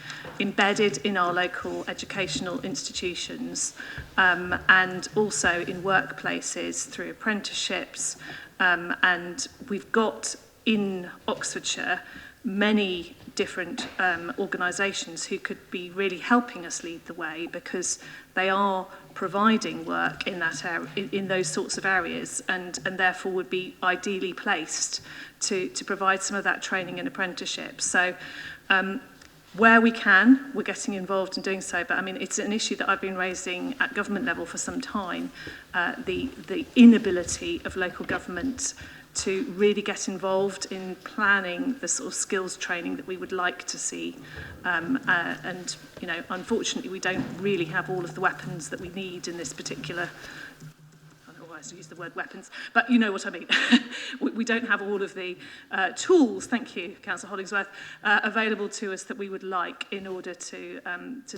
[SPEAKER 14] embedded in our local educational institutions, and also in workplaces through apprenticeships. And we've got in Oxfordshire many different organisations who could be really helping us lead the way, because they are providing work in that area, in those sorts of areas, and therefore would be ideally placed to provide some of that training and apprenticeship. So where we can, we're getting involved in doing so. But I mean, it's an issue that I've been raising at government level for some time, the inability of local government to really get involved in planning the sort of skills training that we would like to see. And, unfortunately, we don't really have all of the weapons that we need in this particular, I don't know why I use the word weapons, but you know what I mean. we don't have all of the tools, thank you, Councillor Hollingsworth, available to us that we would like in order to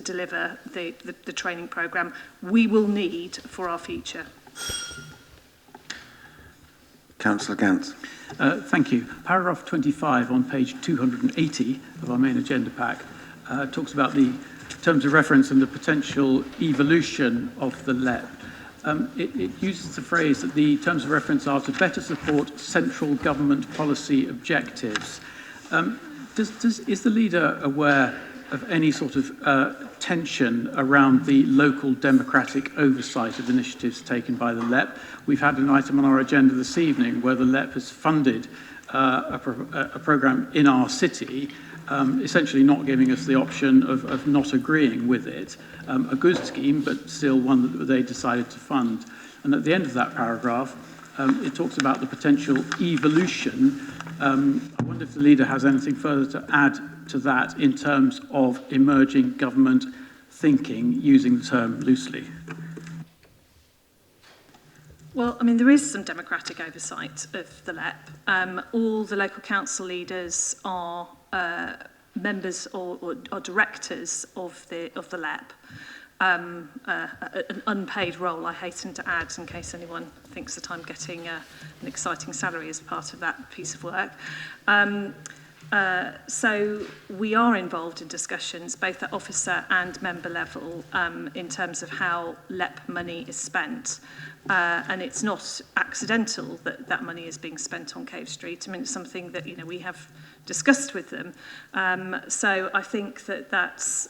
[SPEAKER 14] deliver the training programme we will need for our future.
[SPEAKER 19] Councillor Gantz.
[SPEAKER 3] Thank you. Paragraph 25 on page 280 of our main agenda pack talks about the terms of reference and the potential evolution of the LEP. It uses the phrase that the terms of reference are to better support central government policy objectives. Is the leader aware of any sort of tension around the local democratic oversight of initiatives taken by the LEP? We've had an item on our agenda this evening where the LEP has funded a programme in our city, essentially not giving us the option of not agreeing with it. A good scheme, but still one that they decided to fund. And at the end of that paragraph, it talks about the potential evolution. I wonder if the leader has anything further to add to that in terms of emerging government thinking, using the term loosely.
[SPEAKER 14] Well, I mean, there is some democratic oversight of the LEP. All the local council leaders are members or directors of the LEP. An unpaid role, I hasten to add, in case anyone thinks that I'm getting an exciting salary as part of that piece of work. So we are involved in discussions, both at officer and member level, in terms of how LEP money is spent. And it's not accidental that that money is being spent on Cave Street. I mean, it's something that, you know, we have discussed with them. So I think that that's,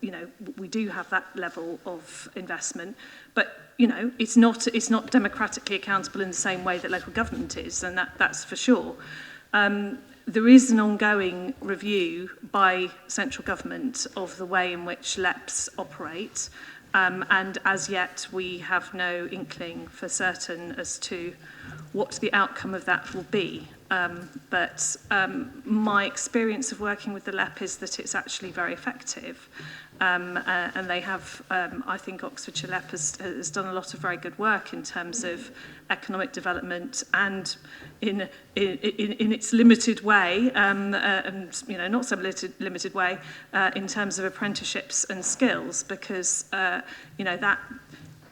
[SPEAKER 14] you know, we do have that level of investment. But, you know, it's not democratically accountable in the same way that local government is, and that's for sure. There is an ongoing review by central government of the way in which LEPs operate. And as yet, we have no inkling for certain as to what the outcome of that will be. But my experience of working with the LEP is that it's actually very effective. And they have, I think Oxfordshire LEP has done a lot of very good work in terms of economic development and in its limited way, and you know, not so limited way, in terms of apprenticeships and skills, because you know, that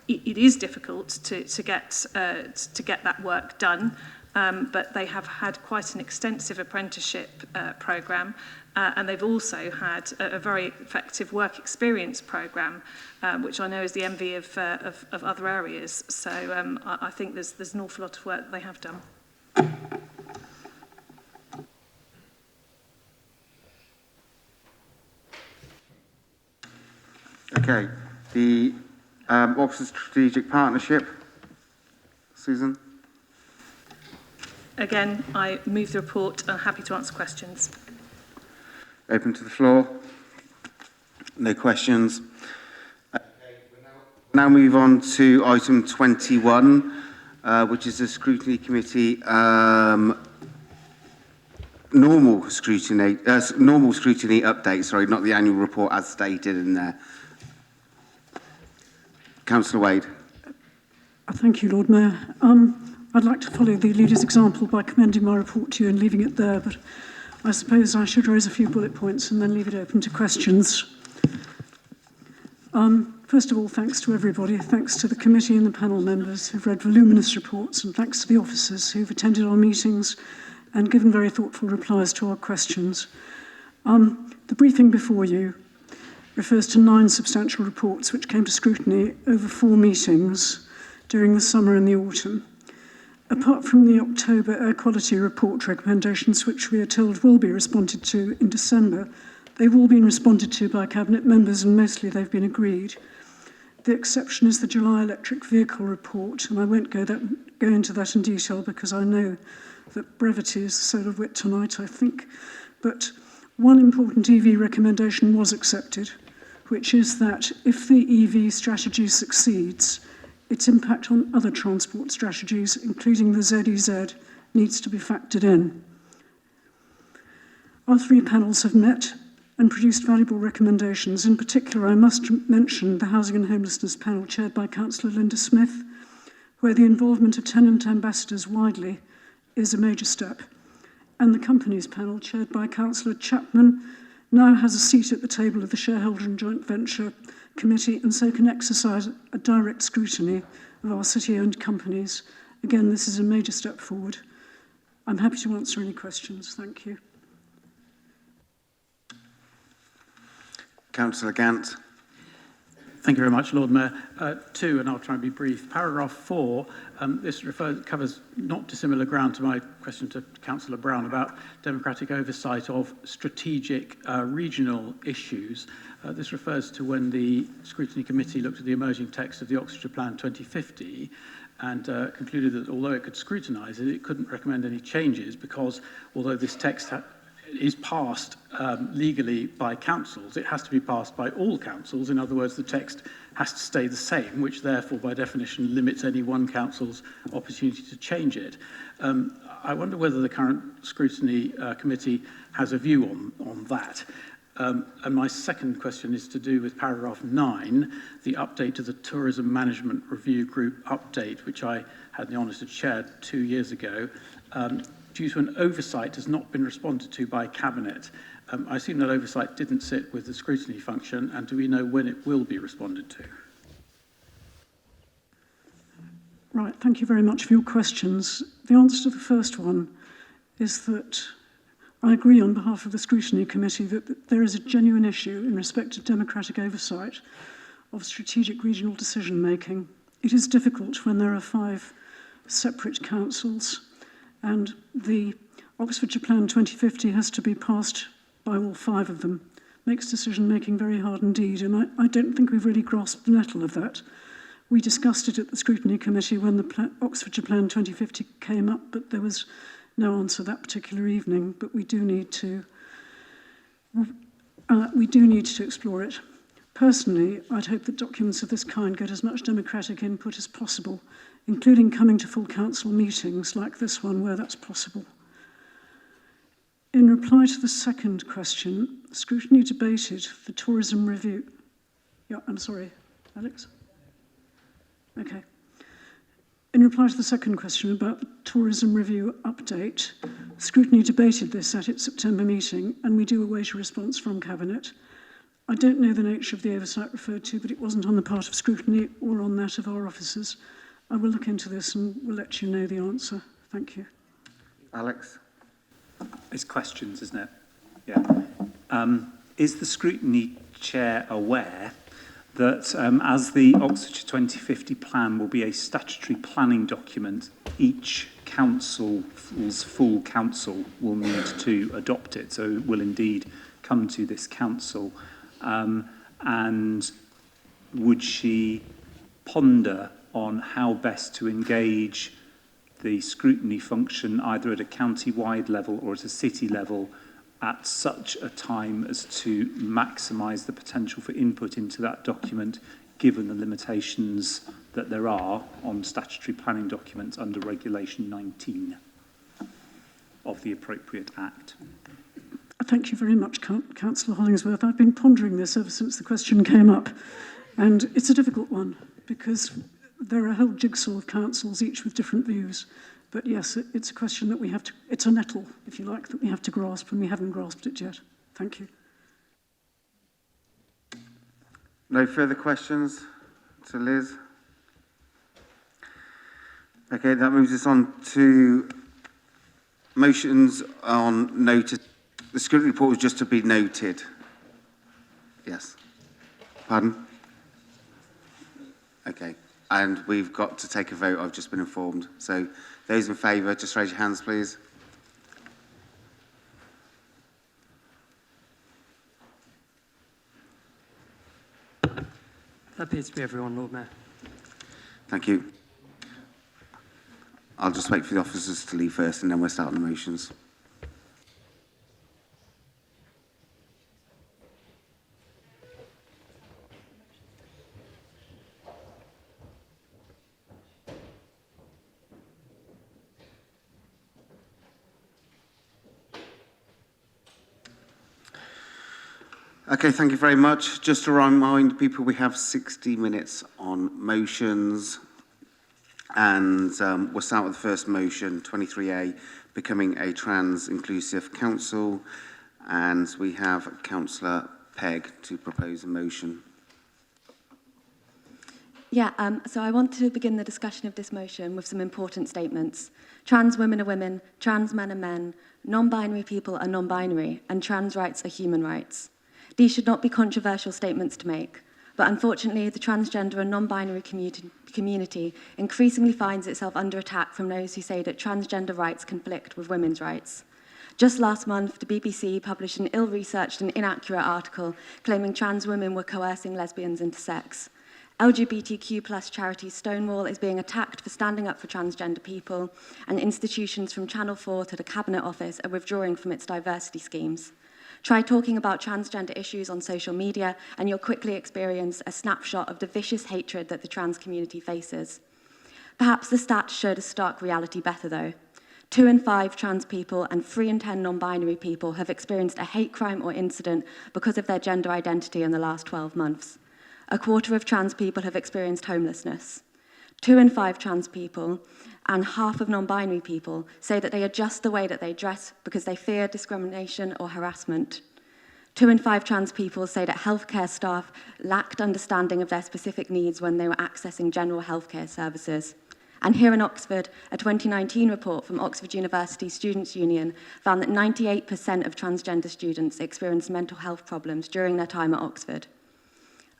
[SPEAKER 14] it is difficult to get that work done. But they have had quite an extensive apprenticeship programme, and they've also had a very effective work experience programme, which I know is the envy of other areas. So I think there's an awful lot of work that they have done.
[SPEAKER 19] Okay, the Oxford Strategic Partnership, Susan?
[SPEAKER 14] Again, I move the report. I'm happy to answer questions.
[SPEAKER 19] Open to the floor. No questions. Okay, we'll now move on to item 21, which is the Scrutiny Committee normal scrutiny update. Sorry, not the annual report as stated in there. Councillor Wade.
[SPEAKER 8] Thank you, Lord Mayor. I'd like to follow the leader's example by commending my report to you and leaving it there, but I suppose I should raise a few bullet points and then leave it open to questions. First of all, thanks to everybody. Thanks to the committee and the panel members who've read voluminous reports, and thanks to the officers who've attended our meetings and given very thoughtful replies to our questions. The briefing before you refers to 9 substantial reports which came to scrutiny over 4 meetings during the summer and the autumn. Apart from the October air quality report recommendations, which we are told will be responded to in December, they've all been responded to by Cabinet members, and mostly they've been agreed. The exception is the July electric vehicle report, and I won't go into that in detail because I know that brevity is the soul of wit tonight, I think. But one important EV recommendation was accepted, which is that if the EV strategy succeeds, its impact on other transport strategies, including the ZEZ, needs to be factored in. Our 3 panels have met and produced valuable recommendations. In particular, I must mention the Housing and Homelessness panel chaired by Councillor Linda Smith, where the involvement of tenant ambassadors widely is a major step. And the Companies panel chaired by Councillor Chapman now has a seat at the table of the Shareholder and Joint Venture Committee, and so can exercise a direct scrutiny of our city-owned companies. Again, this is a major step forward. I'm happy to answer any questions. Thank you.
[SPEAKER 19] Councillor Gant.
[SPEAKER 3] Thank you very much, Lord Mayor. 2, and I'll try and be brief. Paragraph 4, this covers not dissimilar ground to my question to Councillor Brown about democratic oversight of strategic regional issues. This refers to when the Scrutiny Committee looked at the emerging text of the Oxfordshire Plan 2050 and concluded that although it could scrutinise it, it couldn't recommend any changes because although this text is passed legally by councils, it has to be passed by all councils. In other words, the text has to stay the same, which therefore, by definition, limits any one council's opportunity to change it. I wonder whether the current Scrutiny Committee has a view on that. And my second question is to do with paragraph 9, the update to the Tourism Management Review Group update, which I had the honour to chair 2 years ago. Due to an oversight has not been responded to by Cabinet. I assume that oversight didn't sit with the scrutiny function, and do we know when it will be responded to?
[SPEAKER 8] Right, thank you very much for your questions. The answer to the first one is that I agree on behalf of the Scrutiny Committee that there is a genuine issue in respect to democratic oversight of strategic regional decision making. It is difficult when there are 5 separate councils, and the Oxfordshire Plan 2050 has to be passed by all 5 of them. Makes decision making very hard indeed, and I don't think we've really grasped the nettle of that. We discussed it at the Scrutiny Committee when the Oxfordshire Plan 2050 came up, but there was no answer that particular evening. But we do need to explore it. Personally, I'd hope that documents of this kind get as much democratic input as possible, including coming to full council meetings like this one where that's possible. In reply to the second question, Scrutiny debated the tourism review. Yeah, I'm sorry, Alex? Okay. In reply to the second question about the tourism review update, Scrutiny debated this at its September meeting, and we do await a response from Cabinet. I don't know the nature of the oversight referred to, but it wasn't on the part of Scrutiny or on that of our officers. I will look into this and will let you know the answer. Thank you.
[SPEAKER 19] Alex?
[SPEAKER 9] It's questions, isn't it? Yeah. Is the Scrutiny Chair aware that as the Oxfordshire 2050 plan will be a statutory planning document, each council's full council will need to adopt it. So it will indeed come to this council. And would she ponder on how best to engage the scrutiny function either at a county-wide level or at a city level at such a time as to maximise the potential for input into that document, given the limitations that there are on statutory planning documents under Regulation 19 of the appropriate Act?
[SPEAKER 8] Thank you very much, Councillor Hollingsworth. I've been pondering this ever since the question came up, and it's a difficult one because there are a whole jigsaw of councils, each with different views. But yes, it's a question that we have to, it's a nettle, if you like, that we have to grasp, and we haven't grasped it yet. Thank you.
[SPEAKER 19] No further questions to Liz? Okay, that moves us on to motions on noted. The scrutiny report was just to be noted. Yes. Pardon? Okay. And we've got to take a vote, I've just been informed. So those in favour, just raise your hands, please.
[SPEAKER 15] That appears to be everyone, Lord Mayor.
[SPEAKER 19] Thank you. I'll just wait for the officers to leave first and then we'll start on the motions. Okay, thank you very much. Just to remind people, we have 60 minutes on motions. And we'll start with the first motion, 23A, becoming a trans-inclusive council. And we have Councillor Pegg to propose a motion.
[SPEAKER 5] Yeah, so I want to begin the discussion of this motion with some important statements. Trans women are women, trans men are men, non-binary people are non-binary, and trans rights are human rights. These should not be controversial statements to make, but unfortunately the transgender and non-binary community increasingly finds itself under attack from those who say that transgender rights conflict with women's rights. Just last month, the BBC published an ill-researched and inaccurate article claiming trans women were coercing lesbians into sex. LGBTQ+ charity Stonewall is being attacked for standing up for transgender people, and institutions from Channel 4 to the Cabinet Office are withdrawing from its diversity schemes. Try talking about transgender issues on social media and you'll quickly experience a snapshot of the vicious hatred that the trans community faces. Perhaps the stats show the stark reality better though. 2 in 5 trans people and 3 in 10 non-binary people have experienced a hate crime or incident because of their gender identity in the last 12 months. A quarter of trans people have experienced homelessness. 2 in 5 trans people and half of non-binary people say that they adjust the way that they dress because they fear discrimination or harassment. 2 in 5 trans people say that healthcare staff lacked understanding of their specific needs when they were accessing general healthcare services. And here in Oxford, a 2019 report from Oxford University Students' Union found that 98% of transgender students experienced mental health problems during their time at Oxford.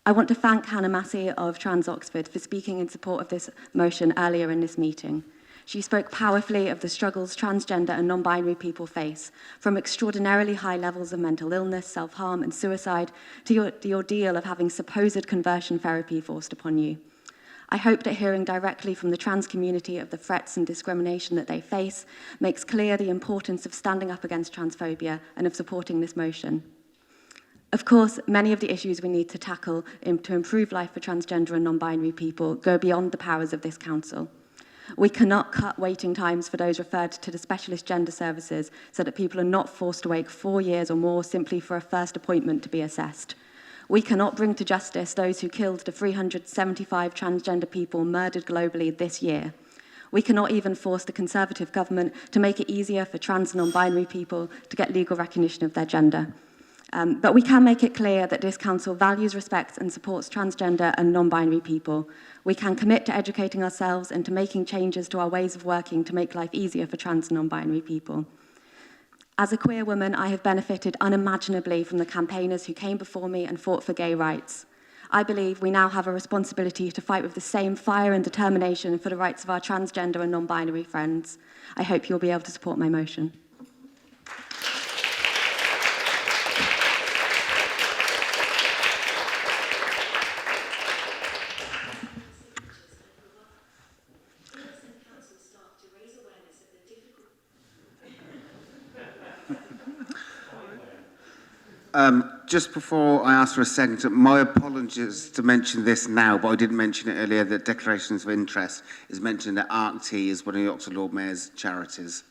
[SPEAKER 5] I want to thank Hannah Massey of Trans Oxford for speaking in support of this motion earlier in this meeting. She spoke powerfully of the struggles transgender and non-binary people face, from extraordinarily high levels of mental illness, self-harm and suicide, to the ordeal of having supposed conversion therapy forced upon you. I hope that hearing directly from the trans community of the threats and discrimination that they face makes clear the importance of standing up against transphobia and of supporting this motion. Of course, many of the issues we need to tackle to improve life for transgender and non-binary people go beyond the powers of this council. We cannot cut waiting times for those referred to the specialist gender services so that people are not forced to wait 4 years or more simply for a first appointment to be assessed. We cannot bring to justice those who killed the 375 transgender people murdered globally this year. We cannot even force the Conservative government to make it easier for trans and non-binary people to get legal recognition of their gender. But we can make it clear that this council values, respects and supports transgender and non-binary people. We can commit to educating ourselves and to making changes to our ways of working to make life easier for trans and non-binary people. As a queer woman, I have benefited unimaginably from the campaigners who came before me and fought for gay rights. I believe we now have a responsibility to fight with the same fire and determination for the rights of our transgender and non-binary friends. I hope you'll be able to support my motion.
[SPEAKER 19] Just before I ask for a second, my apologies to mention this now, but I didn't mention it earlier, that Declarations of Interest is mentioned that ARC-T is one of the Oxford Lord Mayor's charities.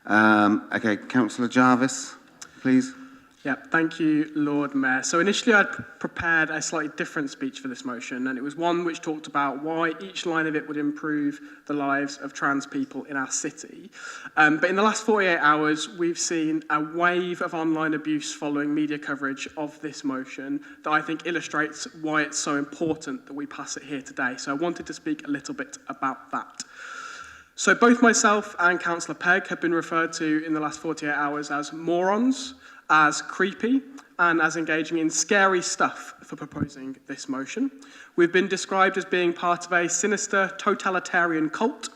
[SPEAKER 19] Okay, Councillor Jarvis, please.
[SPEAKER 2] Yeah, thank you, Lord Mayor. So initially I'd prepared a slightly different speech for this motion, and it was one which talked about why each line of it would improve the lives of trans people in our city. But in the last 48 hours, we've seen a wave of online abuse following media coverage of this motion that I think illustrates why it's so important that we pass it here today. So I wanted to speak a little bit about that. So both myself and Councillor Pegg have been referred to in the last 48 hours as morons, as creepy, and as engaging in scary stuff for proposing this motion. We've been described as being part of a sinister totalitarian cult,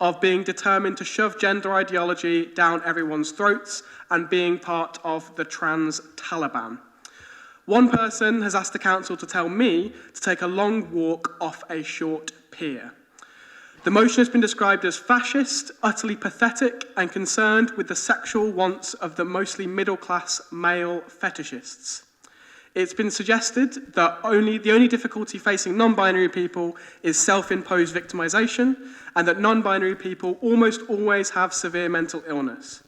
[SPEAKER 2] of being determined to shove gender ideology down everyone's throats, and being part of the trans Taliban. One person has asked the council to tell me to take a long walk off a short pier. The motion has been described as fascist, utterly pathetic, and concerned with the sexual wants of the mostly middle-class male fetishists. It's been suggested that the only difficulty facing non-binary people is self-imposed victimization, and that non-binary people almost always have severe mental illness.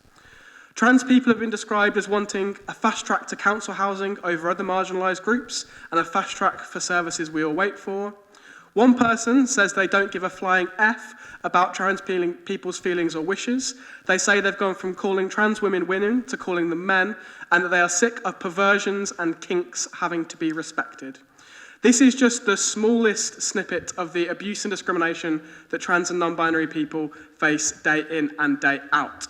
[SPEAKER 2] Trans people have been described as wanting a fast track to council housing over other marginalised groups, and a fast track for services we all wait for. One person says they don't give a flying F about trans people's feelings or wishes. They say they've gone from calling trans women women to calling them men, and that they are sick of perversions and kinks having to be respected. This is just the smallest snippet of the abuse and discrimination that trans and non-binary people face day in and day out.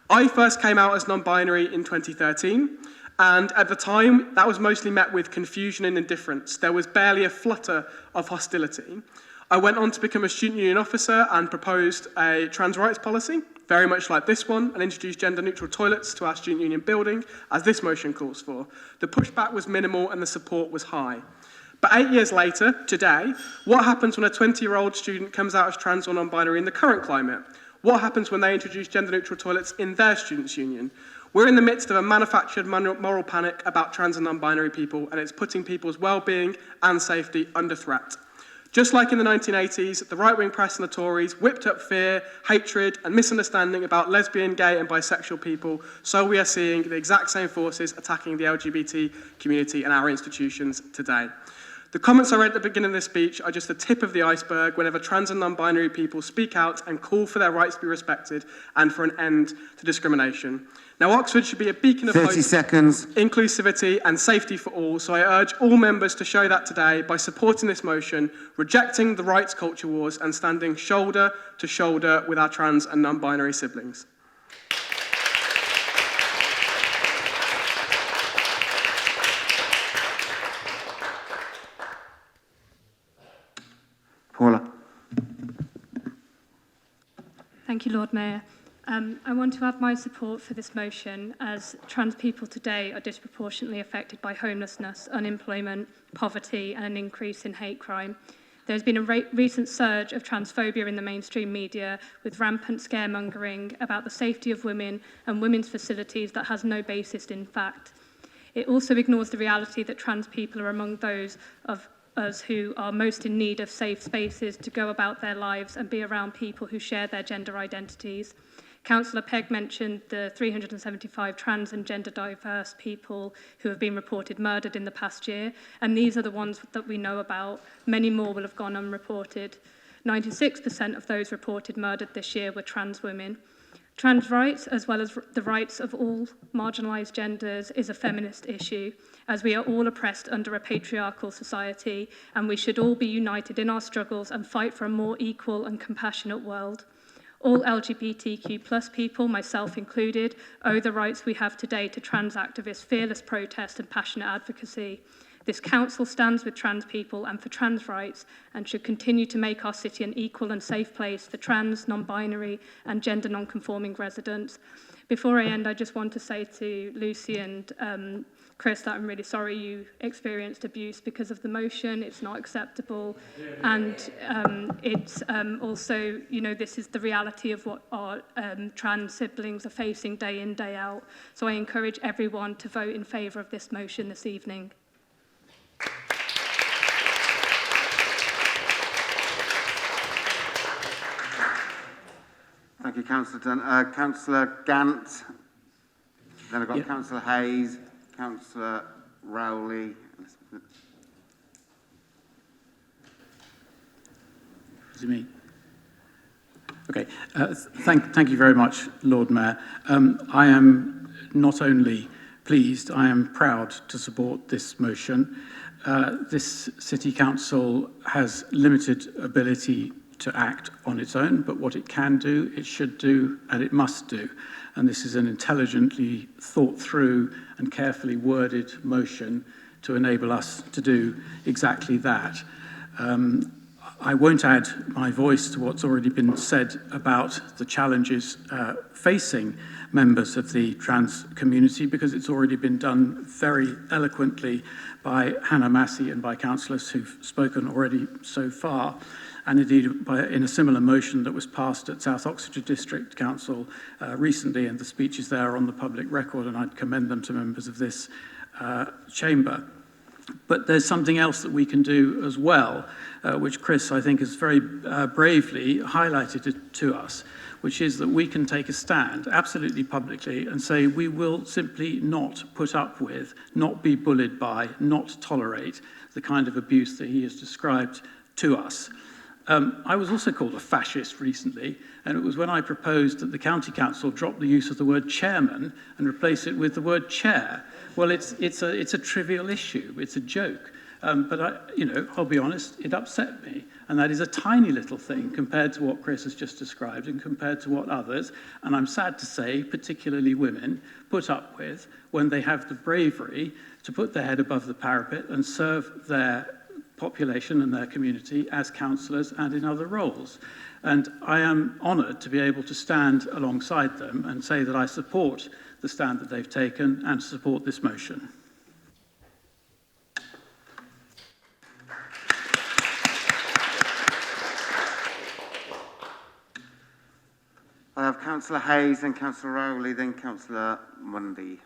[SPEAKER 2] I first came out as non-binary in 2013. And at the time, that was mostly met with confusion and indifference. There was barely a flutter of hostility. I went on to become a student union officer and proposed a trans rights policy, very much like this one, and introduced gender-neutral toilets to our student union building, as this motion calls for. The pushback was minimal and the support was high. But 8 years later, today, what happens when a 20-year-old student comes out as trans or non-binary in the current climate? What happens when they introduce gender-neutral toilets in their students' union? We're in the midst of a manufactured moral panic about trans and non-binary people, and it's putting people's well-being and safety under threat. Just like in the 1980s, the right-wing press and the Tories whipped up fear, hatred, and misunderstanding about lesbian, gay, and bisexual people, so we are seeing the exact same forces attacking the LGBT community and our institutions today. The comments I read at the beginning of this speech are just the tip of the iceberg whenever trans and non-binary people speak out and call for their rights to be respected and for an end to discrimination. Now, Oxford should be a beacon of
[SPEAKER 19] 30
[SPEAKER 2] hope,
[SPEAKER 19] seconds.
[SPEAKER 2] inclusivity and safety for all, so I urge all members to show that today by supporting this motion, rejecting the rights culture wars and standing shoulder to shoulder with our trans and non-binary siblings.
[SPEAKER 19] Paula.
[SPEAKER 21] Thank you, Lord Mayor. I want to add my support for this motion as trans people today are disproportionately affected by homelessness, unemployment, poverty and an increase in hate crime. There's been a recent surge of transphobia in the mainstream media with rampant scaremongering about the safety of women and women's facilities that has no basis in fact. It also ignores the reality that trans people are among those of us who are most in need of safe spaces to go about their lives and be around people who share their gender identities. Councillor Pegg mentioned the 375 trans and gender diverse people who have been reported murdered in the past year, and these are the ones that we know about. Many more will have gone unreported. 96% of those reported murdered this year were trans women. Trans rights, as well as the rights of all marginalised genders, is a feminist issue, as we are all oppressed under a patriarchal society, and we should all be united in our struggles and fight for a more equal and compassionate world. All LGBTQ+ people, myself included, owe the rights we have today to trans activists' fearless protest and passionate advocacy. This council stands with trans people and for trans rights and should continue to make our city an equal and safe place for trans, non-binary and gender non-conforming residents. Before I end, I just want to say to Lucy and Chris that I'm really sorry you experienced abuse because of the motion. It's not acceptable. And it's also, you know, this is the reality of what our trans siblings are facing day in, day out. So I encourage everyone to vote in favour of this motion this evening.
[SPEAKER 19] Thank you, Councillor Dunn. Councillor Gant. Then I've got Councillor Hayes, Councillor Rowley.
[SPEAKER 3] Is it me? Okay. Thank you very much, Lord Mayor. I am not only pleased, I am proud to support this motion. This City Council has limited ability to act on its own, but what it can do, it should do, and it must do. And this is an intelligently thought through and carefully worded motion to enable us to do exactly that. I won't add my voice to what's already been said about the challenges facing members of the trans community, because it's already been done very eloquently by Hannah Massey and by councillors who've spoken already so far, and indeed in a similar motion that was passed at South Oxfordshire District Council recently, and the speeches there are on the public record, and I'd commend them to members of this chamber. But there's something else that we can do as well, which Chris, I think, has very bravely highlighted it to us, which is that we can take a stand absolutely publicly and say we will simply not put up with, not be bullied by, not tolerate the kind of abuse that he has described to us. I was also called a fascist recently, and it was when I proposed that the County Council drop the use of the word chairman and replace it with the word chair. Well, it's a trivial issue, it's a joke, but I'll be honest, it upset me, and that is a tiny little thing compared to what Chris has just described and compared to what others, and I'm sad to say, particularly women, put up with when they have the bravery to put their head above the parapet and serve their population and their community as councillors and in other roles. And I am honoured to be able to stand alongside them and say that I support the stand that they've taken and support this motion.
[SPEAKER 19] I have Councillor Hayes, then Councillor Rowley, then Councillor Mundy.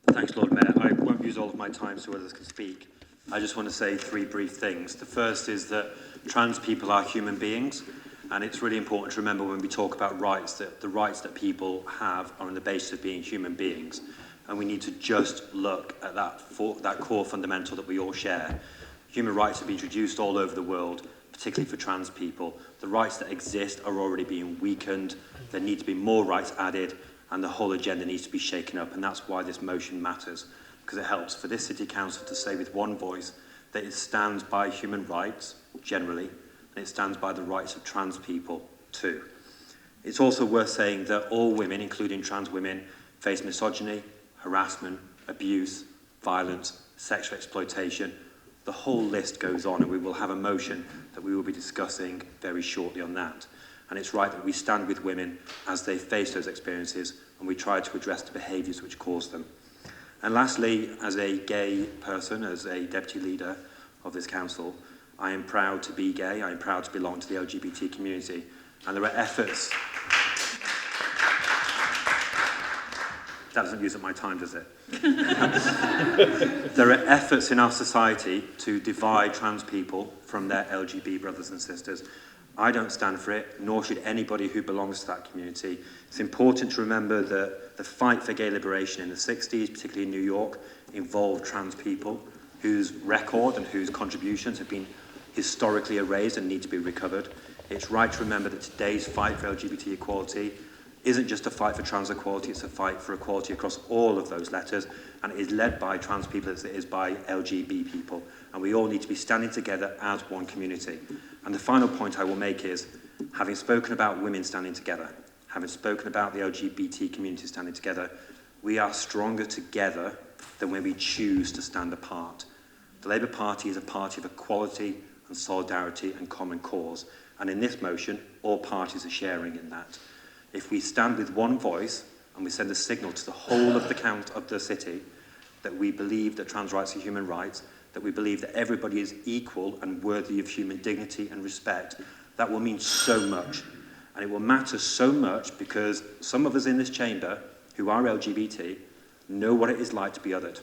[SPEAKER 6] Thanks, Lord Mayor. I won't use all of my time so others can speak. I just want to say three brief things. The first is that trans people are human beings, and it's really important to remember when we talk about rights that the rights that people have are on the basis of being human beings. and we need to just look at that core fundamental that we all share. Human rights have been introduced all over the world, particularly for trans people. The rights that exist are already being weakened. There need to be more rights added, and the whole agenda needs to be shaken up, and that's why this motion matters, because it helps for this City Council to say with one voice that it stands by human rights, generally, and it stands by the rights of trans people, too. It's also worth saying that all women, including trans women, face misogyny, harassment, abuse, violence, sexual exploitation. The whole list goes on, and we will have a motion that we will be discussing very shortly on that. And it's right that we stand with women as they face those experiences, and we try to address the behaviours which cause them. And lastly, as a gay person, as a deputy leader of this council, I am proud to be gay, I am proud to belong to the LGBT community, and there are efforts... That doesn't use up my time, does it? There are efforts in our society to divide trans people from their LGBT brothers and sisters. I don't stand for it, nor should anybody who belongs to that community. It's important to remember that the fight for gay liberation in the 60s, particularly in New York, involved trans people whose record and whose contributions have been historically erased and need to be recovered. It's right to remember that today's fight for LGBT equality isn't just a fight for trans equality, it's a fight for equality across all of those letters, and it is led by trans people as it is by LGBT people. And we all need to be standing together as one community. And the final point I will make is, having spoken about women standing together, having spoken about the LGBT community standing together, we are stronger together than when we choose to stand apart. The Labour Party is a party of equality and solidarity and common cause. And in this motion, all parties are sharing in that. If we stand with one voice and we send a signal to the whole of the city that we believe that trans rights are human rights, that we believe that everybody is equal and worthy of human dignity and respect, that will mean so much. And it will matter so much because some of us in this chamber who are LGBT know what it is like to be othered.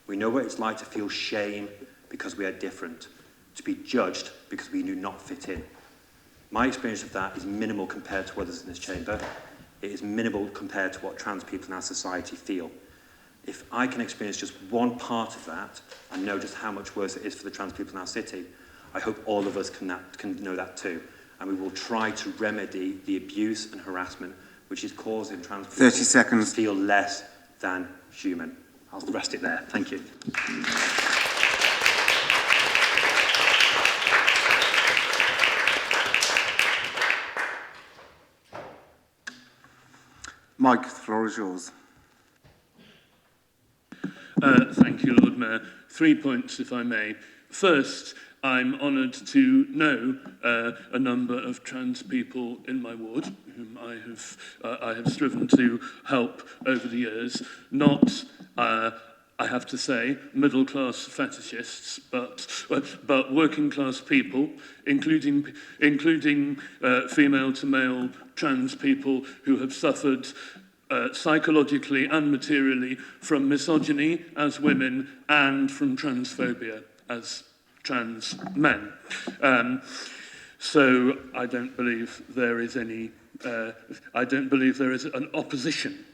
[SPEAKER 6] We know what it's like to feel shame because we are different, to be judged because we do not fit in. My experience of that is minimal compared to others in this chamber. It is minimal compared to what trans people in our society feel. If I can experience just one part of that and know just how much worse it is for the trans people in our city, I hope all of us can know that too. And we will try to remedy the abuse and harassment which is causing trans people
[SPEAKER 19] 30 seconds.
[SPEAKER 6] to feel less than human. I'll rest it there. Thank you.
[SPEAKER 19] Mike, the floor is yours.
[SPEAKER 17] Thank you, Lord Mayor. 3 points, if I may. First, I'm honoured to know a number of trans people in my ward whom I have striven to help over the years. Not, I have to say, middle-class fetishists, but working-class people, including female-to-male trans people who have suffered psychologically and materially from misogyny as women and from transphobia as trans men. So I don't believe there is any. I don't believe there is an opposition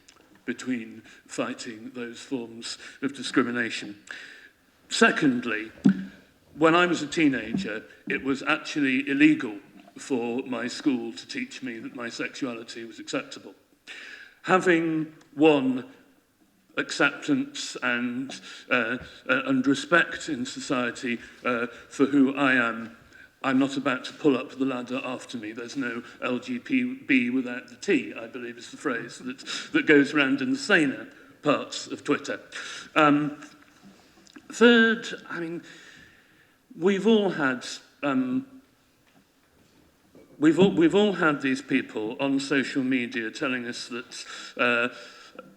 [SPEAKER 17] between fighting those forms of discrimination. Secondly, when I was a teenager, it was actually illegal for my school to teach me that my sexuality was acceptable. Having won acceptance and respect in society for who I am, I'm not about to pull up the ladder after me. There's no LGB without the T, I believe is the phrase that goes around in the saner parts of Twitter. Third, I mean, we've all had these people on social media telling us that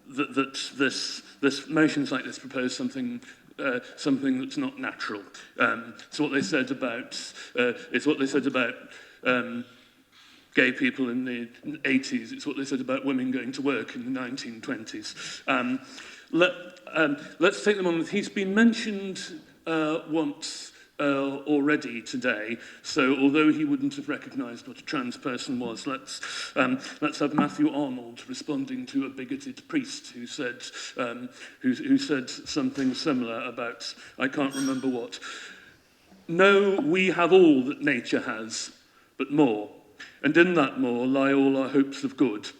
[SPEAKER 17] this motions like this propose something that's not natural. It's what they said about gay people in the 80s. It's what they said about women going to work in the 1920s. Let's take them on. He's been mentioned once already today. So although he wouldn't have recognised what a trans person was, let's have Matthew Arnold responding to a bigoted priest who said who said something similar about, I can't remember what. No, we have all that nature has, but more. And in that more lie all our hopes of good.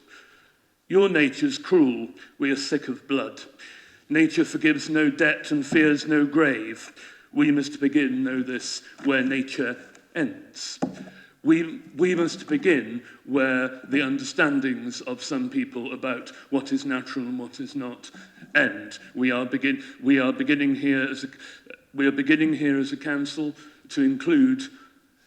[SPEAKER 17] Your nature's cruel, we are sick of blood. Nature forgives no debt and fears no grave. We must begin, know this, where nature ends. We must begin where the understandings of some people about what is natural and what is not end. We are beginning here as a council to include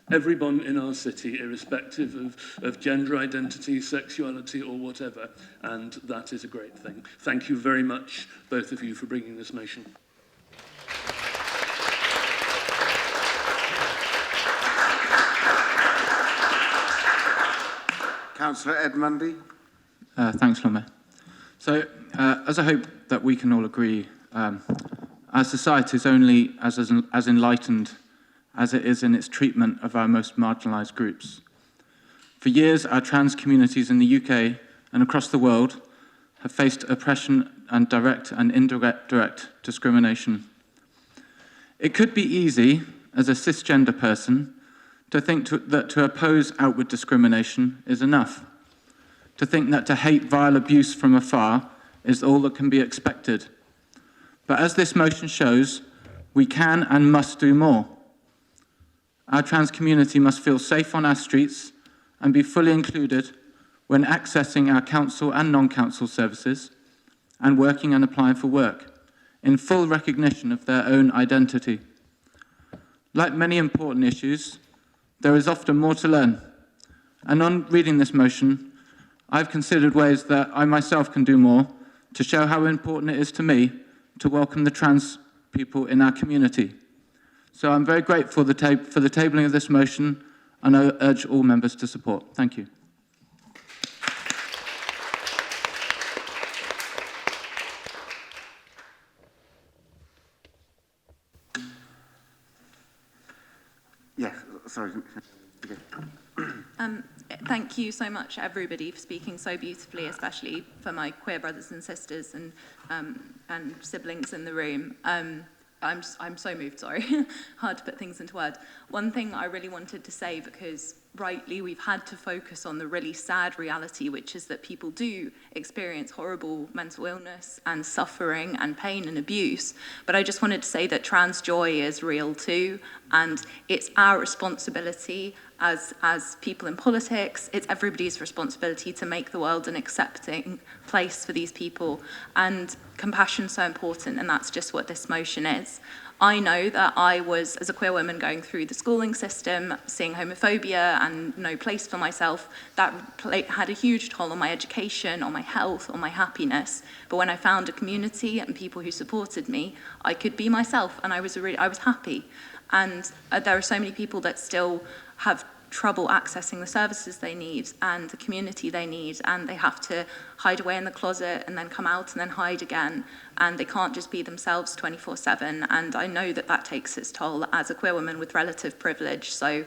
[SPEAKER 17] everyone in our city, irrespective of gender identity, sexuality, or whatever, and that is a great thing. Thank you very much, both of you, for bringing this motion.
[SPEAKER 19] Councillor Ed Mundy.
[SPEAKER 16] Thanks, Lord Mayor. So, as I hope that we can all agree, our society is only as enlightened as it is in its treatment of our most marginalised groups. For years, our trans communities in the UK and across the world have faced oppression and direct and indirect discrimination. It could be easy, as a cisgender person, to think that to oppose outward discrimination is enough, to think that to hate vile abuse from afar is all that can be expected. But as this motion shows, we can and must do more. Our trans community must feel safe on our streets and be fully included when accessing our council and non-council services and working and applying for work, in full recognition of their own identity. Like many important issues, there is often more to learn. And on reading this motion, I've considered ways that I myself can do more to show how important it is to me to welcome the trans people in our community. So I'm very grateful for the tabling of this motion, and I urge all members to support. Thank you.
[SPEAKER 19] Yeah, sorry.
[SPEAKER 1] Thank you so much, everybody, for speaking so beautifully, especially for my queer brothers and sisters and siblings in the room. I'm so moved, sorry. Hard to put things into words. One thing I really wanted to say, because rightly we've had to focus on the really sad reality, which is that people do experience horrible mental illness and suffering and pain and abuse. But I just wanted to say that trans joy is real too, and it's our responsibility as people in politics, it's everybody's responsibility to make the world an accepting place for these people. And compassion's so important, and that's just what this motion is. I know that I was, as a queer woman, going through the schooling system, seeing homophobia and no place for myself. That had a huge toll on my education, on my health, on my happiness. But when I found a community and people who supported me, I could be myself, and I was happy. And there are so many people that still have trouble accessing the services they need and the community they need, and they have to hide away in the closet and then come out and then hide again, and they can't just be themselves 24/7. And I know that that takes its toll as a queer woman with relative privilege. So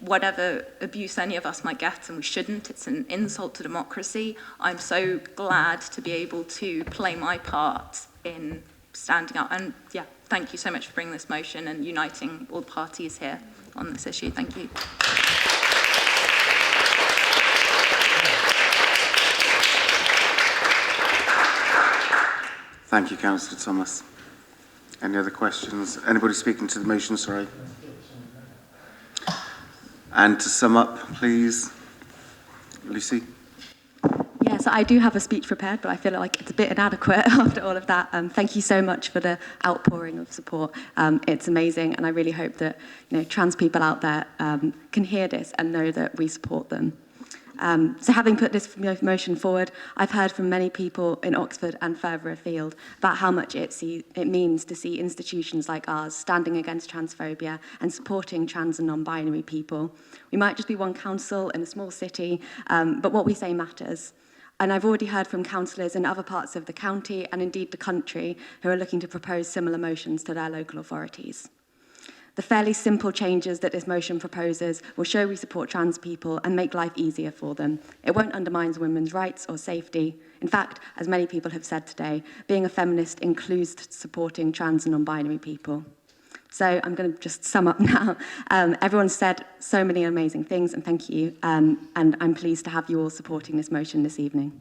[SPEAKER 1] whatever abuse any of us might get, and we shouldn't, it's an insult to democracy. I'm so glad to be able to play my part in standing up. And yeah, thank you so much for bringing this motion and uniting all the parties here on this issue. Thank you.
[SPEAKER 19] Thank you, Councillor Thomas. Any other questions? Anybody speaking to the motion, sorry? And to sum up, please, Lucy.
[SPEAKER 5] Yeah, so I do have a speech prepared, but I feel like it's a bit inadequate after all of that. Thank you so much for the outpouring of support. It's amazing, and I really hope that trans people out there can hear this and know that we support them. So having put this motion forward, I've heard from many people in Oxford and further afield about how much it means to see institutions like ours standing against transphobia and supporting trans and non-binary people. We might just be one council in a small city, but what we say matters. And I've already heard from councillors in other parts of the county and indeed the country who are looking to propose similar motions to their local authorities. The fairly simple changes that this motion proposes will show we support trans people and make life easier for them. It won't undermine women's rights or safety. In fact, as many people have said today, being a feminist includes supporting trans and non-binary people. So I'm going to just sum up now. Everyone said so many amazing things, and thank you. And I'm pleased to have you all supporting this motion this evening.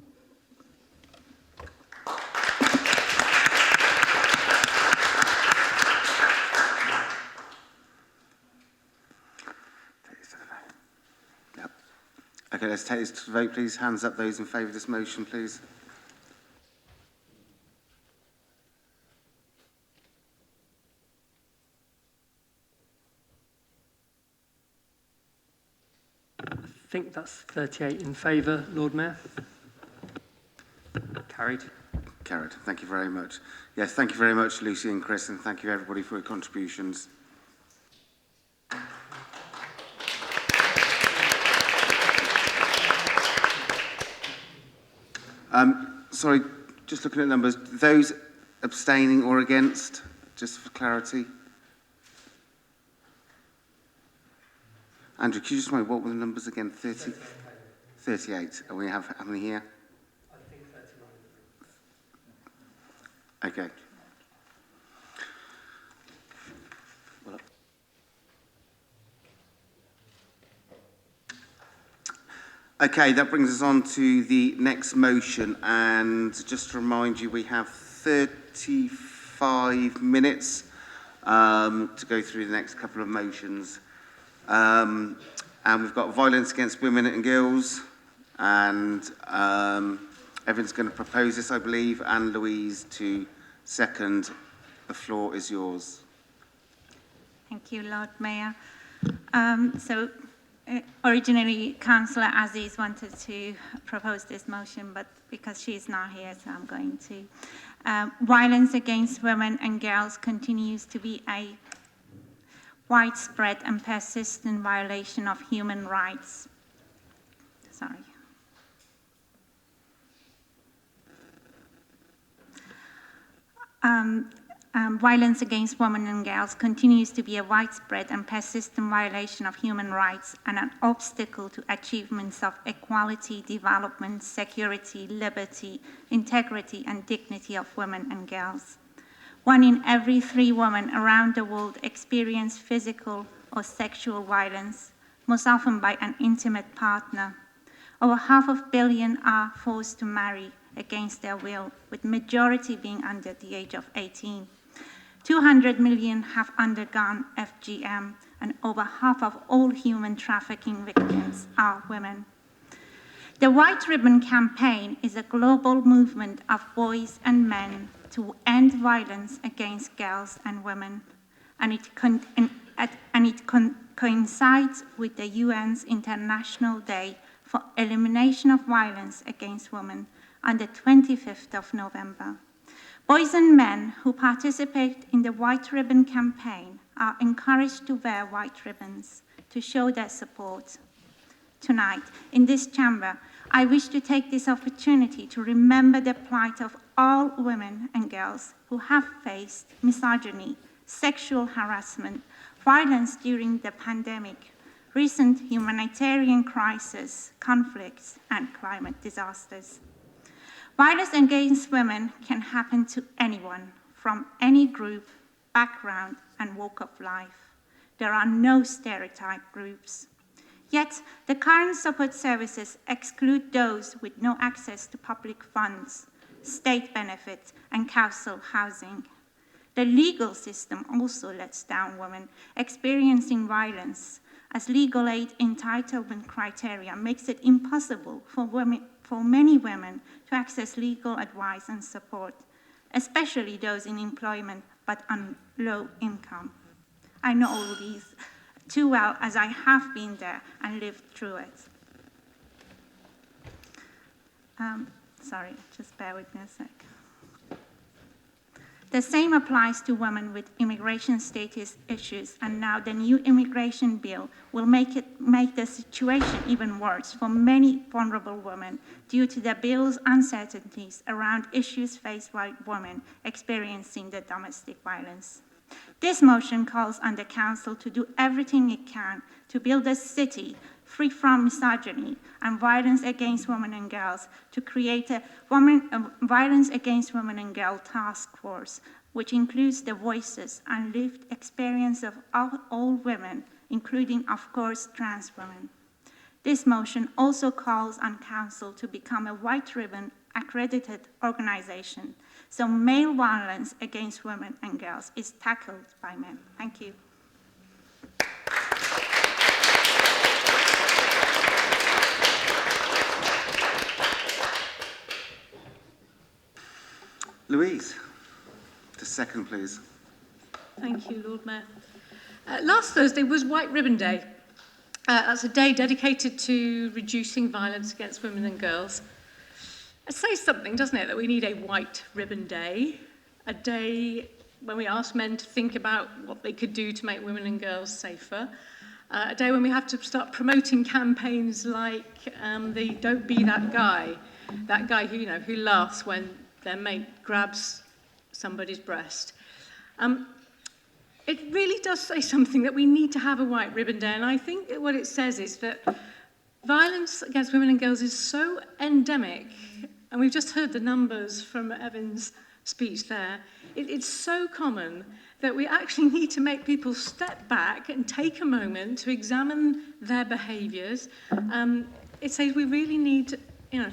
[SPEAKER 19] Okay, let's take this to the vote, please. Hands up, those in favour of this motion, please.
[SPEAKER 15] I think that's 38 in favour, Lord Mayor. Carried.
[SPEAKER 19] Carried. Thank you very much. Yes, thank you very much, Lucy and Chris, and thank you everybody for your contributions. Sorry, just looking at numbers. Those abstaining or against, just for clarity. Andrew, could you just remind me, what were the numbers again? 30? 38. And we have how many here?
[SPEAKER 15] I think 39.
[SPEAKER 19] Okay. Well, okay, that brings us on to the next motion, and just to remind you, we have 35 minutes to go through the next couple of motions. And we've got violence against women and girls, and Evan's going to propose this, I believe, and Louise to second. The floor is yours.
[SPEAKER 10] Thank you, Lord Mayor. Originally, Councillor Aziz wanted to propose this motion, but because she's not here, so I'm going to. Violence against women and girls continues to be a widespread and persistent violation of human rights. Sorry. Violence against women and girls continues to be a widespread and persistent violation of human rights and an obstacle to achievements of equality, development, security, liberty, integrity, and dignity of women and girls. 1 in every 3 women around the world experience physical or sexual violence, most often by an intimate partner. Over 500 million are forced to marry against their will, with majority being under the age of 18. 200 million have undergone FGM, and over half of all human trafficking victims are women. The White Ribbon Campaign is a global movement of boys and men to end violence against girls and women, and it coincides with the UN's International Day for Elimination of Violence Against Women on the 25th of November. Boys and men who participate in the White Ribbon Campaign are encouraged to wear white ribbons to show their support. Tonight, in this chamber, I wish to take this opportunity to remember the plight of all women and girls who have faced misogyny, sexual harassment, violence during the pandemic, recent humanitarian crises, conflicts, and climate disasters. Violence against women can happen to anyone from any group, background, and walk of life. There are no stereotype groups. Yet, the current support services exclude those with no access to public funds, state benefits, and council housing. The legal system also lets down women experiencing violence, as legal aid entitlement criteria makes it impossible for many women to access legal advice and support, especially those in employment but on low income. I know all these too well, as I have been there and lived through it. Sorry, just bear with me a sec. The same applies to women with immigration status issues, and now the new immigration bill will make the situation even worse for many vulnerable women due to the bill's uncertainties around issues faced by women experiencing the domestic violence. This motion calls on the Council to do everything it can to build a city free from misogyny and violence against women and girls, to create a violence against women and girls task force, which includes the voices and lived experience of all women, including, of course, trans women. This motion also calls on Council to become a white ribbon accredited organization, so male violence against women and girls is tackled by men. Thank you.
[SPEAKER 19] Louise, the second, please.
[SPEAKER 21] Thank you, Lord Mayor. Last Thursday was White Ribbon Day. That's a day dedicated to reducing violence against women and girls. It says something, doesn't it, that we need a White Ribbon Day, a day when we ask men to think about what they could do to make women and girls safer, a day when we have to start promoting campaigns like the Don't Be That Guy who, who laughs when their mate grabs somebody's breast. It really does say something that we need to have a White Ribbon Day, and I think that what it says is that violence against women and girls is so endemic, and we've just heard the numbers from Evan's speech there. It's so common that we actually need to make people step back and take a moment to examine their behaviours. It says we really need to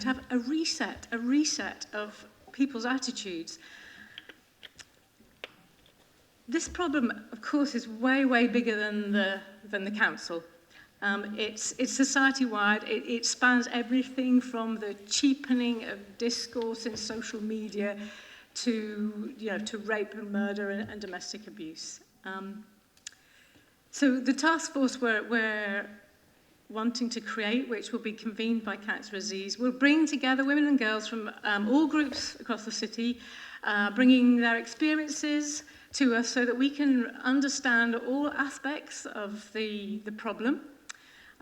[SPEAKER 21] have a reset of people's attitudes. This problem, of course, is way, way bigger than the council. It's society-wide. It spans everything from the cheapening of discourse in social media to rape and murder and domestic abuse. So the task force we're wanting to create, which will be convened by Councillor Aziz, will bring together women and girls from all groups across the city, bringing their experiences to us so that we can understand all aspects of the problem,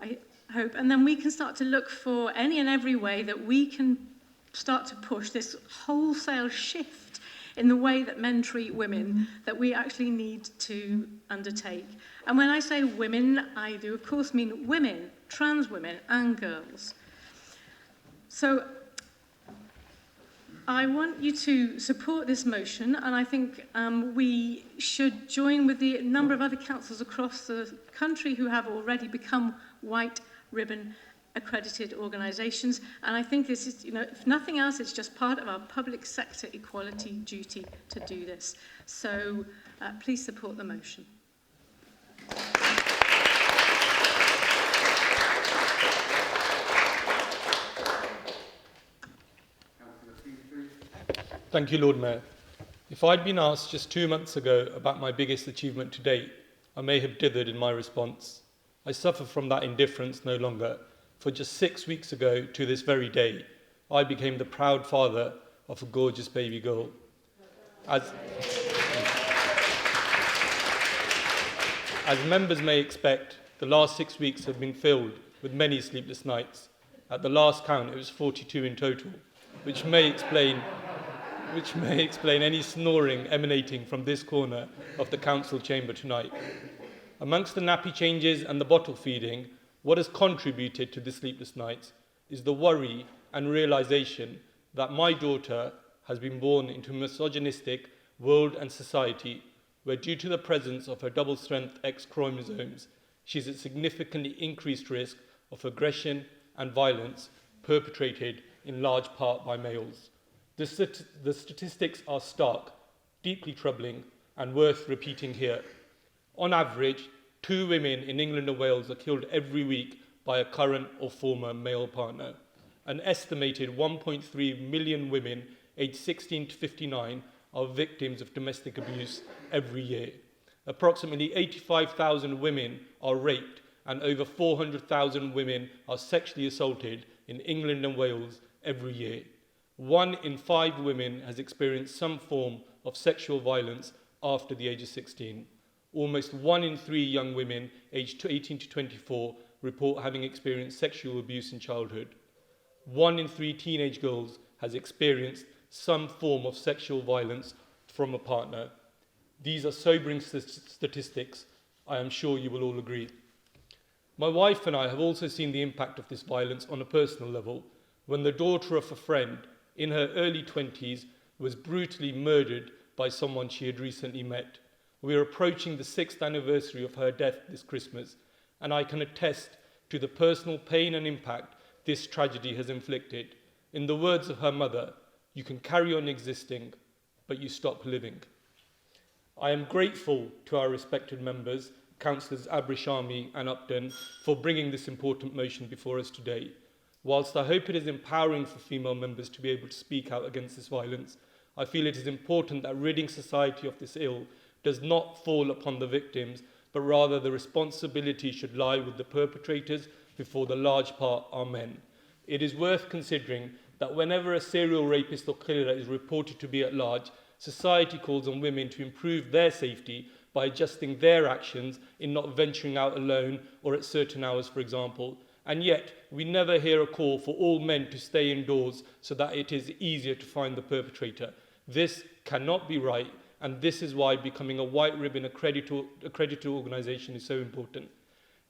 [SPEAKER 21] I hope, and then we can start to look for any and every way that we can start to push this wholesale shift in the way that men treat women that we actually need to undertake. And when I say women, I do of course mean women, trans women and girls. So I want you to support this motion, and I think we should join with the number of other councils across the country who have already become white ribbon accredited organisations. And I think this is, if nothing else, it's just part of our public sector equality duty to do this. So please support the motion.
[SPEAKER 7] Thank you, Lord Mayor. If I'd been asked just 2 months ago about my biggest achievement to date, I may have dithered in my response. I suffer from that indifference no longer, for just 6 weeks ago to this very day, I became the proud father of a gorgeous baby girl. As members may expect, the last 6 weeks have been filled with many sleepless nights. At the last count, it was 42 in total, which may explain any snoring emanating from this corner of the council chamber tonight. Amongst the nappy changes and the bottle feeding, what has contributed to the sleepless nights is the worry and realization that my daughter has been born into a misogynistic world and society where, due to the presence of her double-strength X chromosomes, she's at significantly increased risk of aggression and violence perpetrated in large part by males. The statistics are stark, deeply troubling, and worth repeating here. On average, 2 women in England and Wales are killed every week by a current or former male partner. An estimated 1.3 million women aged 16 to 59 are victims of domestic abuse every year. Approximately 85,000 women are raped, and over 400,000 women are sexually assaulted in England and Wales every year. 1 in 5 women has experienced some form of sexual violence after the age of 16. Almost 1 in 3 young women aged 18 to 24 report having experienced sexual abuse in childhood. 1 in 3 teenage girls has experienced some form of sexual violence from a partner. These are sobering statistics. I am sure you will all agree. My wife and I have also seen the impact of this violence on a personal level, when the daughter of a friend in her early 20s was brutally murdered by someone she had recently met. We are approaching the 6th anniversary of her death this Christmas, and I can attest to the personal pain and impact this tragedy has inflicted. In the words of her mother, you can carry on existing, but you stop living. I am grateful to our respected members, Councillors Abrishami and Upton, for bringing this important motion before us today. Whilst I hope it is empowering for female members to be able to speak out against this violence, I feel it is important that ridding society of this ill does not fall upon the victims, but rather the responsibility should lie with the perpetrators, who for the large part are men. It is worth considering that whenever a serial rapist or killer is reported to be at large, society calls on women to improve their safety by adjusting their actions in not venturing out alone or at certain hours, for example. And yet, we never hear a call for all men to stay indoors so that it is easier to find the perpetrator. This cannot be right, and this is why becoming a white ribbon accredited organisation is so important.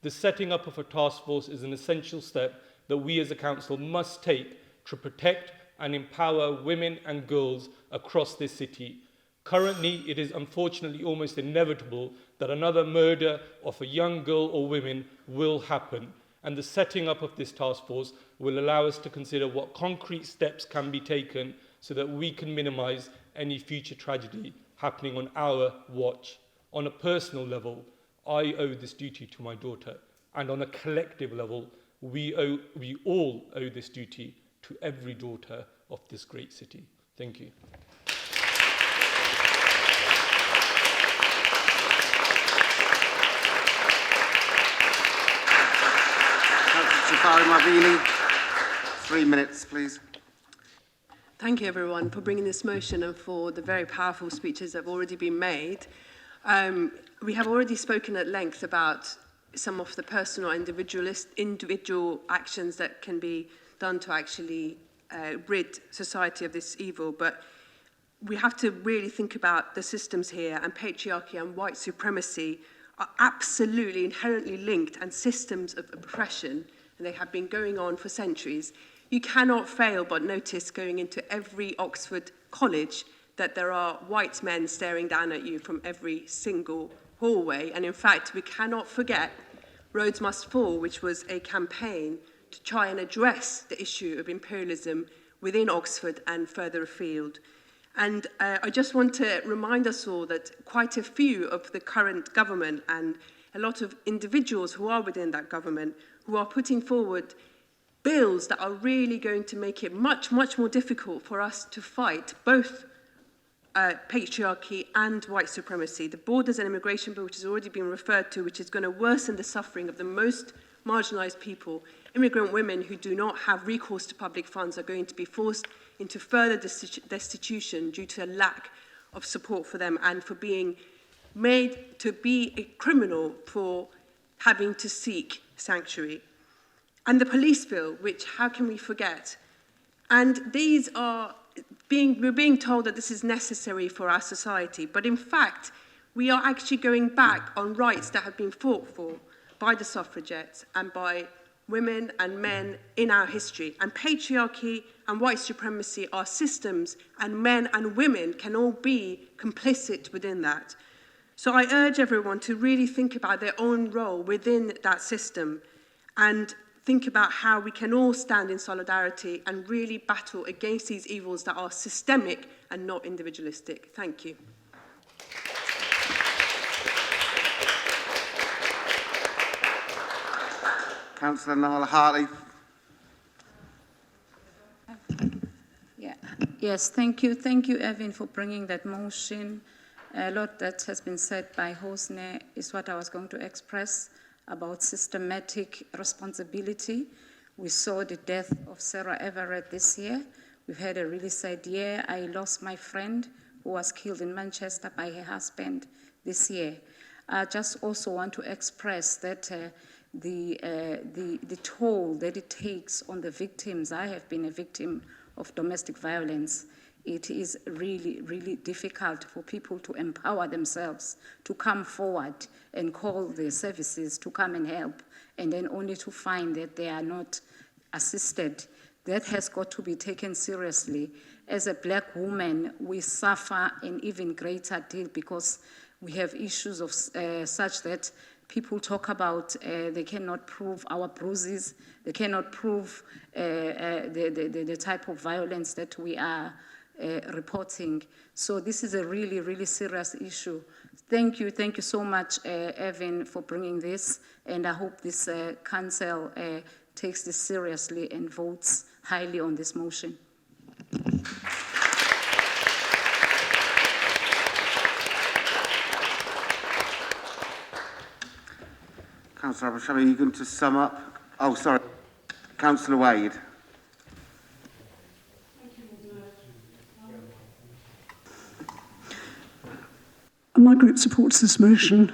[SPEAKER 7] The setting up of a task force is an essential step that we as a council must take to protect and empower women and girls across this city. Currently, it is unfortunately almost inevitable that another murder of a young girl or women will happen, and the setting up of this task force will allow us to consider what concrete steps can be taken so that we can minimise any future tragedy happening on our watch. On a personal level, I owe this duty to my daughter, and on a collective level, we all owe this duty to every daughter of this great city. Thank you.
[SPEAKER 19] Mavili, 3 minutes, please.
[SPEAKER 11] Thank you, everyone, for bringing this motion and for the very powerful speeches that have already been made. We have already spoken at length about some of the personal individual actions that can be done to actually rid society of this evil, but we have to really think about the systems here, and patriarchy and white supremacy are absolutely inherently linked and systems of oppression, and they have been going on for centuries. You cannot fail but notice going into every Oxford college that there are white men staring down at you from every single hallway. And in fact, we cannot forget Rhodes Must Fall, which was a campaign to try and address the issue of imperialism within Oxford and further afield. And I just want to remind us all that quite a few of the current government and a lot of individuals who are within that government who are putting forward bills that are really going to make it much, much more difficult for us to fight both patriarchy and white supremacy. The Borders and Immigration Bill, which has already been referred to, which is going to worsen the suffering of the most marginalised people. Immigrant women who do not have recourse to public funds are going to be forced into further destitution due to a lack of support for them and for being made to be a criminal for having to seek sanctuary. And the police bill, which how can we forget? And these are we're being told that this is necessary for our society, but in fact, we are actually going back on rights that have been fought for by the suffragettes and by women and men in our history. And patriarchy and white supremacy are systems, and men and women can all be complicit within that. So I urge everyone to really think about their own role within that system and think about how we can all stand in solidarity and really battle against these evils that are systemic and not individualistic. Thank you.
[SPEAKER 19] Councillor Niall Hartley.
[SPEAKER 18] Yes, thank you. Thank you, Evan, for bringing that motion. A lot that has been said by Hosne is what I was going to express about systematic responsibility. We saw the death of Sarah Everett this year. We've had a really sad year. I lost my friend who was killed in Manchester by her husband this year. I just also want to express that the toll that it takes on the victims. I have been a victim of domestic violence
[SPEAKER 4] it is really, really difficult for people to empower themselves, to come forward and call their services to come and help, and then only to find that they are not assisted. That has got to be taken seriously. As a black woman, we suffer an even greater deal because we have issues of such that people talk about they cannot prove our bruises, they cannot prove the type of violence that we are reporting. So this is a really, really serious issue. Thank you so much, Evan, for bringing this, and I hope this council takes this seriously and votes highly on this motion.
[SPEAKER 19] Councillor Abershami, are you going to sum up? Oh, sorry. Councillor Wade.
[SPEAKER 8] My group supports this motion,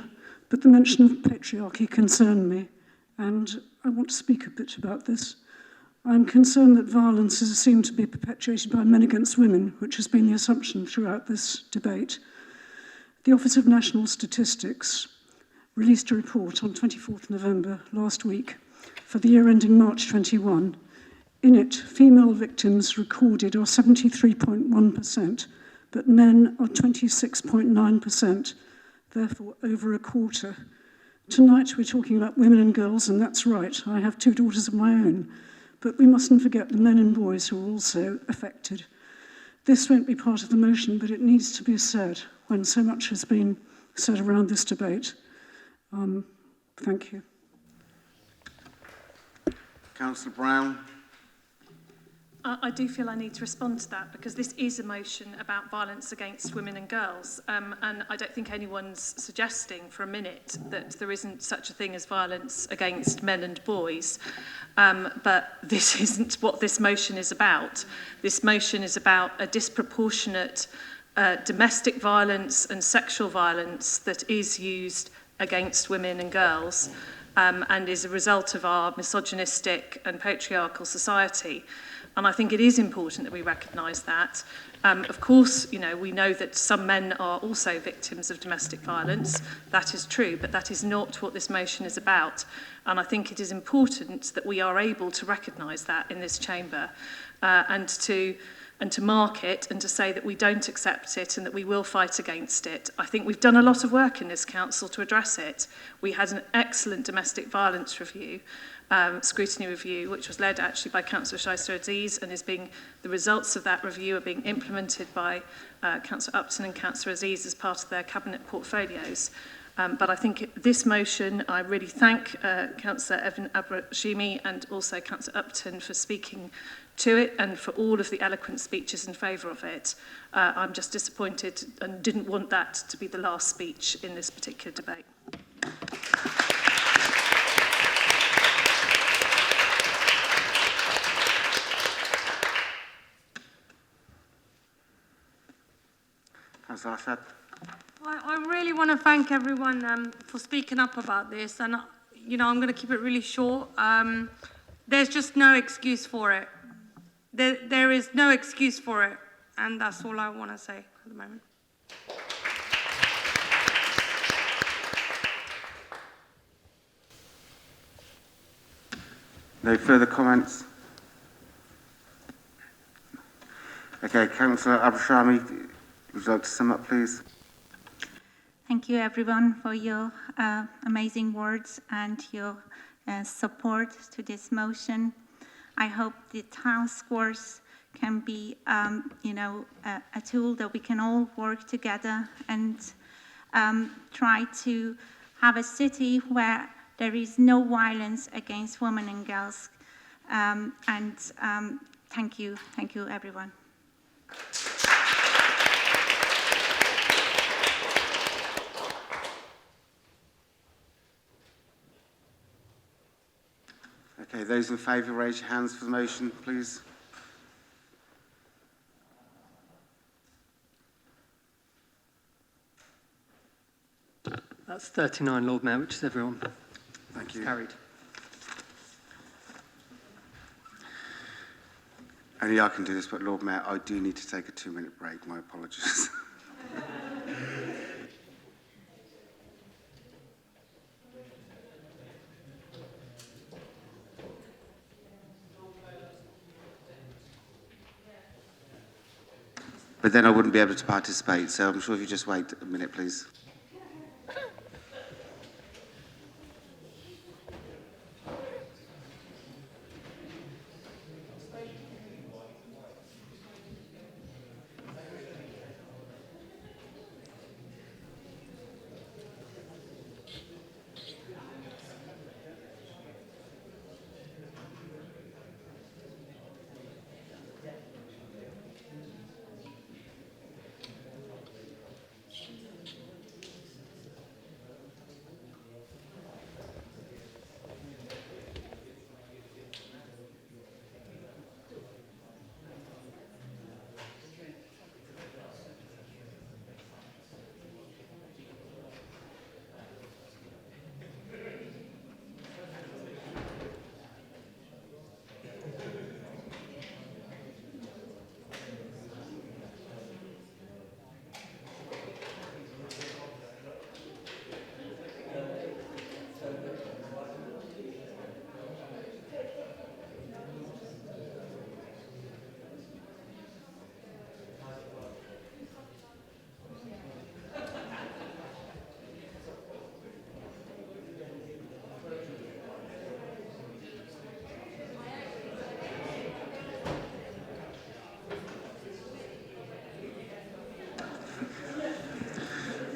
[SPEAKER 8] but the mention of patriarchy concerned me, and I want to speak a bit about this. I'm concerned that violence is assumed to be perpetuated by men against women, which has been the assumption throughout this debate. The Office of National Statistics released a report on 24th November last week for the year ending March 21. In it, female victims recorded are 73.1%, but men are 26.9%, therefore over a quarter. Tonight we're talking about women and girls, and that's right, I have 2 daughters of my own, but we mustn't forget the men and boys who are also affected. This won't be part of the motion, but it needs to be said when so much has been said around this debate. Thank you.
[SPEAKER 19] Councillor Brown.
[SPEAKER 14] I do feel I need to respond to that because this is a motion about violence against women and girls, and I don't think anyone's suggesting for a minute that there isn't such a thing as violence against men and boys, but this isn't what this motion is about. This motion is about a disproportionate domestic violence and sexual violence that is used against women and girls, and is a result of our misogynistic and patriarchal society. And I think it is important that we recognise that. Of course, you know, we know that some men are also victims of domestic violence. That is true, but that is not what this motion is about. And I think it is important that we are able to recognise that in this chamber, and to mark it and to say that we don't accept it and that we will fight against it. I think we've done a lot of work in this council to address it. We had an excellent domestic violence review, scrutiny review, which was led actually by Councillor Shaister Aziz, and the results of that review are being implemented by Councillor Upton and Councillor Aziz as part of their cabinet portfolios. But I think this motion, I really thank Councillor Evan Abrashimi and also Councillor Upton for speaking to it and for all of the eloquent speeches in favour of it. I'm just disappointed and didn't want that to be the last speech in this particular debate.
[SPEAKER 19] Councillor Ashad.
[SPEAKER 13] I really want to thank everyone for speaking up about this, and you know, I'm going to keep it really short. There's just no excuse for it. There is no excuse for it, and that's all I want to say at the moment.
[SPEAKER 19] No further comments? Okay, Councillor Abershami, would you like to sum up, please?
[SPEAKER 10] Thank you, everyone, for your amazing words and your support to this motion. I hope the task force can be, a tool that we can all work together and try to have a city where there is no violence against women and girls. Thank you, everyone.
[SPEAKER 19] Okay, those in favour, raise your hands for the motion, please.
[SPEAKER 15] That's 39, Lord Mayor, which is everyone.
[SPEAKER 19] Thank you.
[SPEAKER 15] Carried.
[SPEAKER 19] Only I can do this, but Lord Mayor, I do need to take a 2-minute break. My apologies. But then I wouldn't be able to participate, so I'm sure if you just wait a minute, please.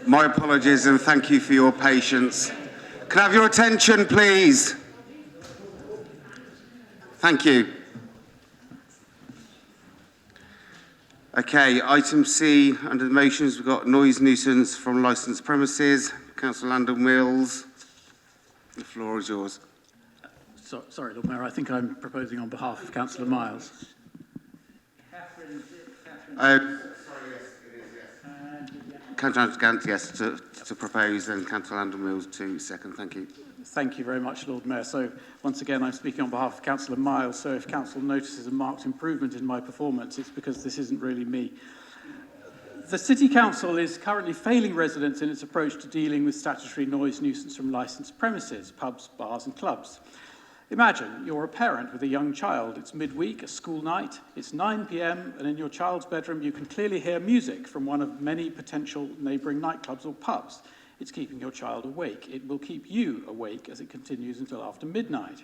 [SPEAKER 19] My apologies and thank you for your patience. Can I have your attention, please? Thank you. Okay, item C, under the motions, we've got noise nuisance from licensed premises. Councillor Landon Mills, the floor is yours.
[SPEAKER 3] Sorry, Lord Mayor, I think I'm proposing on behalf of Councillor Miles.
[SPEAKER 19] Councillor Gant, yes, to propose, and Councillor Landon Mills to second. Thank you.
[SPEAKER 3] Thank you very much, Lord Mayor. So, once again, I'm speaking on behalf of Councillor Miles. So, if Council notices a marked improvement in my performance, it's because this isn't really me. The City Council is currently failing residents in its approach to dealing with statutory noise nuisance from licensed premises, pubs, bars and clubs. Imagine you're a parent with a young child. It's midweek, a school night, it's 9 p.m, and in your child's bedroom you can clearly hear music from one of many potential neighbouring nightclubs or pubs. It's keeping your child awake. It will keep you awake as it continues until after midnight.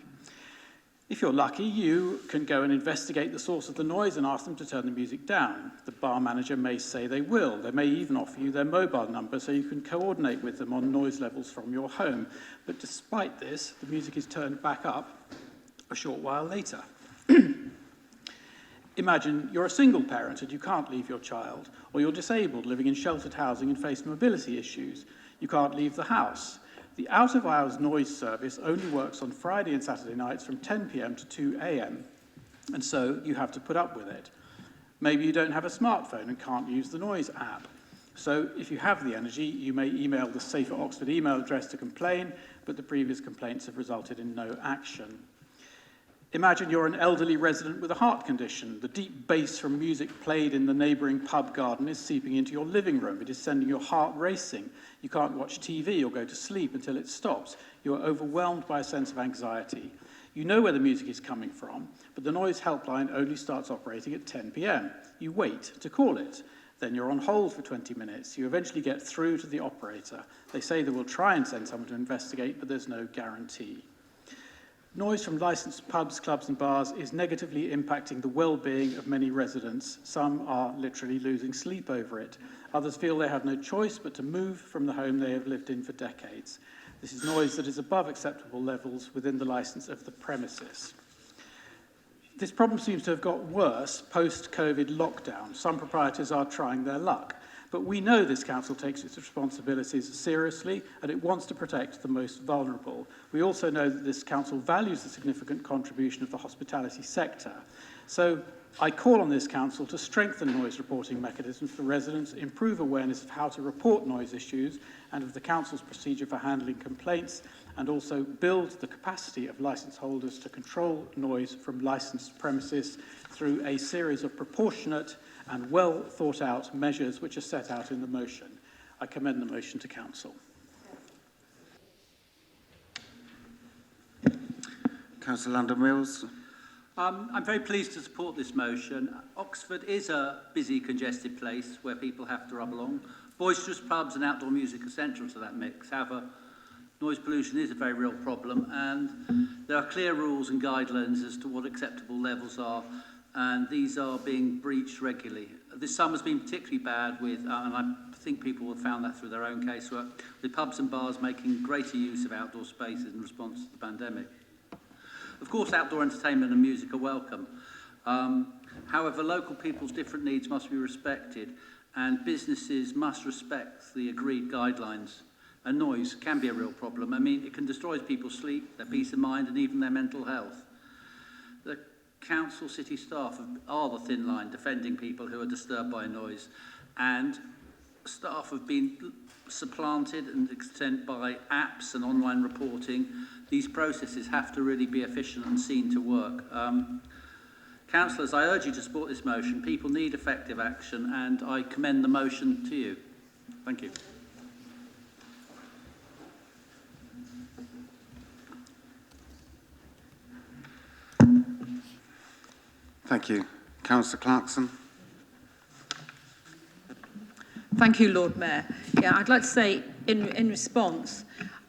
[SPEAKER 3] If you're lucky, you can go and investigate the source of the noise and ask them to turn the music down. The bar manager may say they will. They may even offer you their mobile number so you can coordinate with them on noise levels from your home. But despite this, the music is turned back up a short while later. Imagine you're a single parent and you can't leave your child, or you're disabled living in sheltered housing and face mobility issues. You can't leave the house. The out-of-hours noise service only works on Friday and Saturday nights from 10 p.m. to 2 a.m, and so you have to put up with it. Maybe you don't have a smartphone and can't use the noise app. So if you have the energy, you may email the Safer Oxford email address to complain, but the previous complaints have resulted in no action. Imagine you're an elderly resident with a heart condition. The deep bass from music played in the neighbouring pub garden is seeping into your living room. It is sending your heart racing. You can't watch TV or go to sleep until it stops. You are overwhelmed by a sense of anxiety. You know where the music is coming from, but the noise helpline only starts operating at 10 p.m. You wait to call it. Then you're on hold for 20 minutes. You eventually get through to the operator. They say they will try and send someone to investigate, but there's no guarantee. Noise from licensed pubs, clubs and bars is negatively impacting the well-being of many residents. Some are literally losing sleep over it. Others feel they have no choice but to move from the home they have lived in for decades. This is noise that is above acceptable levels within the licence of the premises. This problem seems to have got worse post-COVID lockdown. Some proprietors are trying their luck. But we know this council takes its responsibilities seriously and it wants to protect the most vulnerable. We also know that this council values the significant contribution of the hospitality sector. So I call on this council to strengthen noise reporting mechanisms for residents, improve awareness of how to report noise issues and of the council's procedure for handling complaints, and also build the capacity of licence holders to control noise from licensed premises through a series of proportionate and well thought out measures which are set out in the motion. I commend the motion to Council.
[SPEAKER 19] Councillor London Mills.
[SPEAKER 20] I'm very pleased to support this motion. Oxford is a busy, congested place where people have to rub along. Boisterous pubs and outdoor music are central to that mix. However, noise pollution is a very real problem, and there are clear rules and guidelines as to what acceptable levels are, and these are being breached regularly. This summer's been particularly bad with, and I think people have found that through their own casework, with pubs and bars making greater use of outdoor spaces in response to the pandemic. Of course, outdoor entertainment and music are welcome. However, local people's different needs must be respected, and businesses must respect the agreed guidelines. And noise can be a real problem. I mean, it can destroy people's sleep, their peace of mind, and even their mental health. The council city staff are the thin line defending people who are disturbed by noise, and staff have been supplanted and extended by apps and online reporting. These processes have to really be efficient and seen to work. Councillors, I urge you to support this motion. People need effective action, and I commend the motion to you. Thank you.
[SPEAKER 19] Thank you. Councillor Clarkson.
[SPEAKER 18] Thank you, Lord Mayor. Yeah, I'd like to say in response,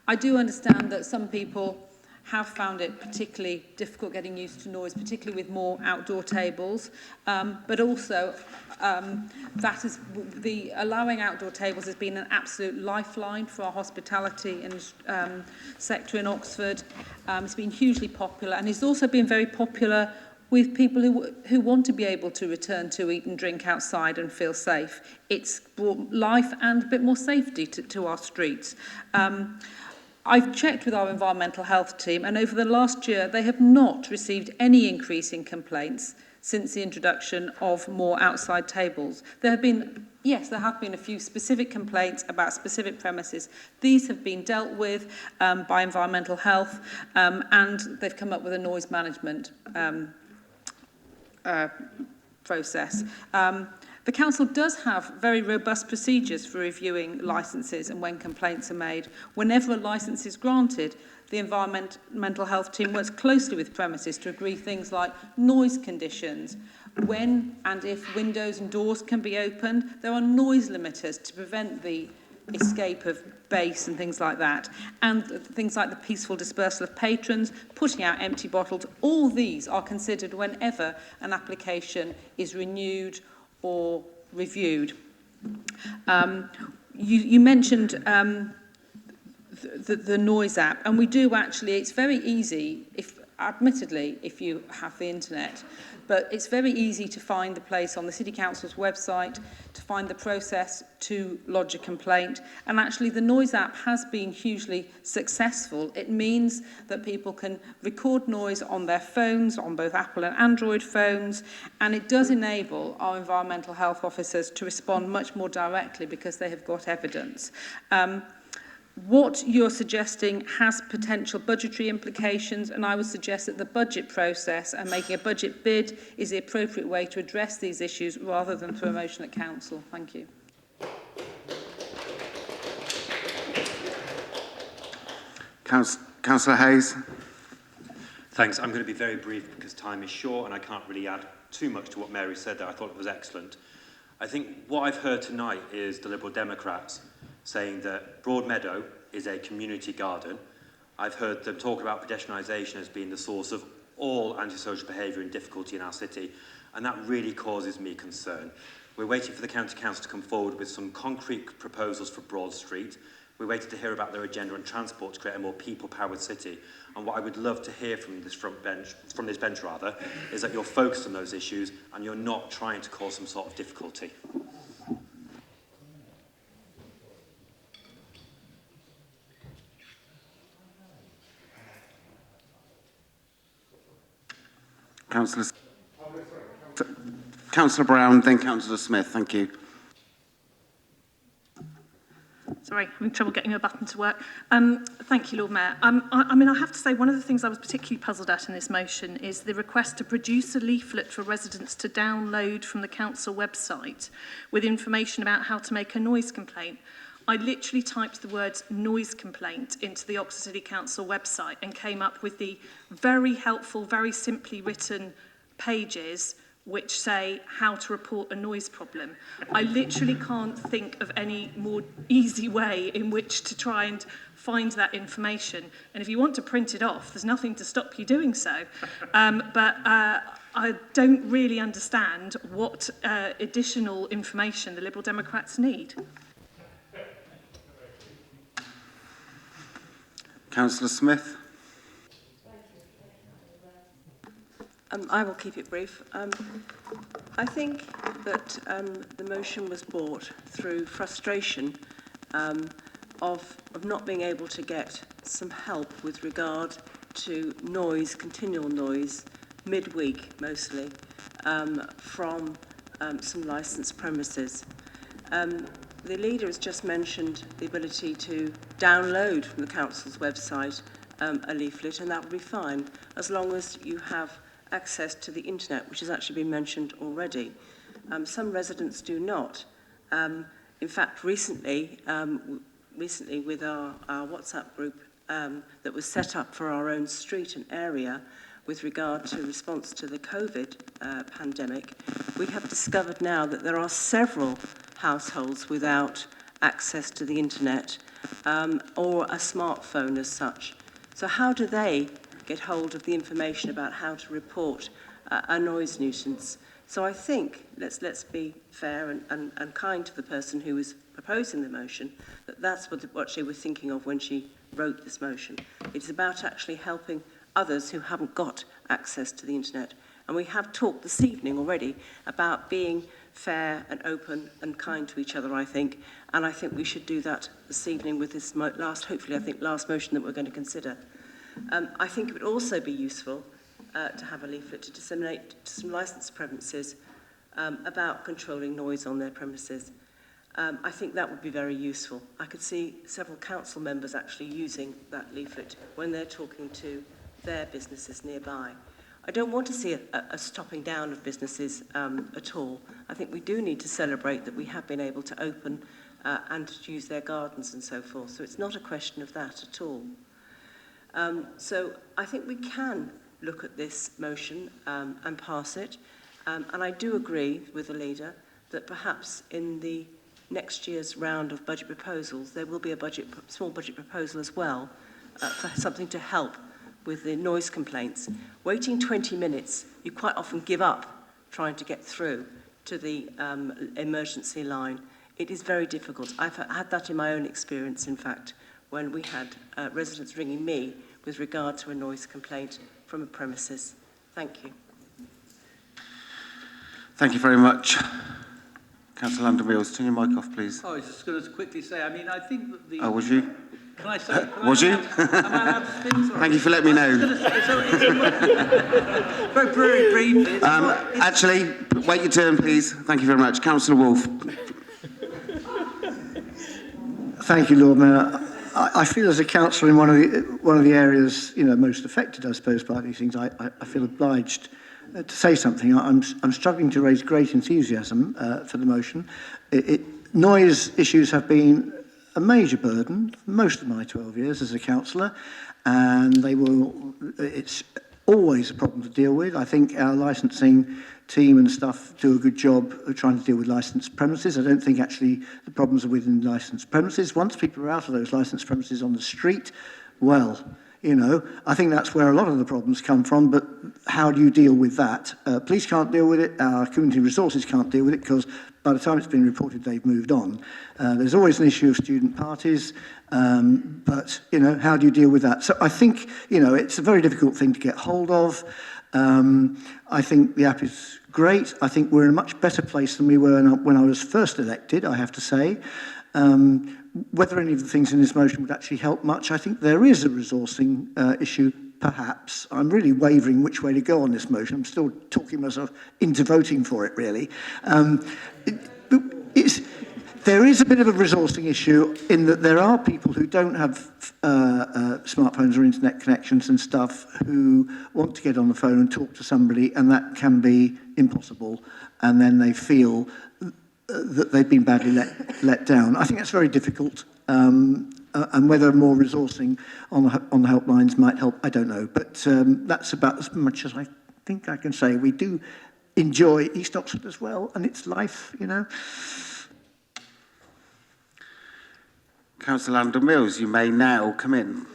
[SPEAKER 18] I do understand that some people have found it particularly difficult getting used to noise, particularly with more outdoor tables, but also that is allowing outdoor tables has been an absolute lifeline for our hospitality and sector in Oxford. It's been hugely popular, and it's also been very popular with people who want to be able to return to eat and drink outside and feel safe. It's brought life and a bit more safety to our streets. I've checked with our environmental health team, and over the last year, they have not received any increase in complaints since the introduction of more outside tables. There have been a few specific complaints about specific premises. These have been dealt with by environmental health, and they've come up with a noise management process. The council does have very robust procedures for reviewing licences and when complaints are made. Whenever a licence is granted, the environmental health team works closely with premises to agree things like noise conditions, when and if windows and doors can be opened. There are noise limiters to prevent the escape of bass and things like that, and things like the peaceful dispersal of patrons, putting out empty bottles. All these are considered whenever an application is renewed or reviewed. You mentioned the noise app, and we do actually, it's very easy, admittedly, if you have the internet, but it's very easy to find the place on the City Council's website, to find the process to lodge a complaint. And actually the noise app has been hugely successful. It means that people can record noise on their phones, on both Apple and Android phones, and it does enable our environmental health officers to respond much more directly because they have got evidence. What you're suggesting has potential budgetary implications, and I would suggest that the budget process and making a budget bid is the appropriate way to address these issues rather than through a motion at council. Thank you.
[SPEAKER 19] Councillor Hayes.
[SPEAKER 6] Thanks. I'm going to be very brief because time is short and I can't really add too much to what Mary said there. I thought it was excellent. I think what I've heard tonight is the Liberal Democrats saying that Broadmeadow is a community garden. I've heard them talk about pedestrianisation as being the source of all antisocial behaviour and difficulty in our city, and that really causes me concern. We're waiting for the County Council to come forward with some concrete proposals for Broad Street. We're waiting to hear about their agenda on transport to create a more people-powered city. And what I would love to hear from this bench, is that you're focused on those issues and you're not trying to cause some sort of difficulty.
[SPEAKER 19] Councillor Brown, then Councillor Smith. Thank you.
[SPEAKER 14] Sorry, I'm having trouble getting a button to work. Thank you, Lord Mayor. I mean, I have to say, one of the things I was particularly puzzled at in this motion is the request to produce a leaflet for residents to download from the council website with information about how to make a noise complaint. I literally typed the words noise complaint into the Oxford City Council website and came up with the very helpful, very simply written pages which say how to report a noise problem. I literally can't think of any more easy way in which to try and find that information. And if you want to print it off, there's nothing to stop you doing so. But I don't really understand what additional information the Liberal Democrats need.
[SPEAKER 19] Councillor Smith.
[SPEAKER 12] I will keep it brief. I think that the motion was brought through frustration of not being able to get some help with regard to noise, continual noise, midweek mostly, from some licensed premises. The leader has just mentioned the ability to download from the council's website a leaflet, and that would be fine, as long as you have access to the internet, which has actually been mentioned already. Some residents do not. In fact, recently with our WhatsApp group that was set up for our own street and area with regard to response to the COVID pandemic, we have discovered now that there are several households without access to the internet or a smartphone as such. So how do they get hold of the information about how to report a noise nuisance? So I think, let's be fair and kind to the person who was proposing the motion, that's what she was thinking of when she wrote this motion. It's about actually helping others who haven't got access to the internet. And we have talked this evening already about being fair and open and kind to each other, I think. And I think we should do that this evening with this last motion that we're going to consider. I think it would also be useful to have a leaflet to disseminate to some licensed premises about controlling noise on their premises. I think that would be very useful. I could see several council members actually using that leaflet when they're talking to their businesses nearby. I don't want to see a stopping down of businesses at all. I think we do need to celebrate that we have been able to open and to use their gardens and so forth. So it's not a question of that at all. So I think we can look at this motion and pass it. And I do agree with the leader that perhaps in the next year's round of budget proposals, there will be a small budget proposal as well for something to help with the noise complaints. Waiting 20 minutes, you quite often give up trying to get through to the emergency line. It is very difficult. I've had that in my own experience, in fact, when we had residents ringing me with regard to a noise complaint from a premises. Thank you.
[SPEAKER 19] Thank you very much. Councillor London Wheels, turn your mic off, please.
[SPEAKER 20] I was just going to quickly say, I mean, I think that the...
[SPEAKER 19] Oh, was you?
[SPEAKER 20] Can I say...
[SPEAKER 19] Was you? Thank you for letting me know.
[SPEAKER 20] Very brief.
[SPEAKER 19] Actually, wait your turn, please. Thank you very much. Councillor Wolfe.
[SPEAKER 22] Thank you, Lord Mayor. I feel as a councillor in one of the areas most affected, I suppose, by these things, I feel obliged to say something. I'm struggling to raise great enthusiasm for the motion. Noise issues have been a major burden most of my 12 years as a councillor, and it's always a problem to deal with. I think our licensing team and staff do a good job of trying to deal with licensed premises. I don't think actually the problems are within licensed premises. Once people are out of those licensed premises on the street, well, I think that's where a lot of the problems come from, but how do you deal with that? Police can't deal with it, our community resources can't deal with it, because by the time it's been reported, they've moved on. There's always an issue of student parties, but, how do you deal with that? So I think, it's a very difficult thing to get hold of. I think the app is great. I think we're in a much better place than we were when I was first elected, I have to say. Whether any of the things in this motion would actually help much, I think there is a resourcing issue, perhaps. I'm really wavering which way to go on this motion. I'm still talking myself into voting for it, really. There is a bit of a resourcing issue in that there are people who don't have smartphones or internet connections and stuff who want to get on the phone and talk to somebody, and that can be impossible, and then they feel that they've been badly let down. I think that's very difficult, and whether more resourcing on the helplines might help, I don't know. But that's about as much as I think I can say. We do enjoy East Oxford as well, and it's life, you know.
[SPEAKER 19] Councillor Landon Mills, you may now come in.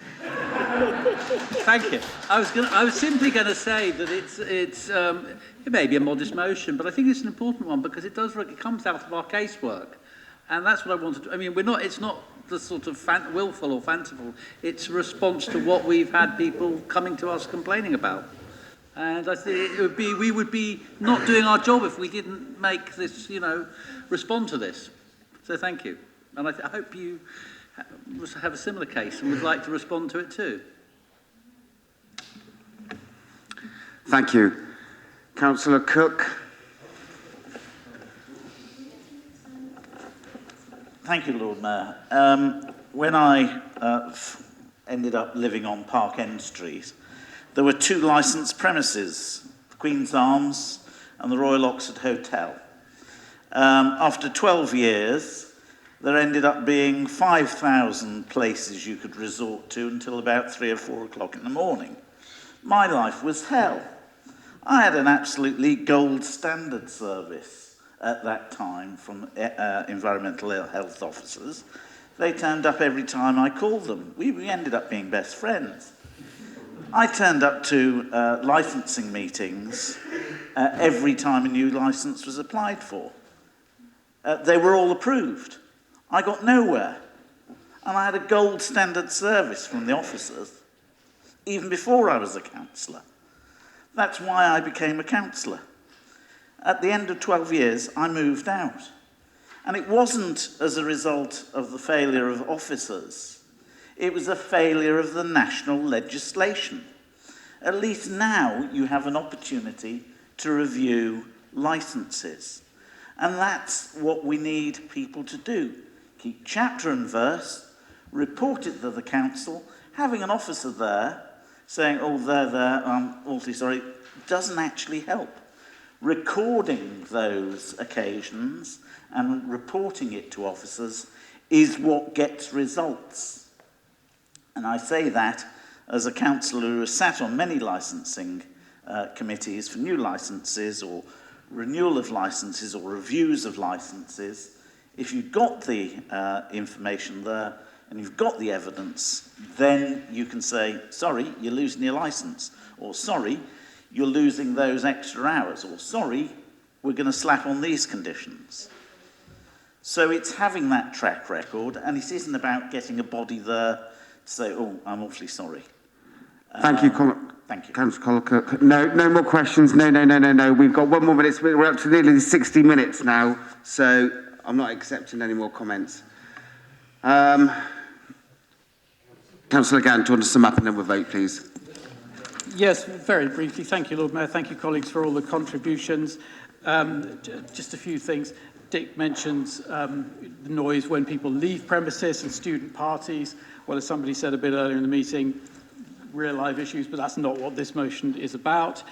[SPEAKER 20] Thank you. I was simply going to say that it may be a modest motion, but I think it's an important one because it comes out of our casework, and that's what I wanted to. I mean, it's not the sort of willful or fanciful. It's a response to what we've had people coming to us complaining about, and I think we would be not doing our job if we didn't make this, respond to this. So thank you, and I hope you have a similar case and would like to respond to it too.
[SPEAKER 19] Thank you. Councillor Cook.
[SPEAKER 2] Thank you, Lord Mayor. When I ended up living on Park End Street, there were 2 licensed premises, the Queen's Arms and the Royal Oxford Hotel. After 12 years, there ended up being 5,000 places you could resort to until about 3 or 4 o'clock in the morning. My life was hell. I had an absolutely gold standard service at that time from environmental health officers. They turned up every time I called them. We ended up being best friends. I turned up to licensing meetings every time a new license was applied for. They were all approved. I got nowhere. And I had a gold standard service from the officers, even before I was a councillor. That's why I became a councillor. At the end of 12 years, I moved out. And it wasn't as a result of the failure of officers. It was a failure of the national legislation. At least now you have an opportunity to review licences. And that's what we need people to do. Keep chapter and verse, report it to the council. Having an officer there saying, oh, there, I'm awfully sorry, doesn't actually help. Recording those occasions and reporting it to officers is what gets results. And I say that as a councillor who has sat on many licensing committees for new licences or renewal of licences or reviews of licences. If you've got the information there and you've got the evidence, then you can say, sorry, you're losing your licence, or sorry, you're losing those extra hours, or sorry, we're going to slap on these conditions. So it's having that track record, and it isn't about getting a body there to say, oh, I'm awfully sorry.
[SPEAKER 19] Thank you,
[SPEAKER 2] Thank you.
[SPEAKER 19] Councillor Cook. No more questions. No. We've got 1 more minute. We're up to nearly 60 minutes now, so I'm not accepting any more comments. Councillor Gant, do you want to sum up and then we'll vote, please?
[SPEAKER 3] Yes, very briefly. Thank you, Lord Mayor. Thank you, colleagues, for all the contributions. Just a few things. Dick mentions the noise when people leave premises and student parties. Well, as somebody said a bit earlier in the meeting, real live issues, but that's not what this motion is about.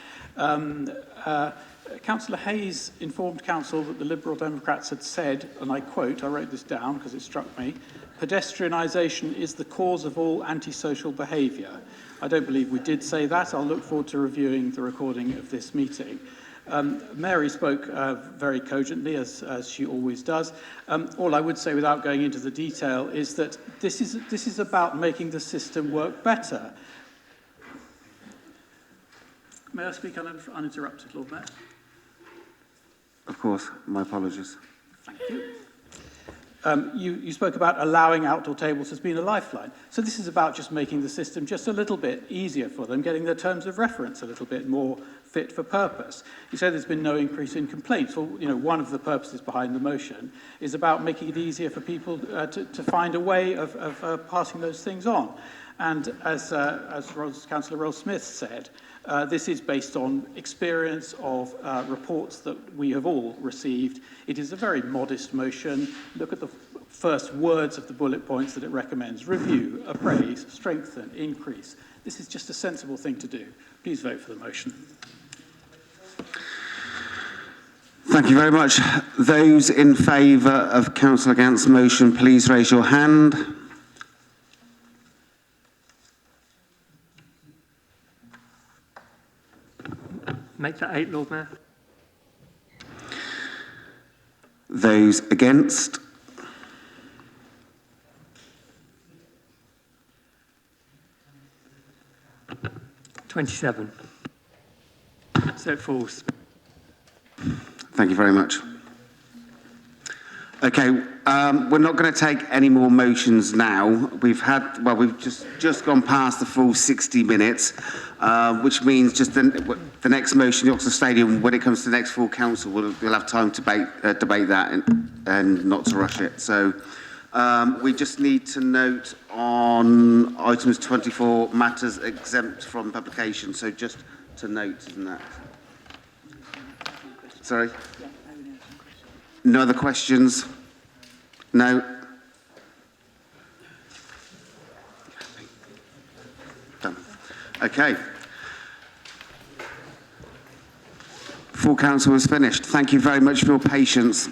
[SPEAKER 3] Councillor Hayes informed Council that the Liberal Democrats had said, and I quote, I wrote this down because it struck me, pedestrianisation is the cause of all antisocial behaviour. I don't believe we did say that. I'll look forward to reviewing the recording of this meeting. Mary spoke very cogently, as she always does. All I would say, without going into the detail, is that this is about making the system work better. May I speak uninterrupted, Lord Mayor?
[SPEAKER 19] Of course, my apologies.
[SPEAKER 3] Thank you. You spoke about allowing outdoor tables as being a lifeline. So this is about just making the system just a little bit easier for them, getting their terms of reference a little bit more fit for purpose. You say there's been no increase in complaints. Well, one of the purposes behind the motion is about making it easier for people to find a way of passing those things on. And as Councillor Roll-Smith said, this is based on experience of reports that we have all received. It is a very modest motion. Look at the first words of the bullet points that it recommends: review, appraise, strengthen, increase. This is just a sensible thing to do. Please vote for the motion.
[SPEAKER 19] Thank you very much. Those in favour of Councillor Gant's motion, please raise your hand.
[SPEAKER 15] Make that 8, Lord Mayor.
[SPEAKER 19] Those against?
[SPEAKER 15] $27. So it falls.
[SPEAKER 19] Thank you very much. Okay, we're not going to take any more motions now. We've just gone past the full 60 minutes, which means just the next motion, the Oxford Stadium, when it comes to the next full council, we'll have time to debate that and not to rush it. So we just need to note on items 24, matters exempt from publication. So just to note, isn't that? Sorry? No other questions? No? Done. Okay. Full council is finished. Thank you very much for your patience.